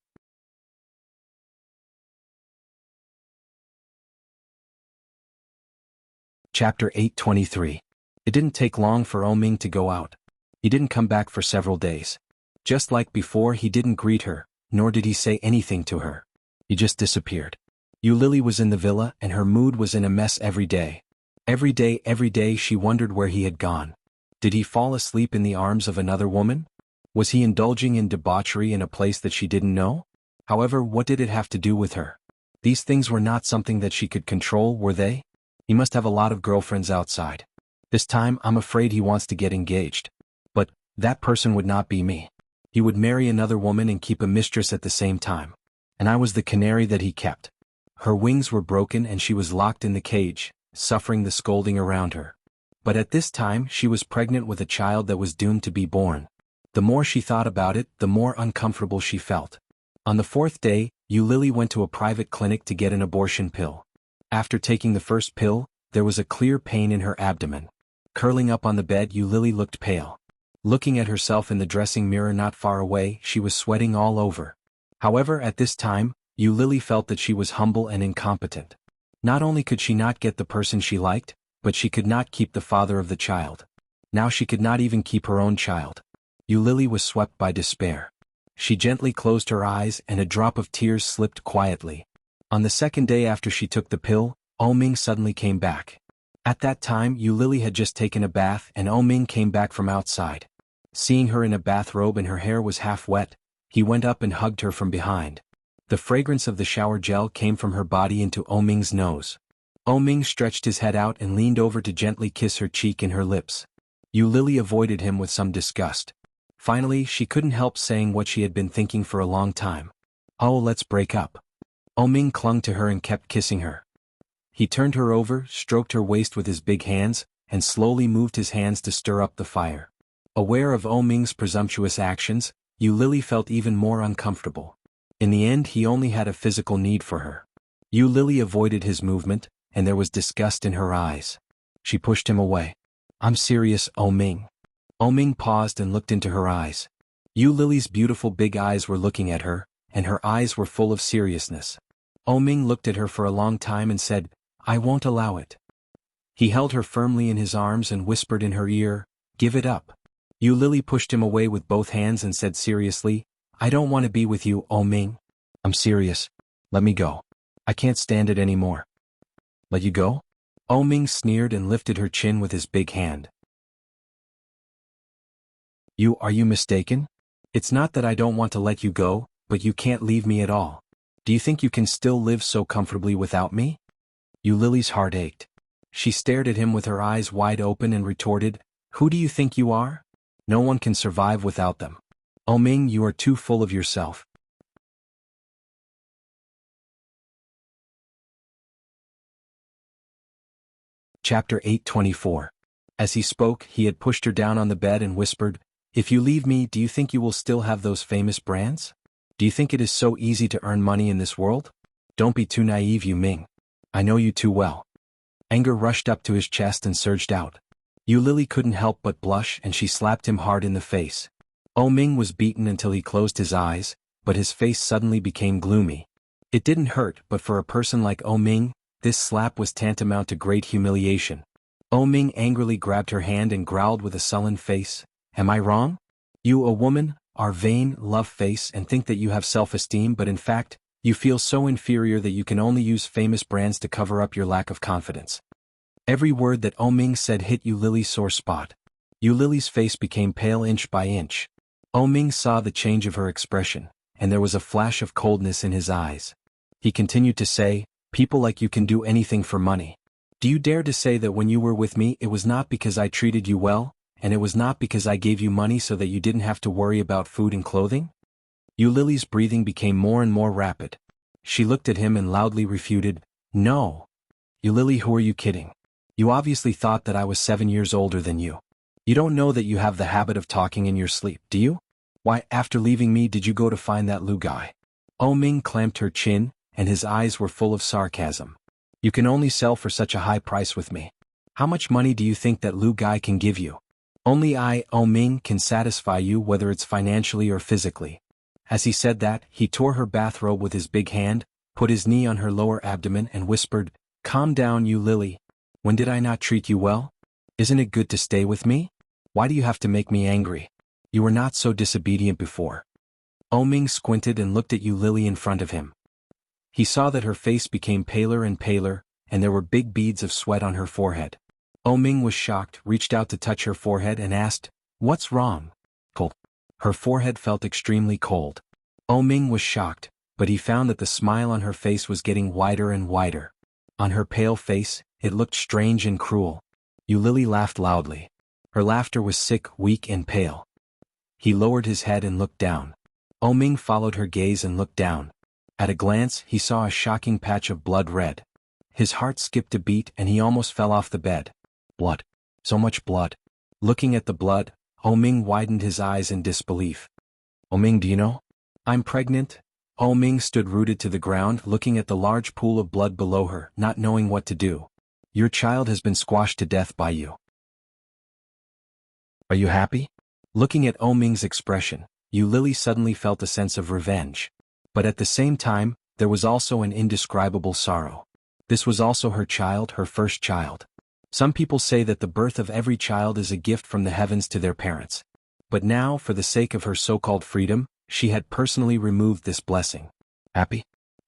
S1: Chapter 823. It didn't take long for Ming to go out. He didn't come back for several days. Just like before, he didn't greet her, nor did he say anything to her. He just disappeared. Lily was in the villa and her mood was in a mess every day. Every day she wondered where he had gone. Did he fall asleep in the arms of another woman? Was he indulging in debauchery in a place that she didn't know? However, what did it have to do with her? These things were not something that she could control, were they? He must have a lot of girlfriends outside. This time, I'm afraid he wants to get engaged. But that person would not be me. He would marry another woman and keep a mistress at the same time. And I was the canary that he kept. Her wings were broken and she was locked in the cage, suffering the scolding around her. But at this time, she was pregnant with a child that was doomed to be born. The more she thought about it, the more uncomfortable she felt. On the fourth day, Lily went to a private clinic to get an abortion pill. After taking the first pill, there was a clear pain in her abdomen. Curling up on the bed, Lily looked pale. Looking at herself in the dressing mirror not far away, she was sweating all over. However, at this time, Lily felt that she was humble and incompetent. Not only could she not get the person she liked, but she could not keep the father of the child. Now she could not even keep her own child. Lily was swept by despair. She gently closed her eyes and a drop of tears slipped quietly. On the second day after she took the pill, Ming suddenly came back. At that time Lily had just taken a bath and Ming came back from outside. Seeing her in a bathrobe and her hair was half wet, he went up and hugged her from behind. The fragrance of the shower gel came from her body into Ming's nose. Ming stretched his head out and leaned over to gently kiss her cheek and her lips. Lily avoided him with some disgust. Finally, she couldn't help saying what she had been thinking for a long time. "Oh, let's break up." Ming clung to her and kept kissing her. He turned her over, stroked her waist with his big hands, and slowly moved his hands to stir up the fire. Aware of Ming's presumptuous actions, Lily felt even more uncomfortable. In the end, he only had a physical need for her. Lily avoided his movement, and there was disgust in her eyes. She pushed him away. "I'm serious, Ming." Ming paused and looked into her eyes. Lily's beautiful big eyes were looking at her, and her eyes were full of seriousness. Ming looked at her for a long time and said, "I won't allow it." He held her firmly in his arms and whispered in her ear, "Give it up." Lily pushed him away with both hands and said seriously, "I don't want to be with you, Ming. I'm serious. Let me go. I can't stand it anymore." "Let you go?" Ming sneered and lifted her chin with his big hand. Are you mistaken? It's not that I don't want to let you go, but you can't leave me at all. Do you think you can still live so comfortably without me?" Lily's heart ached. She stared at him with her eyes wide open and retorted, "Who do you think you are? No one can survive without them. Ming, you are too full of yourself." Chapter 8:24. As he spoke, he had pushed her down on the bed and whispered, "If you leave me, do you think you will still have those famous brands? Do you think it is so easy to earn money in this world? Don't be too naive, Ming. I know you too well." Anger rushed up to his chest and surged out. Lily couldn't help but blush and she slapped him hard in the face. Ming was beaten until he closed his eyes, but his face suddenly became gloomy. It didn't hurt, but for a person like Ming, this slap was tantamount to great humiliation. Ming angrily grabbed her hand and growled with a sullen face, "Am I wrong? You, a woman, are vain, love-faced and think that you have self-esteem, but in fact, you feel so inferior that you can only use famous brands to cover up your lack of confidence." Every word that Ming said hit Lily's sore spot. Lily's face became pale inch by inch. Ming saw the change of her expression, and there was a flash of coldness in his eyes. He continued to say, "People like you can do anything for money. Do you dare to say that when you were with me it was not because I treated you well, and it was not because I gave you money so that you didn't have to worry about food and clothing?" Lily's breathing became more and more rapid. She looked at him and loudly refuted, "No. Lily, who are you kidding? You obviously thought that I was 7 years older than you. You don't know that you have the habit of talking in your sleep, do you? Why, after leaving me did you go to find that Lu guy?" Ming clamped her chin, and his eyes were full of sarcasm. "You can only sell for such a high price with me. How much money do you think that Lu guy can give you? Only I, Ming, can satisfy you, whether it's financially or physically." As he said that, he tore her bathrobe with his big hand, put his knee on her lower abdomen and whispered, "Calm down, Lily. When did I not treat you well? Isn't it good to stay with me? Why do you have to make me angry? You were not so disobedient before." Ming squinted and looked at Lily in front of him. He saw that her face became paler and paler, and there were big beads of sweat on her forehead. Ming was shocked, reached out to touch her forehead and asked, "What's wrong?" Cold. Her forehead felt extremely cold. Ming was shocked, but he found that the smile on her face was getting wider and wider. On her pale face, it looked strange and cruel. Lily laughed loudly. Her laughter was sick, weak and pale. He lowered his head and looked down. Ming followed her gaze and looked down. At a glance, he saw a shocking patch of blood red. His heart skipped a beat and he almost fell off the bed. Blood. So much blood. Looking at the blood, Ming widened his eyes in disbelief. "Ming, do you know? I'm pregnant." Ming stood rooted to the ground, looking at the large pool of blood below her, not knowing what to do. "Your child has been squashed to death by you. Are you happy?" Looking at Ming's expression, Lily suddenly felt a sense of revenge. But at the same time, there was also an indescribable sorrow. This was also her child, her first child. Some people say that the birth of every child is a gift from the heavens to their parents. But now, for the sake of her so-called freedom, she had personally removed this blessing. Happy?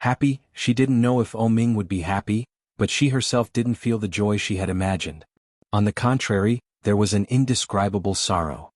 S1: Happy, she didn't know if Ming would be happy, but she herself didn't feel the joy she had imagined. On the contrary, there was an indescribable sorrow.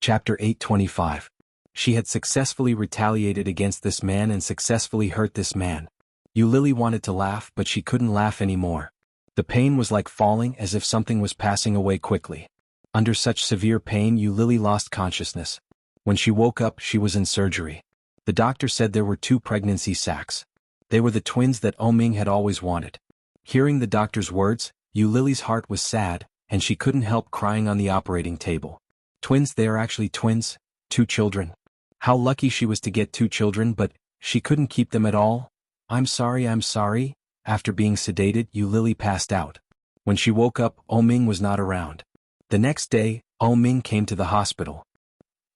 S1: Chapter 825. She had successfully retaliated against this man and successfully hurt this man. Lily wanted to laugh, but she couldn't laugh anymore. The pain was like falling, as if something was passing away quickly. Under such severe pain, Lily lost consciousness. When she woke up, she was in surgery. The doctor said there were 2 pregnancy sacs. They were the twins that Ming had always wanted. Hearing the doctor's words, Lily's heart was sad, and she couldn't help crying on the operating table. Twins, they are actually twins, 2 children. How lucky she was to get 2 children, but she couldn't keep them at all. I'm sorry. After being sedated, Lily passed out. When she woke up, Ming was not around. The next day, Ming came to the hospital.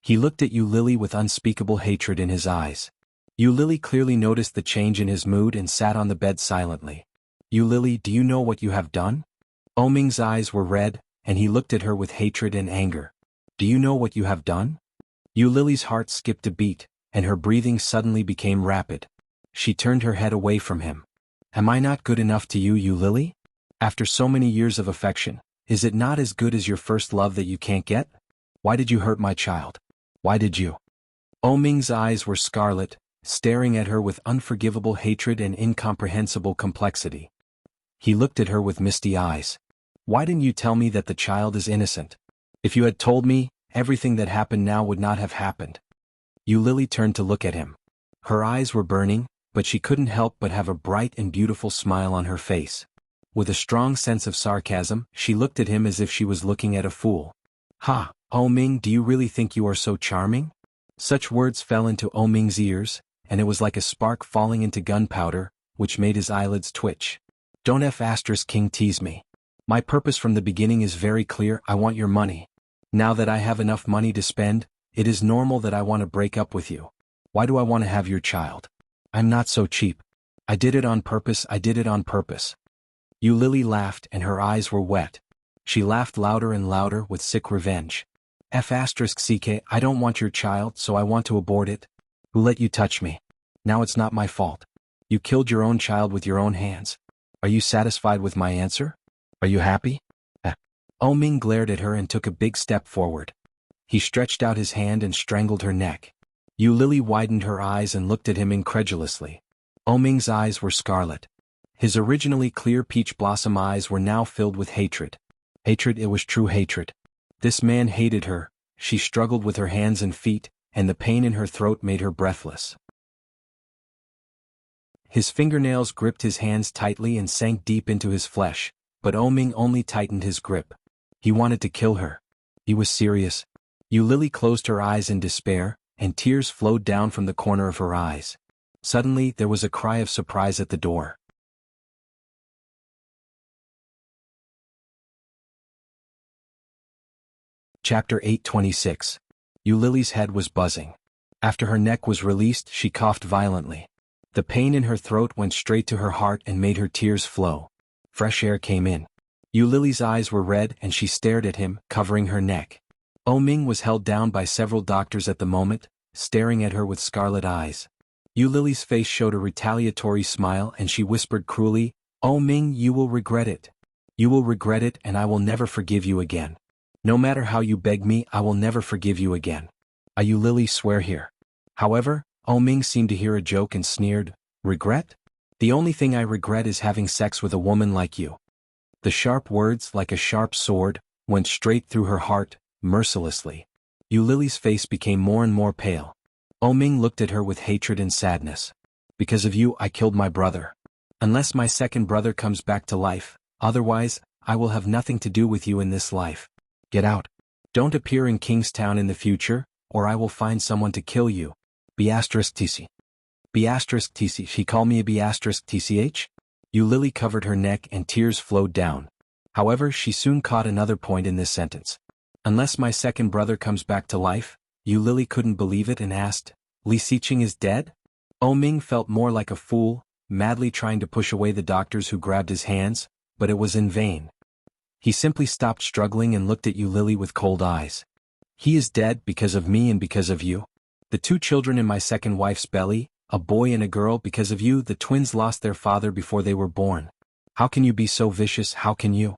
S1: He looked at Lily with unspeakable hatred in his eyes. Lily clearly noticed the change in his mood and sat on the bed silently. Lily, do you know what you have done? Ming's eyes were red, and he looked at her with hatred and anger. Do you know what you have done? Lily's heart skipped a beat, and her breathing suddenly became rapid. She turned her head away from him. Am I not good enough to you, Lily? After so many years of affection, is it not as good as your first love that you can't get? Why did you hurt my child? Why did you? Ming's eyes were scarlet, staring at her with unforgivable hatred and incomprehensible complexity. He looked at her with misty eyes. Why didn't you tell me that the child is innocent? If you had told me, everything that happened now would not have happened. Lily turned to look at him. Her eyes were burning, but she couldn't help but have a bright and beautiful smile on her face. With a strong sense of sarcasm, she looked at him as if she was looking at a fool. Ha, Ming, do you really think you are so charming? Such words fell into Ming's ears, and it was like a spark falling into gunpowder, which made his eyelids twitch. Don't King tease me. My purpose from the beginning is very clear. I want your money. Now that I have enough money to spend, it is normal that I want to break up with you. Why do I want to have your child? I'm not so cheap. I did it on purpose. Lily laughed, and her eyes were wet. She laughed louder and louder with sick revenge. CK, I don't want your child, so I want to abort it. Who let you touch me? Now it's not my fault. You killed your own child with your own hands. Are you satisfied with my answer? Are you happy? Ming glared at her and took a big step forward. He stretched out his hand and strangled her neck. Lily widened her eyes and looked at him incredulously. Ming's eyes were scarlet. His originally clear peach blossom eyes were now filled with hatred. Hatred, it was true hatred. This man hated her. She struggled with her hands and feet, and the pain in her throat made her breathless. His fingernails gripped his hands tightly and sank deep into his flesh, but Ming only tightened his grip. He wanted to kill her. He was serious. Lily closed her eyes in despair, and tears flowed down from the corner of her eyes. Suddenly, there was a cry of surprise at the door. Chapter 826. Lily's head was buzzing. After her neck was released, she coughed violently. The pain in her throat went straight to her heart and made her tears flow. Fresh air came in. Lily's eyes were red and she stared at him, covering her neck. Ming was held down by several doctors at the moment, staring at her with scarlet eyes. Lily's face showed a retaliatory smile and she whispered cruelly, Ming, you will regret it. You will regret it, and I will never forgive you again. No matter how you beg me, I will never forgive you again. I Lily swear here. However, Ming seemed to hear a joke and sneered, regret? The only thing I regret is having sex with a woman like you. The sharp words, like a sharp sword, went straight through her heart, mercilessly. Lily's face became more and more pale. Ming looked at her with hatred and sadness. Because of you, I killed my brother. Unless my second brother comes back to life, otherwise, I will have nothing to do with you in this life. Get out. Don't appear in Kingstown in the future, or I will find someone to kill you. B*TC. B*TC. She called me a B*TCH? Lily covered her neck and tears flowed down. However, she soon caught another point in this sentence. Unless my second brother comes back to life? Lily couldn't believe it and asked, Li Xiqing is dead? Ming felt more like a fool, madly trying to push away the doctors who grabbed his hands, but it was in vain. He simply stopped struggling and looked at Lily with cold eyes. He is dead because of me and because of you. The two children in my second wife's belly, a boy and a girl, because of you the twins lost their father before they were born. How can you be so vicious, how can you?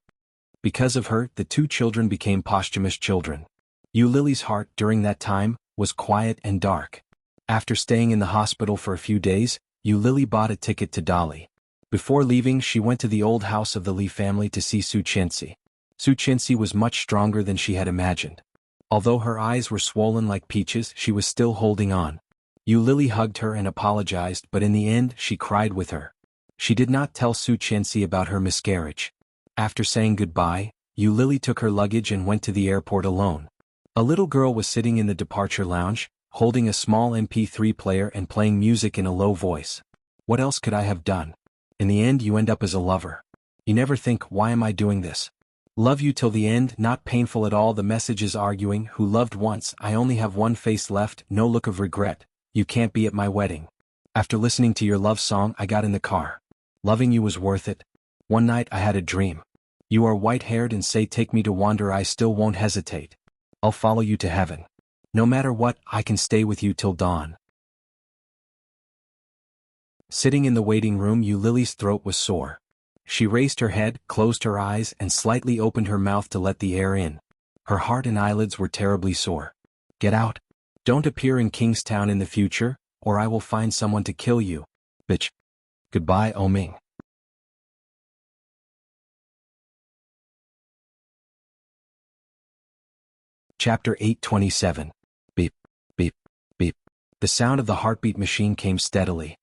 S1: Because of her, the two children became posthumous children. Lily's heart, during that time, was quiet and dark. After staying in the hospital for a few days, Lily bought a ticket to Dali. Before leaving, she went to the old house of the Li family to see Su Chensi. Su Chensi was much stronger than she had imagined. Although her eyes were swollen like peaches, she was still holding on. Lily hugged her and apologized, but in the end she cried with her. She did not tell Su Chensi about her miscarriage. After saying goodbye, Lily took her luggage and went to the airport alone. A little girl was sitting in the departure lounge, holding a small MP3 player and playing music in a low voice. What else could I have done? In the end you end up as a lover. You never think, why am I doing this? Love you till the end, not painful at all. The message is arguing, who loved once, I only have one face left, no look of regret. You can't be at my wedding. After listening to your love song I got in the car. Loving you was worth it. One night I had a dream. You are white-haired and say take me to wander, I still won't hesitate. I'll follow you to heaven. No matter what, I can stay with you till dawn. Sitting in the waiting room, Lily's throat was sore. She raised her head, closed her eyes, and slightly opened her mouth to let the air in. Her heart and eyelids were terribly sore. Get out. Don't appear in Kingstown in the future, or I will find someone to kill you. Bitch. Goodbye, Oming. Chapter 827. Beep, beep, beep. The sound of the heartbeat machine came steadily.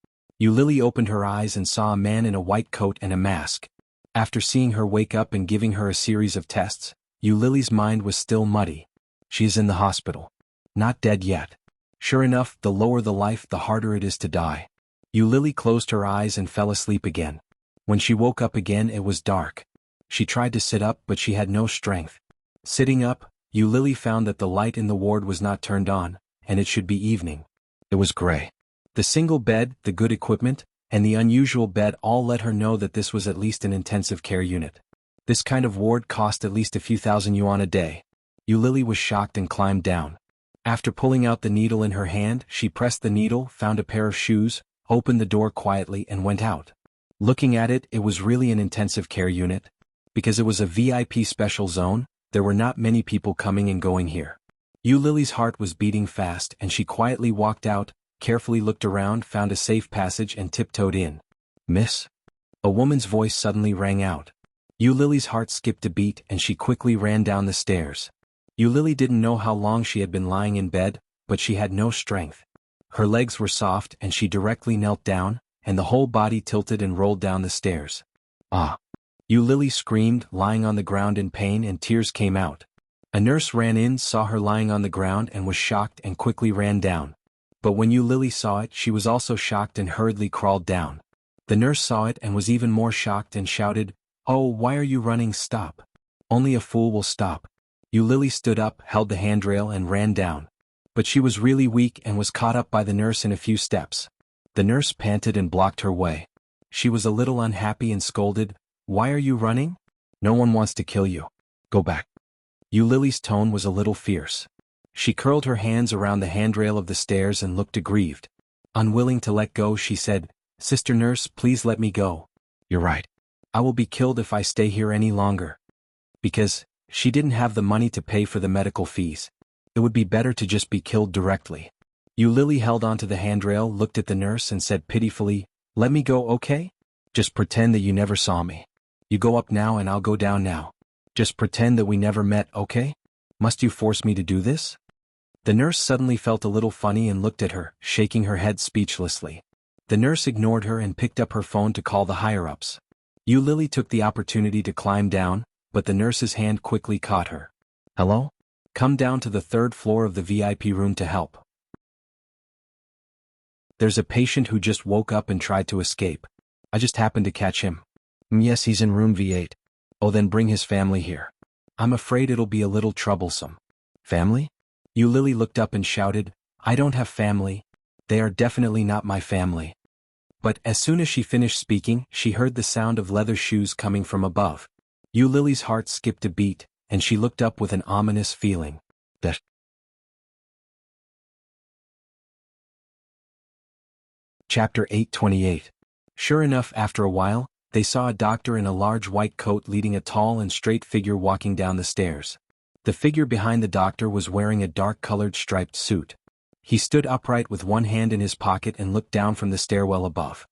S1: Lily opened her eyes and saw a man in a white coat and a mask. After seeing her wake up and giving her a series of tests, Lily's mind was still muddy. She is in the hospital. Not dead yet. Sure enough, the lower the life, the harder it is to die. Lily closed her eyes and fell asleep again. When she woke up again, it was dark. She tried to sit up, but she had no strength. Sitting up, Lily found that the light in the ward was not turned on, and it should be evening. It was gray. The single bed, the good equipment, and the unusual bed all let her know that this was at least an intensive care unit. This kind of ward cost at least a few thousand yuan a day. Lily was shocked and climbed down. After pulling out the needle in her hand, she pressed the needle, found a pair of shoes, opened the door quietly and went out. Looking at it, it was really an intensive care unit. Because it was a VIP special zone, there were not many people coming and going here. Lily's heart was beating fast and she quietly walked out, carefully looked around, found a safe passage and tiptoed in. Miss? A woman's voice suddenly rang out. Lily's heart skipped a beat and she quickly ran down the stairs. Lily didn't know how long she had been lying in bed, but she had no strength. Her legs were soft and she directly knelt down, and the whole body tilted and rolled down the stairs. Ah! Lily screamed, lying on the ground in pain, and tears came out. A nurse ran in, saw her lying on the ground and was shocked and quickly ran down. But when Lily saw it, she was also shocked and hurriedly crawled down. The nurse saw it and was even more shocked and shouted, "Oh, why are you running? Stop. Only a fool will stop." Lily stood up, held the handrail and ran down. But she was really weak and was caught up by the nurse in a few steps. The nurse panted and blocked her way. She was a little unhappy and scolded, "Why are you running? No one wants to kill you. Go back." Lily's tone was a little fierce. She curled her hands around the handrail of the stairs and looked aggrieved. Unwilling to let go, she said, "Sister nurse, please let me go." "You're right. I will be killed if I stay here any longer." Because she didn't have the money to pay for the medical fees. It would be better to just be killed directly. Lily held onto the handrail, looked at the nurse and said pitifully, "Let me go, okay? Just pretend that you never saw me. You go up now and I'll go down now. Just pretend that we never met, okay? Must you force me to do this?" The nurse suddenly felt a little funny and looked at her, shaking her head speechlessly. The nurse ignored her and picked up her phone to call the higher-ups. Lily took the opportunity to climb down, but the nurse's hand quickly caught her. "Hello? Come down to the third floor of the VIP room to help. There's a patient who just woke up and tried to escape. I just happened to catch him." "Yes, he's in room V8. "Oh, then bring his family here. I'm afraid it'll be a little troublesome." "Family?" Lily looked up and shouted, "I don't have family. They are definitely not my family." But as soon as she finished speaking, she heard the sound of leather shoes coming from above. Lily's heart skipped a beat, and she looked up with an ominous feeling. That Chapter 828. Sure enough, after a while, they saw a doctor in a large white coat leading a tall and straight figure walking down the stairs. The figure behind the doctor was wearing a dark-colored striped suit. He stood upright with one hand in his pocket and looked down from the stairwell above.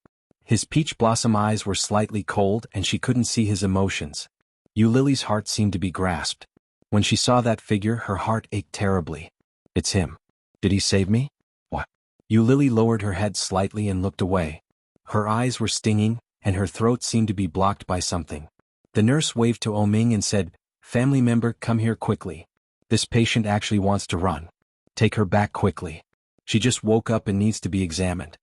S1: His peach blossom eyes were slightly cold and she couldn't see his emotions. Eulily's heart seemed to be grasped. When she saw that figure, her heart ached terribly. It's him. Did he save me? What? Eulily lowered her head slightly and looked away. Her eyes were stinging, and her throat seemed to be blocked by something. The nurse waved to Oming and said, "Family member, come here quickly. This patient actually wants to run. Take her back quickly. She just woke up and needs to be examined."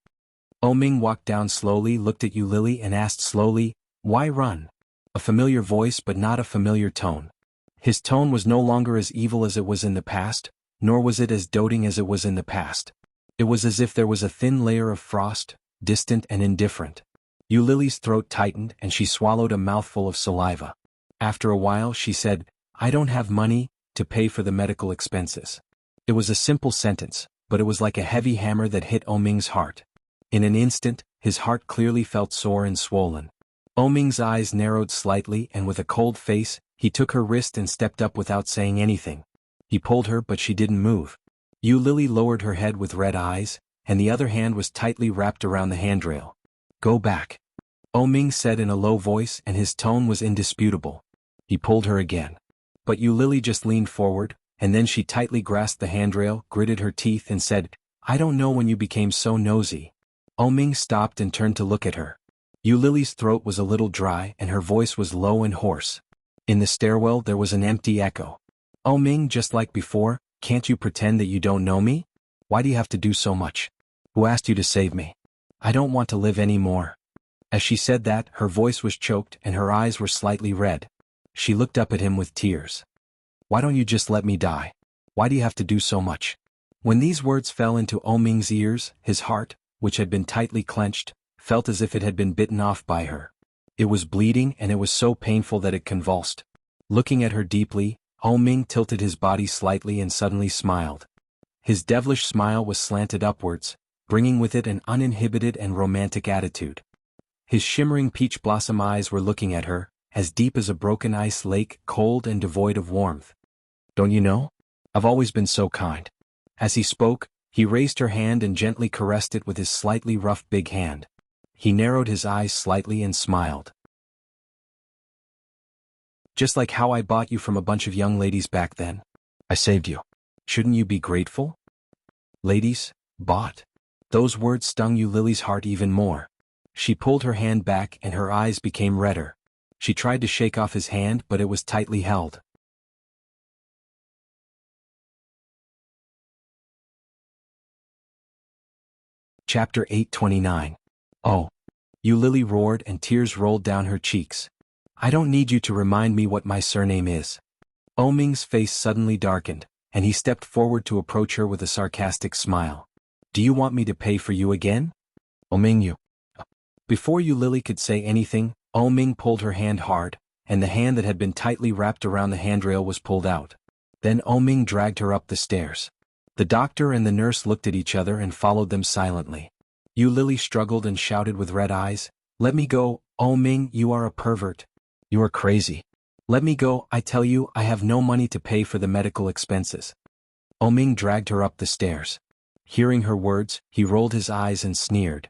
S1: Oming walked down slowly, looked at Eulily and asked slowly, "Why run?" A familiar voice but not a familiar tone. His tone was no longer as evil as it was in the past, nor was it as doting as it was in the past. It was as if there was a thin layer of frost, distant and indifferent. Eulily's throat tightened and she swallowed a mouthful of saliva. After a while she said, "I don't have money to pay for the medical expenses." It was a simple sentence, but it was like a heavy hammer that hit Oming's heart. In an instant, his heart clearly felt sore and swollen. Oming's eyes narrowed slightly and with a cold face, he took her wrist and stepped up without saying anything. He pulled her but she didn't move. Eulily lowered her head with red eyes, and the other hand was tightly wrapped around the handrail. "Go back," Oming said in a low voice and his tone was indisputable. He pulled her again. But Eulily just leaned forward, and then she tightly grasped the handrail, gritted her teeth and said, "I don't know when you became so nosy." Oming stopped and turned to look at her. Eulily's throat was a little dry and her voice was low and hoarse. In the stairwell there was an empty echo. "Oming, just like before, can't you pretend that you don't know me? Why do you have to do so much? Who asked you to save me? I don't want to live anymore." As she said that, her voice was choked and her eyes were slightly red. She looked up at him with tears. "Why don't you just let me die? Why do you have to do so much?" When these words fell into Oming's ears, his heart, which had been tightly clenched, felt as if it had been bitten off by her. It was bleeding and it was so painful that it convulsed. Looking at her deeply, Oming tilted his body slightly and suddenly smiled. His devilish smile was slanted upwards, bringing with it an uninhibited and romantic attitude. His shimmering peach blossom eyes were looking at her, as deep as a broken ice lake, cold and devoid of warmth. "Don't you know? I've always been so kind." As he spoke, he raised her hand and gently caressed it with his slightly rough big hand. He narrowed his eyes slightly and smiled. "Just like how I bought you from a bunch of young ladies back then. I saved you. Shouldn't you be grateful?" Ladies? Bought? Those words stung Eulily's heart even more. She pulled her hand back and her eyes became redder. She tried to shake off his hand but it was tightly held. Chapter 829. "Oh!" Eulily roared and tears rolled down her cheeks. "I don't need you to remind me what my surname is." Oming's face suddenly darkened, and he stepped forward to approach her with a sarcastic smile. "Do you want me to pay for you again? Oming, you." Before Eulily could say anything, Oming pulled her hand hard, and the hand that had been tightly wrapped around the handrail was pulled out. Then Oming dragged her up the stairs. The doctor and the nurse looked at each other and followed them silently. Eulily struggled and shouted with red eyes, "Let me go, Oming, you are a pervert. You are crazy. Let me go, I tell you, I have no money to pay for the medical expenses." Oming dragged her up the stairs. Hearing her words, he rolled his eyes and sneered.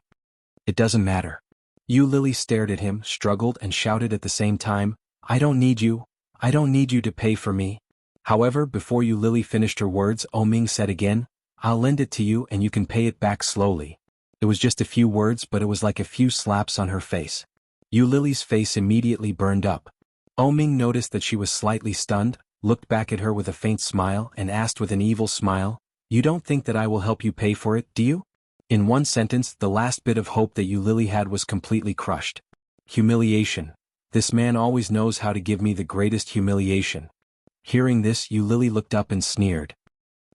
S1: "It doesn't matter." Eulily stared at him, struggled and shouted at the same time, "I don't need you to pay for me." However, before Eulily finished her words, Oming said again, "I'll lend it to you and you can pay it back slowly." It was just a few words but it was like a few slaps on her face. Eulily's face immediately burned up. Oming noticed that she was slightly stunned, looked back at her with a faint smile and asked with an evil smile, "You don't think that I will help you pay for it, do you?" In one sentence, the last bit of hope that Eulily had was completely crushed. Humiliation. This man always knows how to give me the greatest humiliation. Hearing this, Eulily looked up and sneered.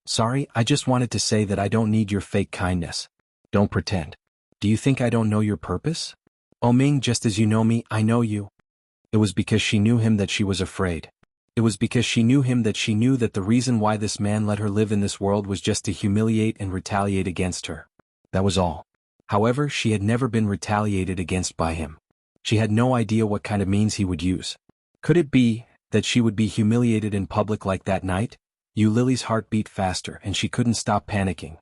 S1: "Sorry, I just wanted to say that I don't need your fake kindness. Don't pretend. Do you think I don't know your purpose? Oming, just as you know me, I know you." It was because she knew him that she was afraid. It was because she knew him that she knew that the reason why this man let her live in this world was just to humiliate and retaliate against her. That was all. However, she had never been retaliated against by him. She had no idea what kind of means he would use. Could it be that she would be humiliated in public like that night? Yu Lily's heart beat faster and she couldn't stop panicking.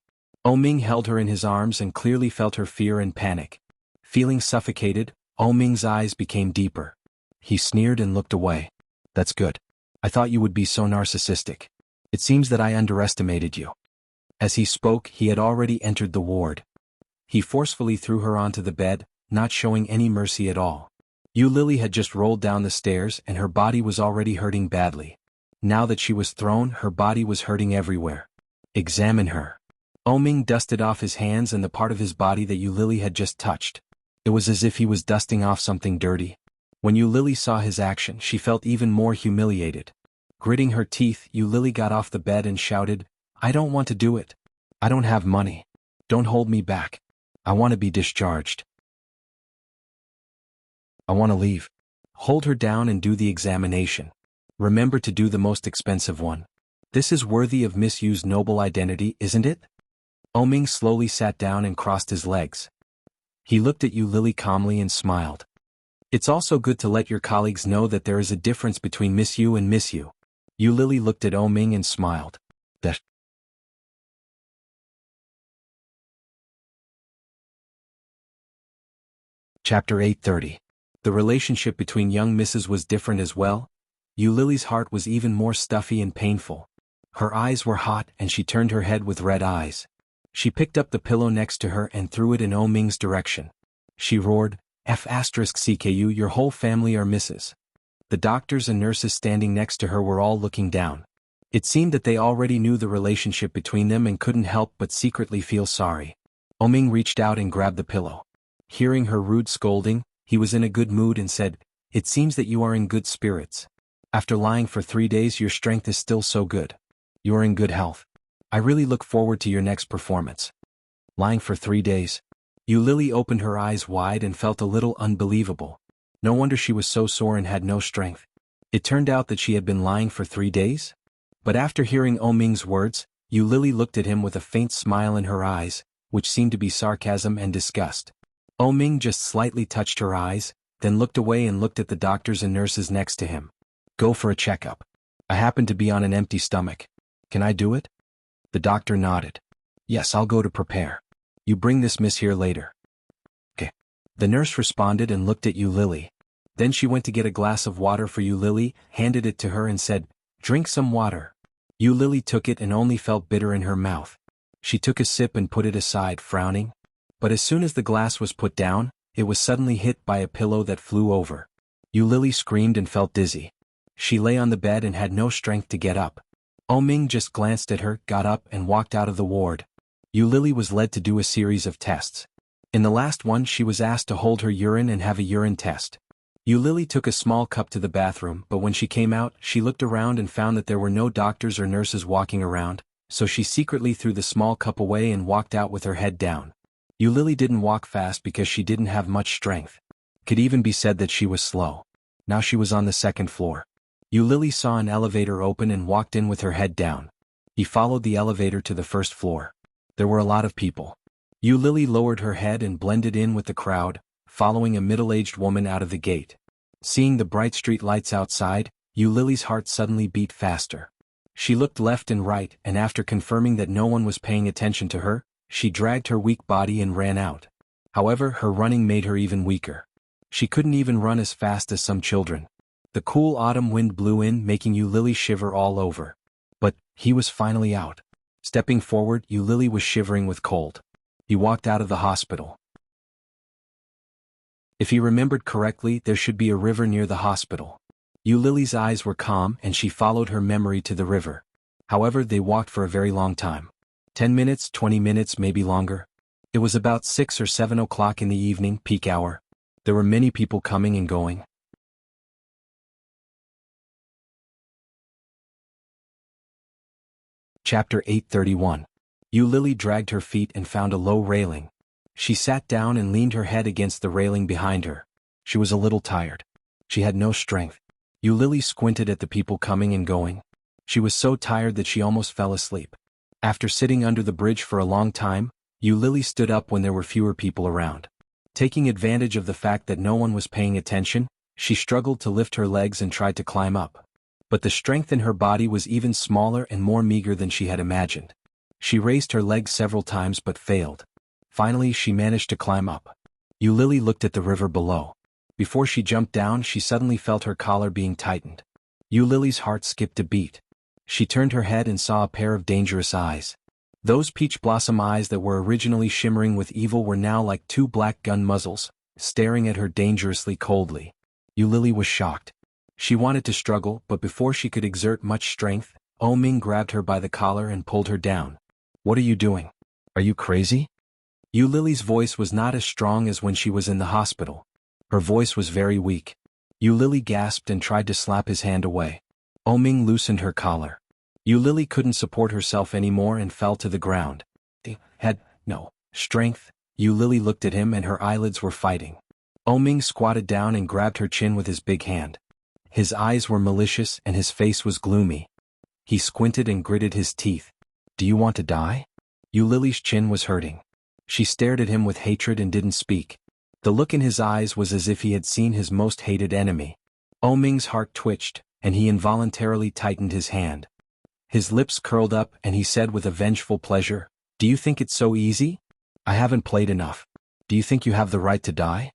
S1: Ming held her in his arms and clearly felt her fear and panic. Feeling suffocated, Ming's eyes became deeper. He sneered and looked away. That's good. I thought you would be so narcissistic. It seems that I underestimated you. As he spoke, he had already entered the ward. He forcefully threw her onto the bed, not showing any mercy at all. Yu Lily had just rolled down the stairs and her body was already hurting badly. Now that she was thrown, her body was hurting everywhere. Examine her. Ming dusted off his hands and the part of his body that Yu Lily had just touched. It was as if he was dusting off something dirty. When Yu Lily saw his action, she felt even more humiliated. Gritting her teeth, Yu Lily got off the bed and shouted, I don't want to do it. I don't have money. Don't hold me back. I want to be discharged. I want to leave. Hold her down and do the examination. Remember to do the most expensive one. This is worthy of Miss Yu's noble identity, isn't it? Ming slowly sat down and crossed his legs. He looked at Yu Lily calmly and smiled. It's also good to let your colleagues know that there is a difference between Miss Yu and Miss Yu. Yu Lily looked at Ming and smiled. That. Chapter 830. The relationship between young Mrs. was different as well. Yu Lily's heart was even more stuffy and painful. Her eyes were hot and she turned her head with red eyes. She picked up the pillow next to her and threw it in Ming's direction. She roared, F***CKU, your whole family are Mrs. The doctors and nurses standing next to her were all looking down. It seemed that they already knew the relationship between them and couldn't help but secretly feel sorry. Ming reached out and grabbed the pillow. Hearing her rude scolding, he was in a good mood and said, It seems that you are in good spirits. After lying for 3 days, your strength is still so good. You are in good health. I really look forward to your next performance. Lying for 3 days. Yu Lily opened her eyes wide and felt a little unbelievable. No wonder she was so sore and had no strength. It turned out that she had been lying for 3 days? But after hearing Ming's words, Yu Lily looked at him with a faint smile in her eyes, which seemed to be sarcasm and disgust. Ming just slightly touched her eyes, then looked away and looked at the doctors and nurses next to him. Go for a checkup. I happen to be on an empty stomach. Can I do it? The doctor nodded. Yes, I'll go to prepare. You bring this miss here later. Okay. The nurse responded and looked at Yu Lily. Then she went to get a glass of water for Yu Lily, handed it to her and said, Drink some water. Yu Lily took it and only felt bitter in her mouth. She took a sip and put it aside, frowning. But as soon as the glass was put down, it was suddenly hit by a pillow that flew over. Yu Lily screamed and felt dizzy. She lay on the bed and had no strength to get up. Ming just glanced at her, got up and walked out of the ward. Yu Lily was led to do a series of tests. In the last one, she was asked to hold her urine and have a urine test. Yu Lily took a small cup to the bathroom, but when she came out, she looked around and found that there were no doctors or nurses walking around, so she secretly threw the small cup away and walked out with her head down. Yu Lily didn't walk fast because she didn't have much strength. Could even be said that she was slow. Now she was on the 2nd floor. Yu Lily saw an elevator open and walked in with her head down. He followed the elevator to the 1st floor. There were a lot of people. Yu Lily lowered her head and blended in with the crowd, following a middle-aged woman out of the gate. Seeing the bright street lights outside, Yu Lily's heart suddenly beat faster. She looked left and right, and after confirming that no one was paying attention to her, she dragged her weak body and ran out. However, her running made her even weaker. She couldn't even run as fast as some children. The cool autumn wind blew in, making Yu Lily shiver all over. But he was finally out. Stepping forward, Yu Lily was shivering with cold. He walked out of the hospital. If he remembered correctly, there should be a river near the hospital. Yu Lily's eyes were calm and she followed her memory to the river. However, they walked for a very long time. 10 minutes, 20 minutes, maybe longer. It was about 6 or 7 o'clock in the evening, peak hour. There were many people coming and going. Chapter 831. Yu Lily dragged her feet and found a low railing. She sat down and leaned her head against the railing behind her. She was a little tired. She had no strength. Yu Lily squinted at the people coming and going. She was so tired that she almost fell asleep. After sitting under the bridge for a long time, Yu Lily stood up when there were fewer people around. Taking advantage of the fact that no one was paying attention, she struggled to lift her legs and tried to climb up. But the strength in her body was even smaller and more meager than she had imagined. She raised her legs several times but failed. Finally she managed to climb up. Yu Lily looked at the river below. Before she jumped down she suddenly felt her collar being tightened. Yu Lily's heart skipped a beat. She turned her head and saw a pair of dangerous eyes. Those peach blossom eyes that were originally shimmering with evil were now like two black gun muzzles, staring at her dangerously coldly. Yu Lily was shocked. She wanted to struggle, but before she could exert much strength, Ming grabbed her by the collar and pulled her down. "What are you doing? Are you crazy?" Yu Lily's voice was not as strong as when she was in the hospital. Her voice was very weak. Yu Lily gasped and tried to slap his hand away. Ming loosened her collar. Yu Lily couldn't support herself anymore and fell to the ground. She had no strength. Yu Lily looked at him and her eyelids were fighting. Ming squatted down and grabbed her chin with his big hand. His eyes were malicious and his face was gloomy. He squinted and gritted his teeth. "Do you want to die?" Yu Lily's chin was hurting. She stared at him with hatred and didn't speak. The look in his eyes was as if he had seen his most hated enemy. Ming's heart twitched, and he involuntarily tightened his hand. His lips curled up and he said with a vengeful pleasure, "Do you think it's so easy? I haven't played enough. Do you think you have the right to die?"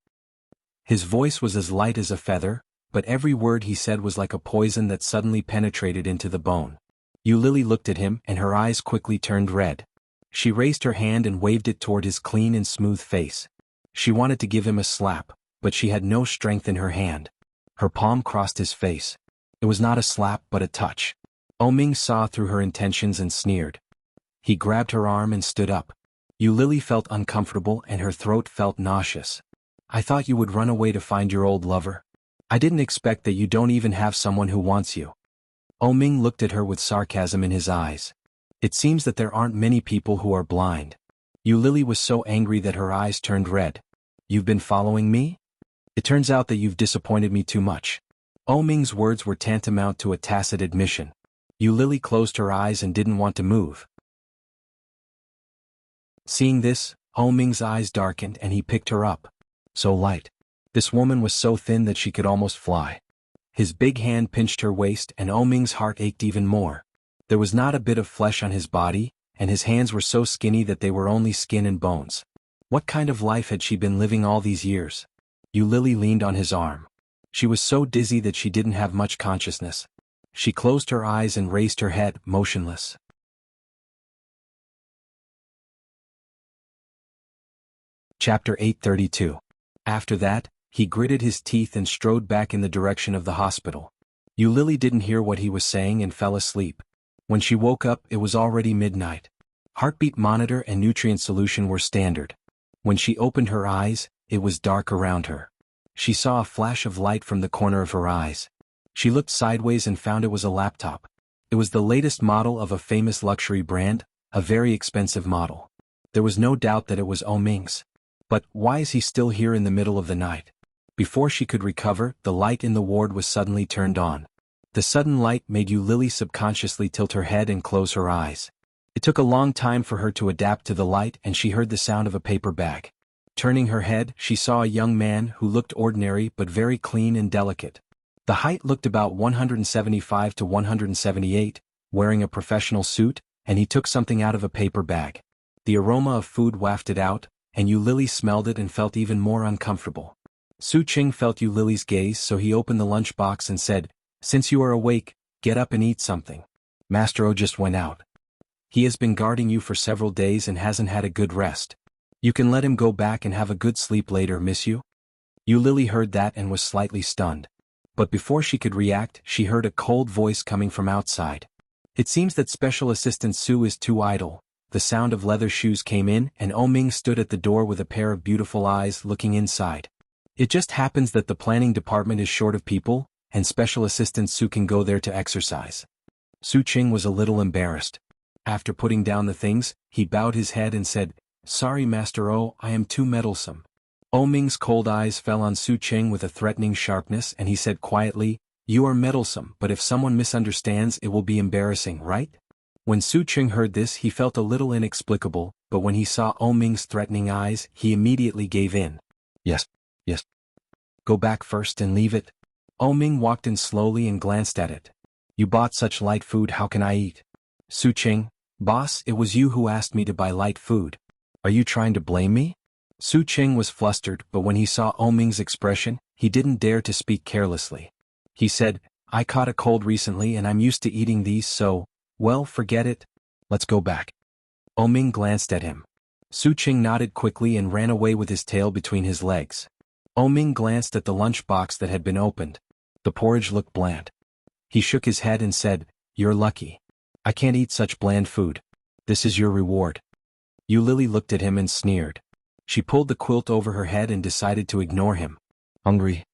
S1: His voice was as light as a feather, but every word he said was like a poison that suddenly penetrated into the bone. Yu Lily looked at him and her eyes quickly turned red. She raised her hand and waved it toward his clean and smooth face. She wanted to give him a slap, but she had no strength in her hand. Her palm crossed his face. It was not a slap but a touch. Ming saw through her intentions and sneered. He grabbed her arm and stood up. Yu Lily felt uncomfortable and her throat felt nauseous. "I thought you would run away to find your old lover. I didn't expect that you don't even have someone who wants you." Ming looked at her with sarcasm in his eyes. "It seems that there aren't many people who are blind." Yu Lily was so angry that her eyes turned red. "You've been following me? It turns out that you've disappointed me too much." Ming's words were tantamount to a tacit admission. Yu Lily closed her eyes and didn't want to move. Seeing this, Ming's eyes darkened and he picked her up. So light. This woman was so thin that she could almost fly. His big hand pinched her waist and Ming's heart ached even more. There was not a bit of flesh on his body, and his hands were so skinny that they were only skin and bones. What kind of life had she been living all these years? Yu Lily leaned on his arm. She was so dizzy that she didn't have much consciousness. She closed her eyes and raised her head, motionless. Chapter 832. After that, he gritted his teeth and strode back in the direction of the hospital. Yu Lily didn't hear what he was saying and fell asleep. When she woke up, it was already midnight. Heartbeat monitor and nutrient solution were standard. When she opened her eyes, it was dark around her. She saw a flash of light from the corner of her eyes. She looked sideways and found it was a laptop. It was the latest model of a famous luxury brand, a very expensive model. There was no doubt that it was Ming's. But why is he still here in the middle of the night? Before she could recover, the light in the ward was suddenly turned on. The sudden light made Yu Lily subconsciously tilt her head and close her eyes. It took a long time for her to adapt to the light and she heard the sound of a paper bag. Turning her head, she saw a young man who looked ordinary but very clean and delicate. The height looked about 175 to 178, wearing a professional suit, and he took something out of a paper bag. The aroma of food wafted out, and Yu Lily smelled it and felt even more uncomfortable. Su Qing felt Yu Lily's gaze, so he opened the lunchbox and said, "Since you are awake, get up and eat something. Master O just went out. He has been guarding you for several days and hasn't had a good rest. You can let him go back and have a good sleep later, miss you?" Yu Lily heard that and was slightly stunned. But before she could react, she heard a cold voice coming from outside. "It seems that Special Assistant Su is too idle." The sound of leather shoes came in and Ming stood at the door with a pair of beautiful eyes looking inside. "It just happens that the planning department is short of people, and Special Assistant Su can go there to exercise." Su Qing was a little embarrassed. After putting down the things, he bowed his head and said, "Sorry Master O, I am too meddlesome." Ming's cold eyes fell on Su Qing with a threatening sharpness and he said quietly, "You are meddlesome, but if someone misunderstands it will be embarrassing, right?" When Su Qing heard this he felt a little inexplicable, but when he saw Ming's threatening eyes, he immediately gave in. Yes, yes. Go back first and leave it. Ming walked in slowly and glanced at it. You bought such light food, how can I eat? Su Qing, boss, it was you who asked me to buy light food. Are you trying to blame me? Su Qing was flustered, but when he saw Ming's expression, he didn't dare to speak carelessly. He said, I caught a cold recently and I'm used to eating these, so, well, forget it. Let's go back. Ming glanced at him. Su Qing nodded quickly and ran away with his tail between his legs. Ming glanced at the lunchbox that had been opened. The porridge looked bland. He shook his head and said, You're lucky. I can't eat such bland food. This is your reward. Yu Lily looked at him and sneered. She pulled the quilt over her head and decided to ignore him. Hungry?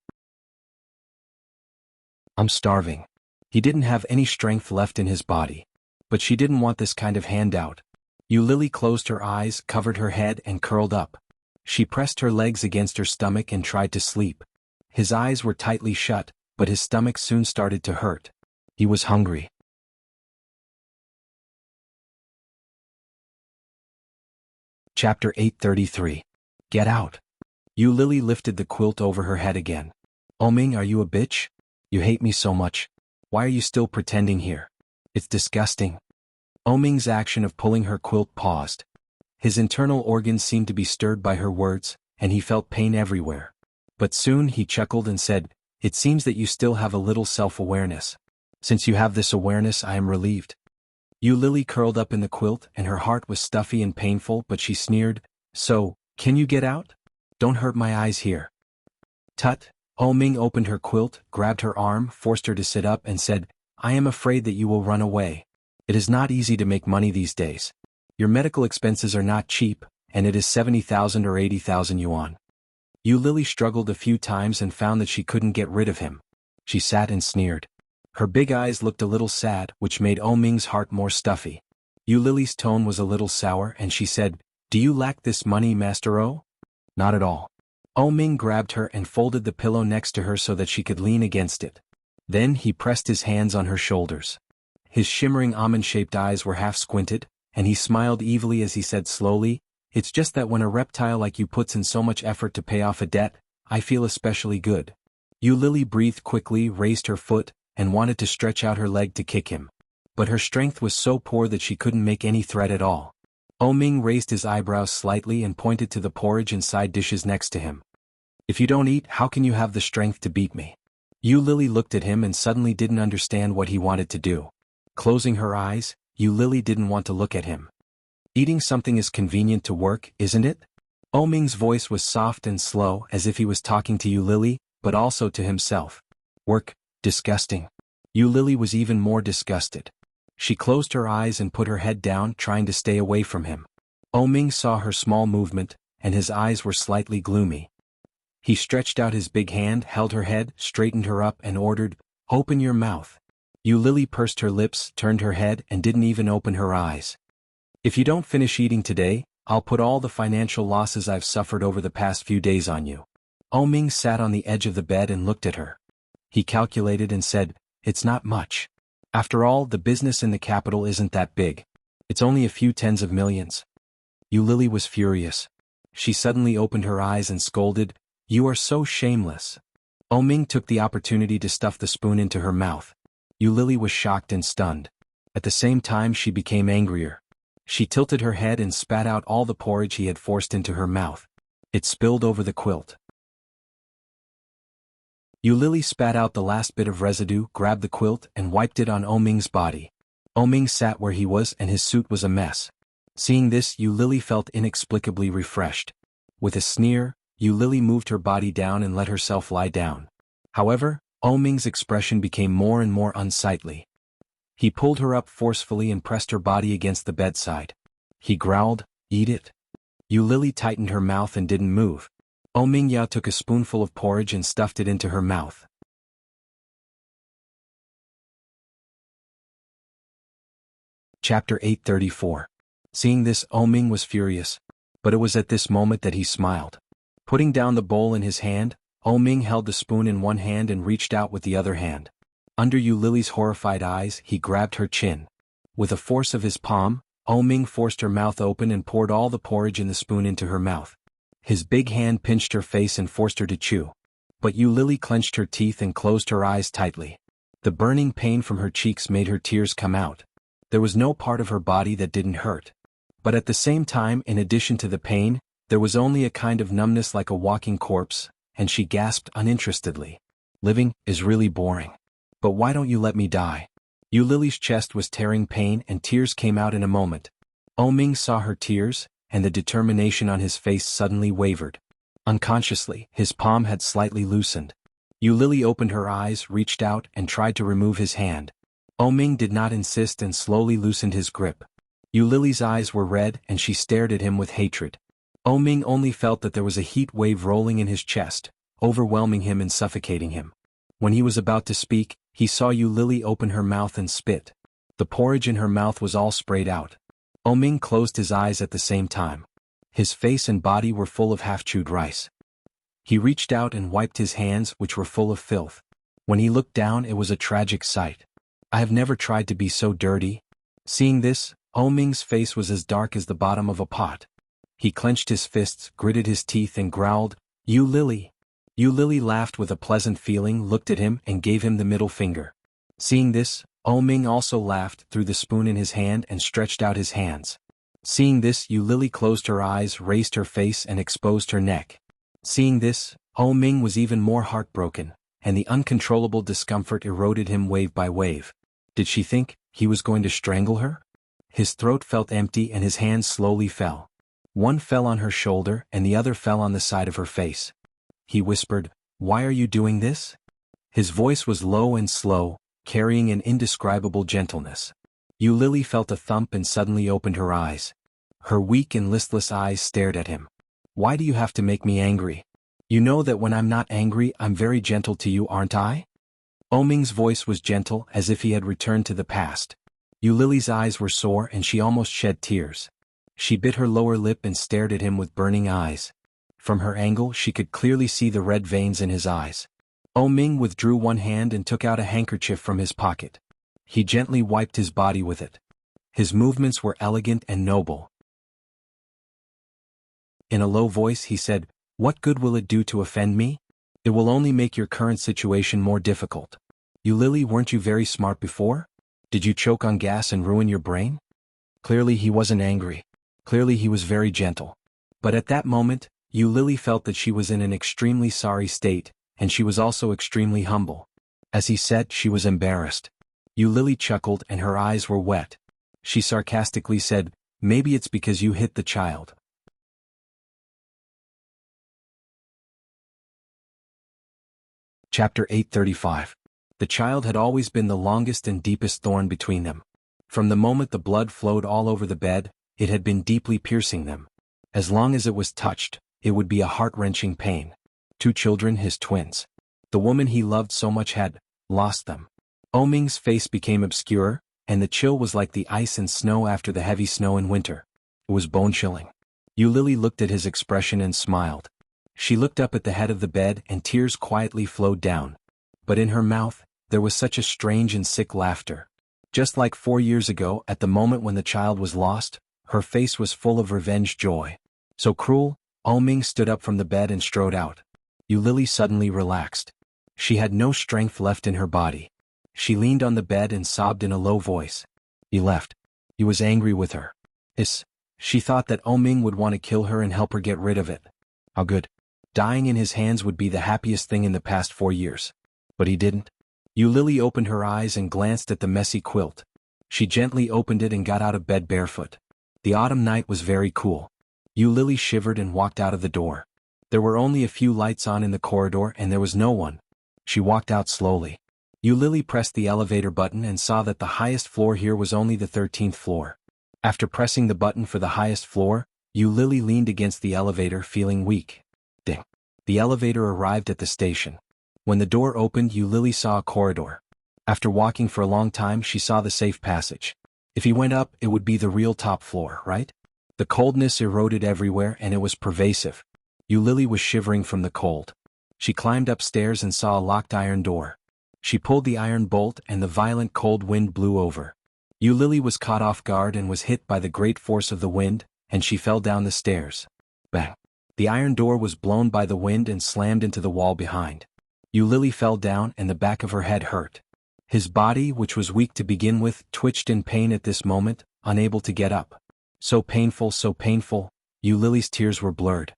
S1: I'm starving. He didn't have any strength left in his body. But she didn't want this kind of handout. Yu Lily closed her eyes, covered her head and curled up. She pressed her legs against her stomach and tried to sleep. His eyes were tightly shut, but his stomach soon started to hurt. He was hungry. Chapter 833. Get out. Yu Lily lifted the quilt over her head again. Ming, are you a bitch? You hate me so much. Why are you still pretending here? It's disgusting. Ming's action of pulling her quilt paused. His internal organs seemed to be stirred by her words, and he felt pain everywhere. But soon he chuckled and said, It seems that you still have a little self-awareness. Since you have this awareness, I am relieved. Yu Lily curled up in the quilt and her heart was stuffy and painful, but she sneered, So, can you get out? Don't hurt my eyes here. Tut. Ming opened her quilt, grabbed her arm, forced her to sit up and said, I am afraid that you will run away. It is not easy to make money these days. Your medical expenses are not cheap, and it is 70,000 or 80,000 yuan. Yu Lily struggled a few times and found that she couldn't get rid of him. She sat and sneered. Her big eyes looked a little sad, which made Ming's heart more stuffy. Yu Lily's tone was a little sour and she said, Do you lack this money, Master O? Not at all. Ming grabbed her and folded the pillow next to her so that she could lean against it. Then he pressed his hands on her shoulders. His shimmering almond-shaped eyes were half squinted, and he smiled evilly as he said slowly, It's just that when a reptile like you puts in so much effort to pay off a debt, I feel especially good. Yu Lily breathed quickly, raised her foot, and wanted to stretch out her leg to kick him. But her strength was so poor that she couldn't make any threat at all. Ming raised his eyebrows slightly and pointed to the porridge and side dishes next to him. If you don't eat, how can you have the strength to beat me? Yu Lily looked at him and suddenly didn't understand what he wanted to do. Closing her eyes, Yu Lily didn't want to look at him. Eating something is convenient to work, isn't it? Ming's voice was soft and slow, as if he was talking to Yu Lily, but also to himself. Work? Disgusting. Yu Lily was even more disgusted. She closed her eyes and put her head down, trying to stay away from him. Ming saw her small movement, and his eyes were slightly gloomy. He stretched out his big hand, held her head, straightened her up and ordered, Open your mouth. Yu Lily pursed her lips, turned her head and didn't even open her eyes. If you don't finish eating today, I'll put all the financial losses I've suffered over the past few days on you. Ming sat on the edge of the bed and looked at her. He calculated and said, It's not much. After all, the business in the capital isn't that big. It's only a few tens of millions. Yu Lily was furious. She suddenly opened her eyes and scolded, You are so shameless. Ming took the opportunity to stuff the spoon into her mouth. Yu Lily was shocked and stunned. At the same time she became angrier. She tilted her head and spat out all the porridge he had forced into her mouth. It spilled over the quilt. Yu Lily spat out the last bit of residue, grabbed the quilt, and wiped it on Ming's body. Ming sat where he was and his suit was a mess. Seeing this, Yu Lily felt inexplicably refreshed. With a sneer, Yu Lily moved her body down and let herself lie down. However, Ming's expression became more and more unsightly. He pulled her up forcefully and pressed her body against the bedside. He growled, Eat it. Yu Lily tightened her mouth and didn't move. Ming Yao took a spoonful of porridge and stuffed it into her mouth. Chapter 834. Seeing this, Ming was furious. But it was at this moment that he smiled. Putting down the bowl in his hand, Ming held the spoon in one hand and reached out with the other hand. Under Yu Lily's horrified eyes, he grabbed her chin. With the force of his palm, Ming forced her mouth open and poured all the porridge in the spoon into her mouth. His big hand pinched her face and forced her to chew. But Lily clenched her teeth and closed her eyes tightly. The burning pain from her cheeks made her tears come out. There was no part of her body that didn't hurt. But at the same time, in addition to the pain, there was only a kind of numbness like a walking corpse, and she gasped uninterestedly. Living is really boring. But why don't you let me die? Lily's chest was tearing pain and tears came out in a moment. Ming saw her tears, and the determination on his face suddenly wavered. Unconsciously, his palm had slightly loosened. Lily opened her eyes, reached out, and tried to remove his hand. Ming did not insist and slowly loosened his grip. Lily's eyes were red and she stared at him with hatred. Ming only felt that there was a heat wave rolling in his chest, overwhelming him and suffocating him. When he was about to speak, he saw Lily open her mouth and spit. The porridge in her mouth was all sprayed out. Ming closed his eyes at the same time. His face and body were full of half-chewed rice. He reached out and wiped his hands, which were full of filth. When he looked down, it was a tragic sight. I have never tried to be so dirty. Seeing this, Ming's face was as dark as the bottom of a pot. He clenched his fists, gritted his teeth and growled, "You Lily." Lily laughed with a pleasant feeling, looked at him and gave him the middle finger. Seeing this, Ming also laughed, threw the spoon in his hand and stretched out his hands. Seeing this, Lily closed her eyes, raised her face and exposed her neck. Seeing this, Ming was even more heartbroken, and the uncontrollable discomfort eroded him wave by wave. Did she think he was going to strangle her? His throat felt empty and his hands slowly fell. One fell on her shoulder and the other fell on the side of her face. He whispered, "Why are you doing this?" His voice was low and slow, carrying an indescribable gentleness. Lily felt a thump and suddenly opened her eyes. Her weak and listless eyes stared at him. "Why do you have to make me angry? You know that when I'm not angry I'm very gentle to you, aren't I?" Ming's voice was gentle, as if he had returned to the past. Lily's eyes were sore and she almost shed tears. She bit her lower lip and stared at him with burning eyes. From her angle she could clearly see the red veins in his eyes. Ming withdrew one hand and took out a handkerchief from his pocket. He gently wiped his body with it. His movements were elegant and noble. In a low voice he said, "What good will it do to offend me? It will only make your current situation more difficult. Lily, weren't you very smart before? Did you choke on gas and ruin your brain?" Clearly he wasn't angry. Clearly he was very gentle. But at that moment, Lily felt that she was in an extremely sorry state, and she was also extremely humble. As he said, she was embarrassed. Lily chuckled and her eyes were wet. She sarcastically said, "Maybe it's because you hit the child." Chapter 835. The child had always been the longest and deepest thorn between them. From the moment the blood flowed all over the bed, it had been deeply piercing them. As long as it was touched, it would be a heart-wrenching pain. 2 children, his twins. The woman he loved so much had lost them. Ming's face became obscure, and the chill was like the ice and snow after the heavy snow in winter. It was bone-chilling. Lily looked at his expression and smiled. She looked up at the head of the bed and tears quietly flowed down. But in her mouth, there was such a strange and sick laughter. Just like 4 years ago, at the moment when the child was lost, her face was full of revenge joy. So cruel, Ming stood up from the bed and strode out. Lily suddenly relaxed. She had no strength left in her body. She leaned on the bed and sobbed in a low voice. He left. He was angry with her. She thought that Ming would want to kill her and help her get rid of it. How good. Dying in his hands would be the happiest thing in the past 4 years. But he didn't. Lily opened her eyes and glanced at the messy quilt. She gently opened it and got out of bed barefoot. The autumn night was very cool. Lily shivered and walked out of the door. There were only a few lights on in the corridor and there was no one. She walked out slowly. Lily pressed the elevator button and saw that the highest floor here was only the 13th floor. After pressing the button for the highest floor, Lily leaned against the elevator feeling weak. Ding. The elevator arrived at the station. When the door opened, Lily saw a corridor. After walking for a long time, she saw the safe passage. If he went up, it would be the real top floor, right? The coldness eroded everywhere and it was pervasive. Lily was shivering from the cold. She climbed upstairs and saw a locked iron door. She pulled the iron bolt and the violent cold wind blew over. Lily was caught off guard and was hit by the great force of the wind, and she fell down the stairs. Bang! The iron door was blown by the wind and slammed into the wall behind. Lily fell down and the back of her head hurt. His body, which was weak to begin with, twitched in pain at this moment, unable to get up. So painful, Lily's tears were blurred.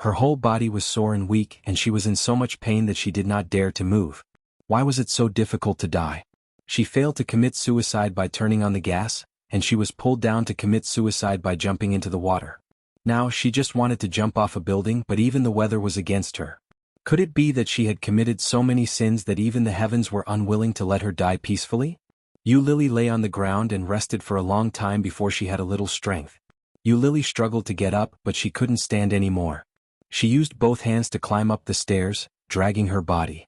S1: Her whole body was sore and weak, and she was in so much pain that she did not dare to move. Why was it so difficult to die? She failed to commit suicide by turning on the gas, and she was pulled down to commit suicide by jumping into the water. Now she just wanted to jump off a building, but even the weather was against her. Could it be that she had committed so many sins that even the heavens were unwilling to let her die peacefully? Lily lay on the ground and rested for a long time before she had a little strength. Lily struggled to get up, but she couldn't stand any more. She used both hands to climb up the stairs, dragging her body.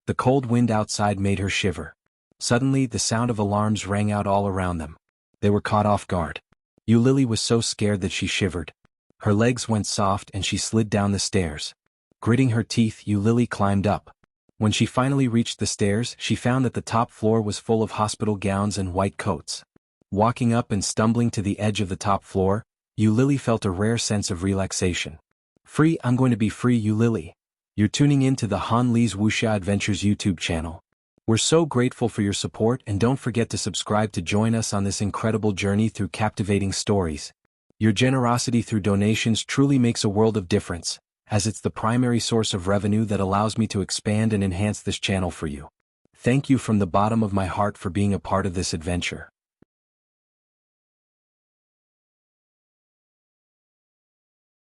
S1: The cold wind outside made her shiver. Suddenly the sound of alarms rang out all around them. They were caught off guard. Lily was so scared that she shivered. Her legs went soft and she slid down the stairs. Gritting her teeth, Lily climbed up. When she finally reached the stairs, she found that the top floor was full of hospital gowns and white coats. Walking up and stumbling to the edge of the top floor, Lily felt a rare sense of relaxation. Free, I'm going to be free, Lily. You're tuning in to the Han Lee's Wuxia Adventures YouTube channel. We're so grateful for your support, and don't forget to subscribe to join us on this incredible journey through captivating stories. Your generosity through donations truly makes a world of difference, as it's the primary source of revenue that allows me to expand and enhance this channel for you. Thank you from the bottom of my heart for being a part of this adventure.